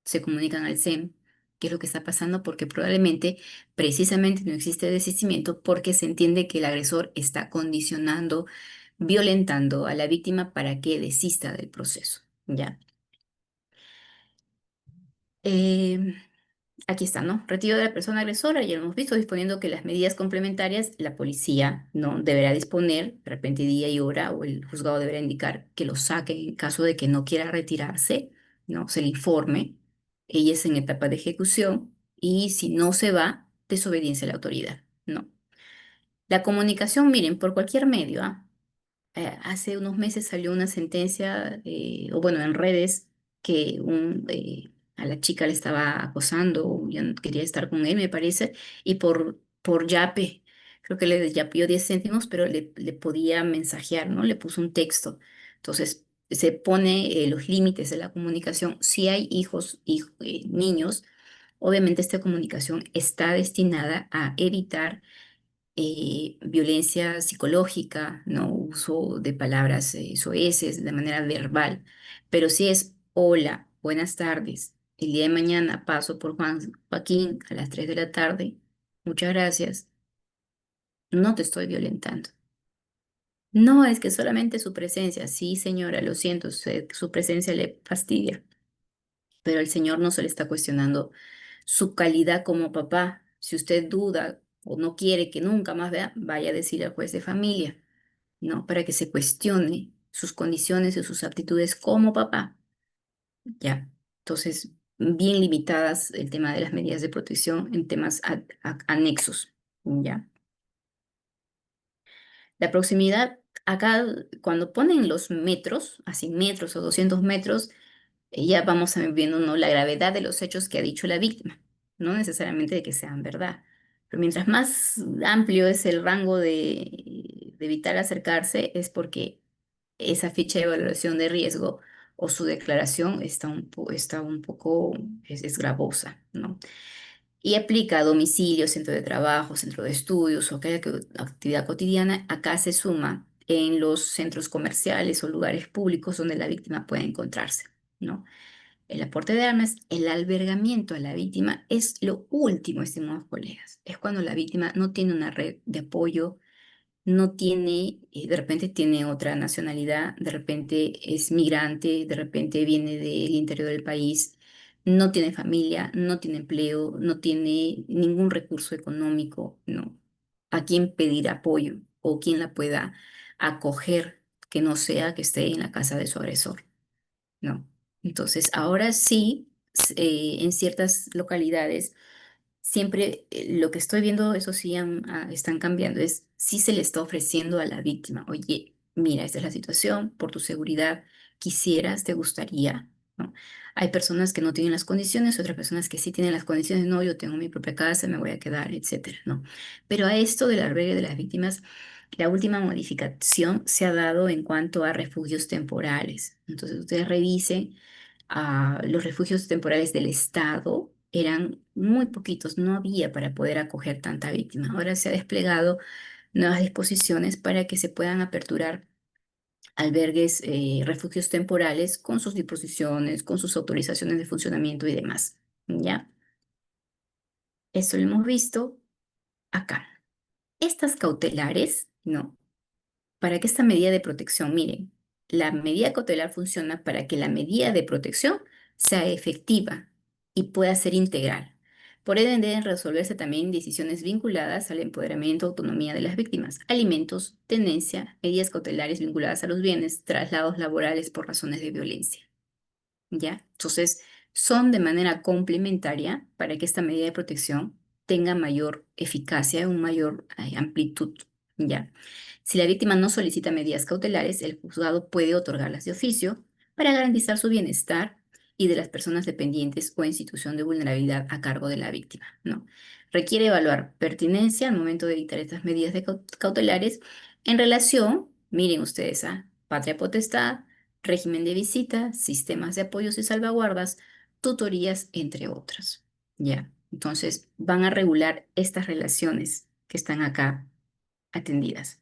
se comunican al SEM, qué es lo que está pasando, porque probablemente, precisamente no existe desistimiento porque se entiende que el agresor está condicionando, violentando a la víctima para que desista del proceso, ¿ya? Eh, Aquí está, ¿no? Retiro de la persona agresora, ya lo hemos visto, disponiendo que las medidas complementarias, la policía no deberá disponer, de repente día y hora, o el juzgado deberá indicar que lo saque en caso de que no quiera retirarse, ¿no? Se le informe, ella es en etapa de ejecución, y si no se va, desobediencia a la autoridad, ¿no? La comunicación, miren, por cualquier medio, ¿ah? Hace unos meses salió una sentencia, o bueno, en redes, que a la chica le estaba acosando, ya no quería estar con él, me parece, y por Yape, creo que le yapeó 10 céntimos, pero le podía mensajear, ¿no? Le puso un texto. Entonces, se pone los límites de la comunicación. Si hay niños, obviamente esta comunicación está destinada a evitar violencia psicológica, no uso de palabras soeces de manera verbal, pero si es hola, buenas tardes, el día de mañana paso por Joaquín a las 3 de la tarde, muchas gracias, no te estoy violentando. No, es que solamente su presencia, sí señora, lo siento, su presencia le fastidia, pero el señor no se le está cuestionando su calidad como papá. Si usted duda o no quiere que nunca más vea, vaya a decirle al juez de familia. ¿No? Para que se cuestione sus condiciones y sus aptitudes como papá, ¿ya? Entonces, bien limitadas el tema de las medidas de protección en temas anexos, ¿ya? La proximidad, acá cuando ponen los metros, así metros o 200 metros, ya vamos a viendo, ¿no? La gravedad de los hechos que ha dicho la víctima, no necesariamente de que sean verdad. Pero mientras más amplio es el rango de evitar acercarse, es porque esa ficha de valoración de riesgo o su declaración está un poco, es gravosa, ¿no? Y aplica a domicilio, centro de trabajo, centro de estudios o aquella actividad cotidiana. Acá se suma en los centros comerciales o lugares públicos donde la víctima puede encontrarse, ¿no? El aporte de armas, el albergamiento a la víctima es lo último, estimados colegas. Es cuando la víctima no tiene una red de apoyo, no tiene, de repente tiene otra nacionalidad, de repente es migrante, de repente viene del interior del país, no tiene familia, no tiene empleo, no tiene ningún recurso económico, ¿no? ¿A quién pedir apoyo o quién la pueda acoger que no sea que esté en la casa de su agresor? ¿No? Entonces, ahora sí, en ciertas localidades, siempre lo que estoy viendo, eso sí, están cambiando, es si se le está ofreciendo a la víctima, oye, mira, esta es la situación, por tu seguridad, quisieras, te gustaría, ¿no? Hay personas que no tienen las condiciones, otras personas que sí tienen las condiciones, no, yo tengo mi propia casa, me voy a quedar, etcétera, ¿no? Pero a esto del albergue de las víctimas, la última modificación se ha dado en cuanto a refugios temporales. Entonces, ustedes revisen, los refugios temporales del Estado eran muy poquitos, no había para poder acoger tanta víctima. Ahora se ha desplegado nuevas disposiciones para que se puedan aperturar albergues, refugios temporales con sus disposiciones, con sus autorizaciones de funcionamiento y demás. ¿Ya? Eso lo hemos visto acá. Estas cautelares, ¿no? Para que esta medida de protección, miren, la medida cautelar funciona para que la medida de protección sea efectiva y pueda ser integral. Por ende, deben resolverse también decisiones vinculadas al empoderamiento, autonomía de las víctimas, alimentos, tenencia, medidas cautelares vinculadas a los bienes, traslados laborales por razones de violencia. ¿Ya? Entonces, son de manera complementaria para que esta medida de protección tenga mayor eficacia, un mayor amplitud, ¿ya? Si la víctima no solicita medidas cautelares, el juzgado puede otorgarlas de oficio para garantizar su bienestar y de las personas dependientes o en situación de vulnerabilidad a cargo de la víctima, ¿no? Requiere evaluar pertinencia al momento de dictar estas medidas cautelares en relación, miren ustedes, a patria potestad, régimen de visita, sistemas de apoyos y salvaguardas, tutorías, entre otras. ¿Ya? Entonces, van a regular estas relaciones que están acá atendidas.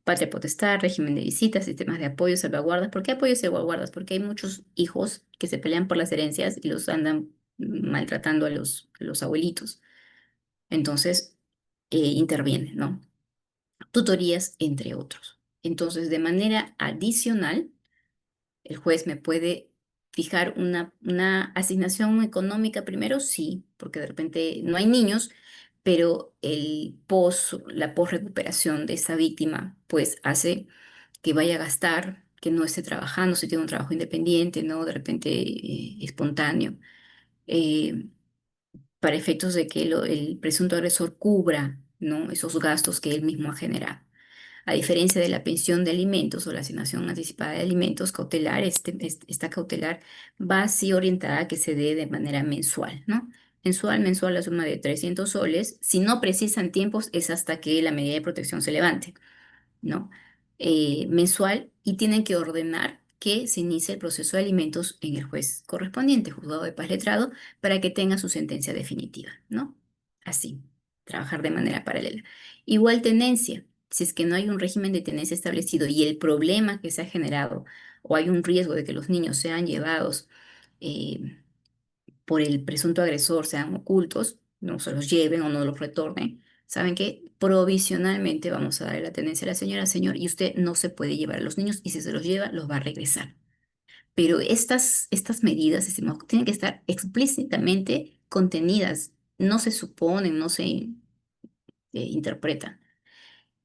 Patria potestad, régimen de visitas, sistemas de apoyo, salvaguardas. ¿Por qué apoyo y salvaguardas? Porque hay muchos hijos que se pelean por las herencias y los andan maltratando a los abuelitos. Entonces, intervienen, ¿no? Tutorías, entre otros. Entonces, de manera adicional, el juez me puede fijar una asignación económica primero, sí, porque de repente no hay niños, pero la post-recuperación de esa víctima, pues hace que vaya a gastar, que no esté trabajando, si tiene un trabajo independiente, ¿no? De repente espontáneo, eh, para efectos de que el presunto agresor cubra, ¿no? Esos gastos que él mismo ha generado. A diferencia de la pensión de alimentos o la asignación anticipada de alimentos cautelar, esta cautelar va así orientada a que se dé de manera mensual, ¿no? Mensual, la suma de 300 soles. Si no precisan tiempos, es hasta que la medida de protección se levante, ¿no? Mensual, y tienen que ordenar que se inicie el proceso de alimentos en el juez correspondiente, juzgado de paz letrado, para que tenga su sentencia definitiva, ¿no? Así, trabajar de manera paralela. Igual tenencia, si es que no hay un régimen de tenencia establecido y el problema que se ha generado o hay un riesgo de que los niños sean llevados eh, por el presunto agresor, sean ocultos, no se los lleven o no los retornen, ¿saben qué? Provisionalmente vamos a darle la tenencia a la señora, señor, y usted no se puede llevar a los niños y si se los lleva, los va a regresar. Pero estas medidas, estimado, tienen que estar explícitamente contenidas, no se suponen, no se interpretan.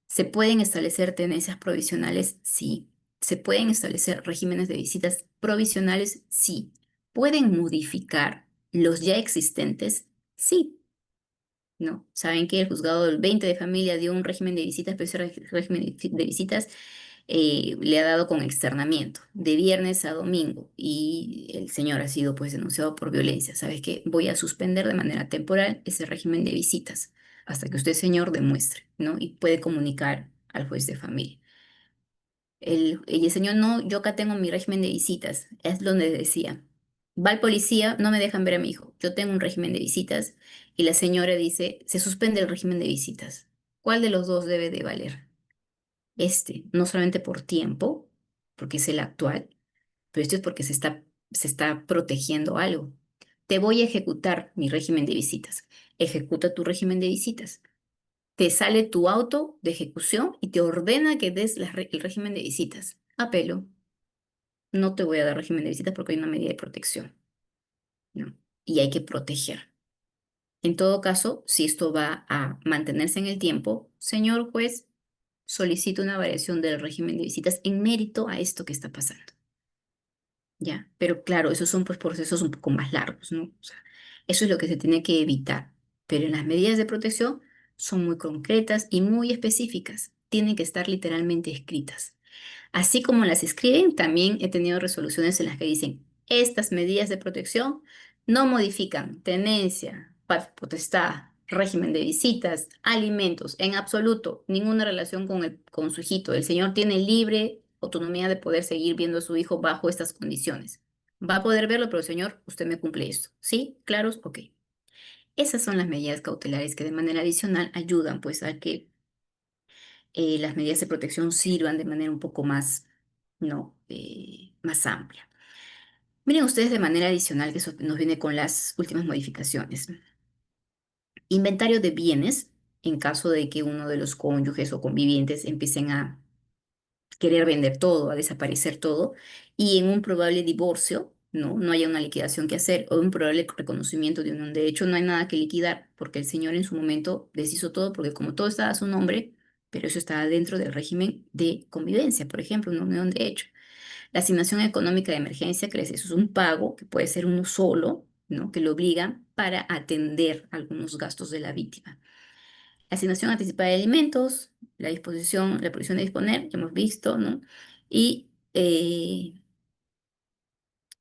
¿Se pueden establecer tenencias provisionales? Sí. ¿Se pueden establecer regímenes de visitas provisionales? Sí. ¿Pueden modificar los ya existentes? Sí. No. ¿Saben que el juzgado del 20 de familia dio un régimen de visitas, pero ese régimen de visitas le ha dado con externamiento de viernes a domingo y el señor ha sido pues denunciado por violencia? ¿Sabes qué? Voy a suspender de manera temporal ese régimen de visitas hasta que usted, señor, demuestre, ¿no? Y puede comunicar al juez de familia. Y el señor, no, yo acá tengo mi régimen de visitas, es donde decía, va el policía, no me dejan ver a mi hijo, yo tengo un régimen de visitas y la señora dice, se suspende el régimen de visitas. ¿Cuál de los dos debe de valer? No solamente por tiempo, porque es el actual, pero esto es porque se está protegiendo algo. Te voy a ejecutar mi régimen de visitas. Ejecuta tu régimen de visitas. te sale tu auto de ejecución y te ordena que des el régimen de visitas. Apelo, no te voy a dar régimen de visitas porque hay una medida de protección, ¿no? Y hay que proteger. En todo caso, si esto va a mantenerse en el tiempo, señor juez, solicito una variación del régimen de visitas en mérito a esto que está pasando. Ya, pero claro, esos son pues procesos un poco más largos, ¿no? O sea, eso es lo que se tiene que evitar. Pero en las medidas de protección son muy concretas y muy específicas. Tienen que estar literalmente escritas. Así como las escriben, también he tenido resoluciones en las que dicen, estas medidas de protección no modifican tenencia, potestad, régimen de visitas, alimentos, en absoluto, ninguna relación con su hijito. El señor tiene libre autonomía de poder seguir viendo a su hijo bajo estas condiciones. Va a poder verlo, pero señor, usted me cumple esto. ¿Sí? ¿Claros? Ok. Esas son las medidas cautelares que de manera adicional ayudan pues a que las medidas de protección sirvan de manera un poco más, ¿no? Más amplia. Miren ustedes de manera adicional que eso nos viene con las últimas modificaciones. Inventario de bienes en caso de que uno de los cónyuges o convivientes empiecen a querer vender todo, a desaparecer todo, y en un probable divorcio, ¿no? No haya una liquidación que hacer o un probable reconocimiento de unión de hecho, no hay nada que liquidar porque el señor en su momento deshizo todo porque como todo estaba a su nombre, pero eso estaba dentro del régimen de convivencia, por ejemplo, una unión de hecho. La asignación económica de emergencia, que eso es un pago que puede ser uno solo, ¿no? Que lo obliga para atender algunos gastos de la víctima. La asignación anticipada de alimentos, la prohibición de disponer, ya hemos visto, ¿no? Y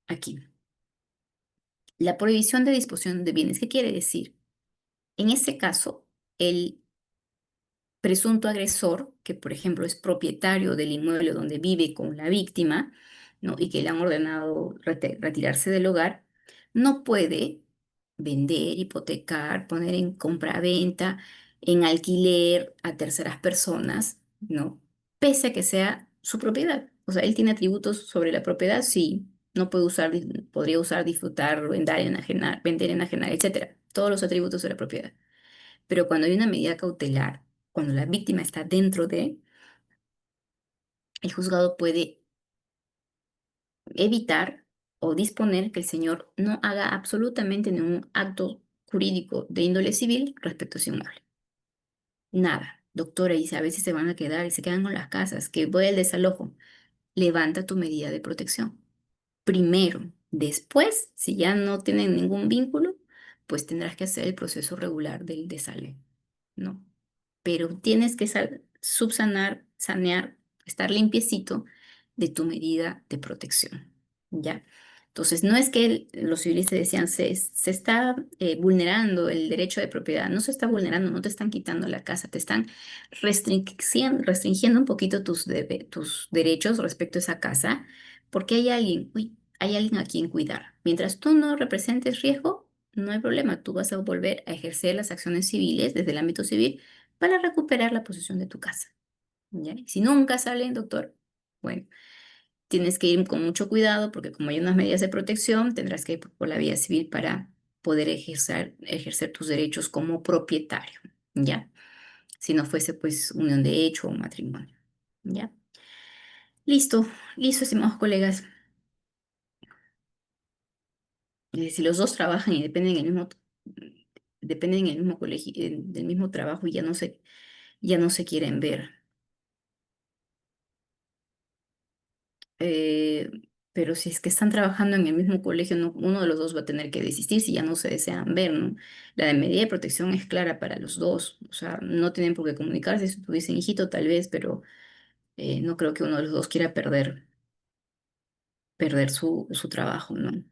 aquí, la prohibición de disposición de bienes. ¿Qué quiere decir? En este caso, el presunto agresor, que por ejemplo es propietario del inmueble donde vive con la víctima, ¿no? Y que le han ordenado retirarse del hogar, no puede vender, hipotecar, poner en compra-venta, en alquiler a terceras personas, ¿no? Pese a que sea su propiedad. O sea, él tiene atributos sobre la propiedad, sí, no puede usar, podría usar, disfrutar, vender, enajenar, etcétera. Todos los atributos de la propiedad. Pero cuando hay una medida cautelar, cuando la víctima está dentro de, el juzgado puede evitar o disponer que el señor no haga absolutamente ningún acto jurídico de índole civil respecto a su inmueble. Nada. Doctora, y si a veces se van a quedar y se quedan con las casas, que voy al desalojo. Levanta tu medida de protección. Primero, después, si ya no tienen ningún vínculo, pues tendrás que hacer el proceso regular del desalojo, ¿no? Pero tienes que subsanar, sanear, estar limpiecito de tu medida de protección, ¿ya? Entonces, no es que los civilistas decían, se está vulnerando el derecho de propiedad, no se está vulnerando, no te están quitando la casa, te están restringiendo un poquito tus derechos respecto a esa casa, porque hay alguien, uy, hay alguien a quien cuidar. Mientras tú no representes riesgo, no hay problema, tú vas a volver a ejercer las acciones civiles desde el ámbito civil para recuperar la posesión de tu casa. ¿Ya? Y si nunca salen, doctor, bueno, tienes que ir con mucho cuidado porque como hay unas medidas de protección, tendrás que ir por la vía civil para poder ejercer tus derechos como propietario, ¿ya? Si no fuese pues unión de hecho o matrimonio, ¿ya? Listo, listo, estimados colegas. Si los dos trabajan y dependen en el mismo colegio, del mismo trabajo y ya no se quieren ver. eh, pero si es que están trabajando en el mismo colegio, uno de los dos va a tener que desistir si ya no se desean ver, ¿no? La de medida de protección es clara para los dos, o sea, no tienen por qué comunicarse, si tuviesen hijito tal vez, pero no creo que uno de los dos quiera perder su trabajo, ¿no?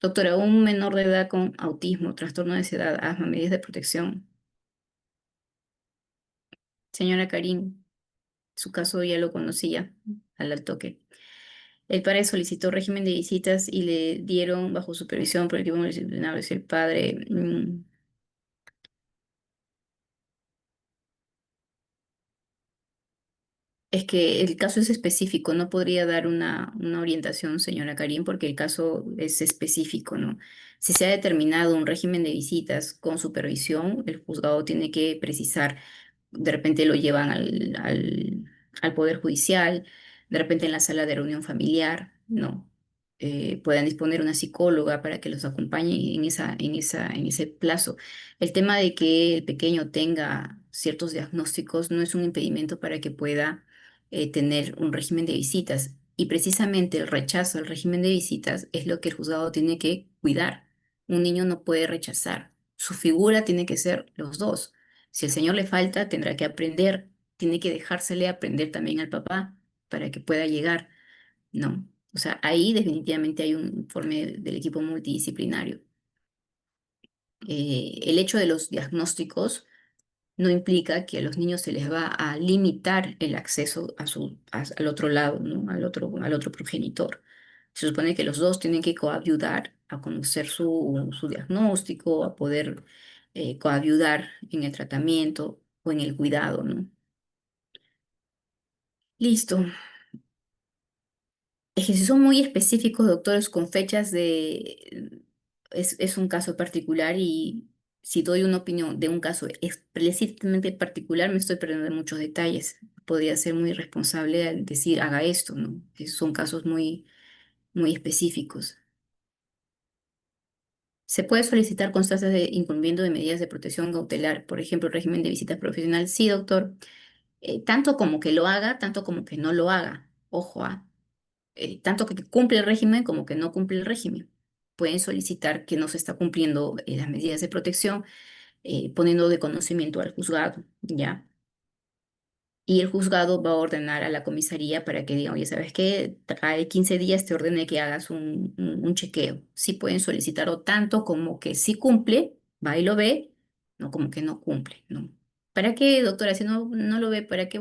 Doctora, un menor de edad con autismo, trastorno de ansiedad, asma, medidas de protección. Señora Karim, su caso ya lo conocía al toque. El padre solicitó régimen de visitas y le dieron bajo supervisión por el equipo disciplinario. Si el padre, Es que el caso es específico, no podría dar una orientación, señora Karim, porque el caso es específico, ¿no? Si se ha determinado un régimen de visitas con supervisión, el juzgado tiene que precisar, de repente lo llevan al Poder Judicial, de repente en la sala de reunión familiar, ¿no? Puedan disponer una psicóloga para que los acompañe en ese plazo. El tema de que el pequeño tenga ciertos diagnósticos no es un impedimento para que pueda tener un régimen de visitas. Y precisamente el rechazo al régimen de visitas es lo que el juzgado tiene que cuidar. Un niño no puede rechazar. Su figura tiene que ser los dos. Si el señor le falta, tendrá que aprender, tiene que dejársele aprender también al papá para que pueda llegar, ¿no? O sea, ahí definitivamente hay un informe del equipo multidisciplinario. El hecho de los diagnósticos no implica que a los niños se les va a limitar el acceso al otro lado, ¿no? Al otro progenitor. Se supone que los dos tienen que coayudar a conocer su diagnóstico, a poder coayudar en el tratamiento o en el cuidado, ¿no? Listo. Es que si son muy específicos, doctores, con fechas es un caso particular y si doy una opinión de un caso explícitamente particular, me estoy perdiendo de muchos detalles. Podría ser muy irresponsable al decir haga esto, ¿no? Que son casos muy específicos. Se puede solicitar constancias de incumplimiento de medidas de protección cautelar, por ejemplo, régimen de visita profesional. Sí, doctor. Tanto como que lo haga, tanto como que no lo haga. Ojo, tanto que cumple el régimen como que no cumple el régimen. Pueden solicitar que no se está cumpliendo las medidas de protección, poniendo de conocimiento al juzgado, ¿ya? Y el juzgado va a ordenar a la comisaría para que diga, oye, ¿sabes qué? Hay 15 días te ordené que hagas un chequeo. Sí pueden solicitar o tanto como que sí cumple, va y lo ve, no como que no cumple, ¿no? ¿Para qué, doctora? Si no lo ve, ¿para qué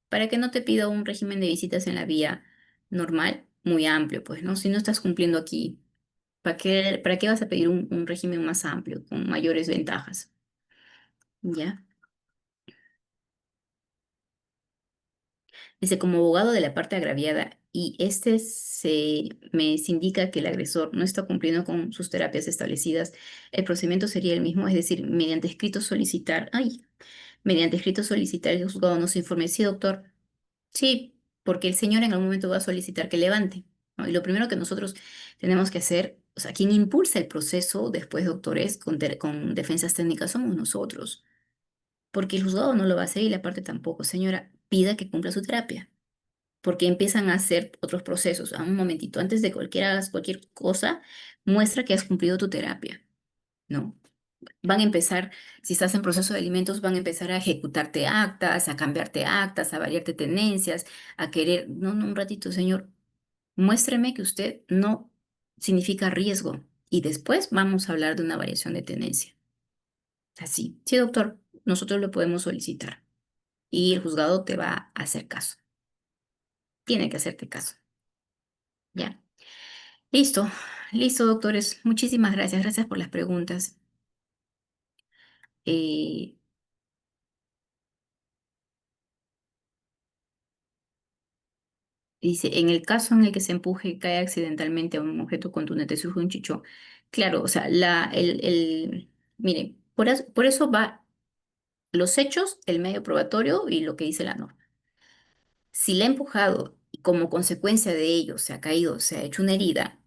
para que no te pida un régimen de visitas en la vía normal? Muy amplio, pues, ¿no? Si no estás cumpliendo aquí, para qué vas a pedir un régimen más amplio, con mayores ventajas? ¿Ya? Dice, como abogado de la parte agraviada y este me indica que el agresor no está cumpliendo con sus terapias establecidas, el procedimiento sería el mismo, es decir, mediante escrito solicitar el juzgado nos informe. Sí, doctor. Sí, porque el señor en algún momento va a solicitar que levante, ¿no? Y lo primero que nosotros tenemos que hacer, o sea, quien impulsa el proceso después, doctores, con defensas técnicas somos nosotros, porque el juzgado no lo va a hacer y la parte tampoco. Señora, pida que cumpla su terapia porque empiezan a hacer otros procesos. A un momentito, antes de hagas cualquier cosa, muestra que has cumplido tu terapia, ¿no? Van a empezar, si estás en proceso de alimentos, van a empezar a ejecutarte actas, a cambiarte actas, a variarte tenencias, a querer, no, no, un ratito, señor, muéstreme que usted no significa riesgo y después vamos a hablar de una variación de tenencia. Así, sí, doctor, nosotros lo podemos solicitar y el juzgado te va a hacer caso. Tiene que hacerte caso, ¿ya? Listo, listo, doctores. Muchísimas gracias. Gracias por las preguntas. Eh, Dice, en el caso en el que se empuje y cae accidentalmente a un objeto contundente, surge un chichón. Claro, o sea, mire, por eso va los hechos, el medio probatorio y lo que dice la norma. Si le ha empujado y como consecuencia de ello se ha caído, se ha hecho una herida,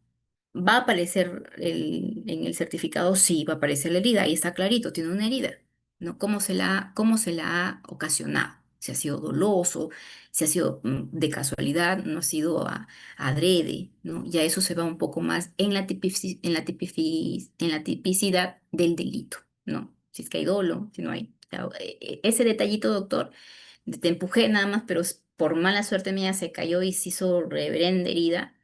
¿va a aparecer en el certificado? Sí, va a aparecer la herida, ahí está clarito, tiene una herida, ¿no? Cómo se la ha ocasionado? Si ha sido doloso, si ha sido de casualidad, no ha sido adrede, ¿no? Ya eso se va un poco más en en la tipicidad del delito, ¿no? Si es que hay dolo, si no hay. Claro, ese detallito, doctor, te empujé nada más, pero por mala suerte mía se cayó y se hizo reverenda herida.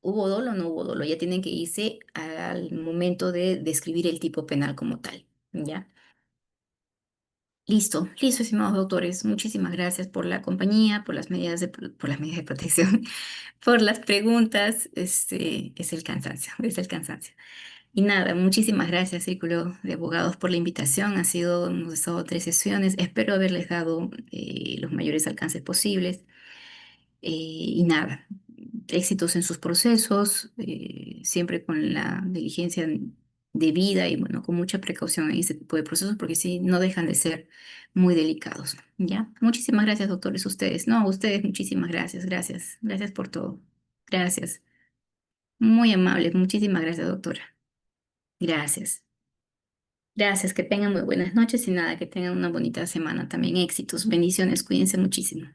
¿Hubo dolo o no hubo dolo? Ya tienen que irse al momento de describir el tipo penal como tal, ¿ya? Listo, listo, estimados doctores. Muchísimas gracias por la compañía, por las medidas de protección, por las preguntas. Es el cansancio, es el cansancio. Y nada, muchísimas gracias, Círculo de Abogados, por la invitación. Hemos estado 3 sesiones. Espero haberles dado los mayores alcances posibles. Y nada, éxitos en sus procesos, siempre con la diligencia debida y bueno, con mucha precaución en este tipo de procesos, porque sí, no dejan de ser muy delicados. ¿Ya? Muchísimas gracias, doctores, ustedes. No, a ustedes, muchísimas gracias, gracias, gracias por todo. Gracias. Muy amables, muchísimas gracias, doctora. Gracias. Gracias, que tengan muy buenas noches y nada, que tengan una bonita semana también. Éxitos, bendiciones, cuídense muchísimo.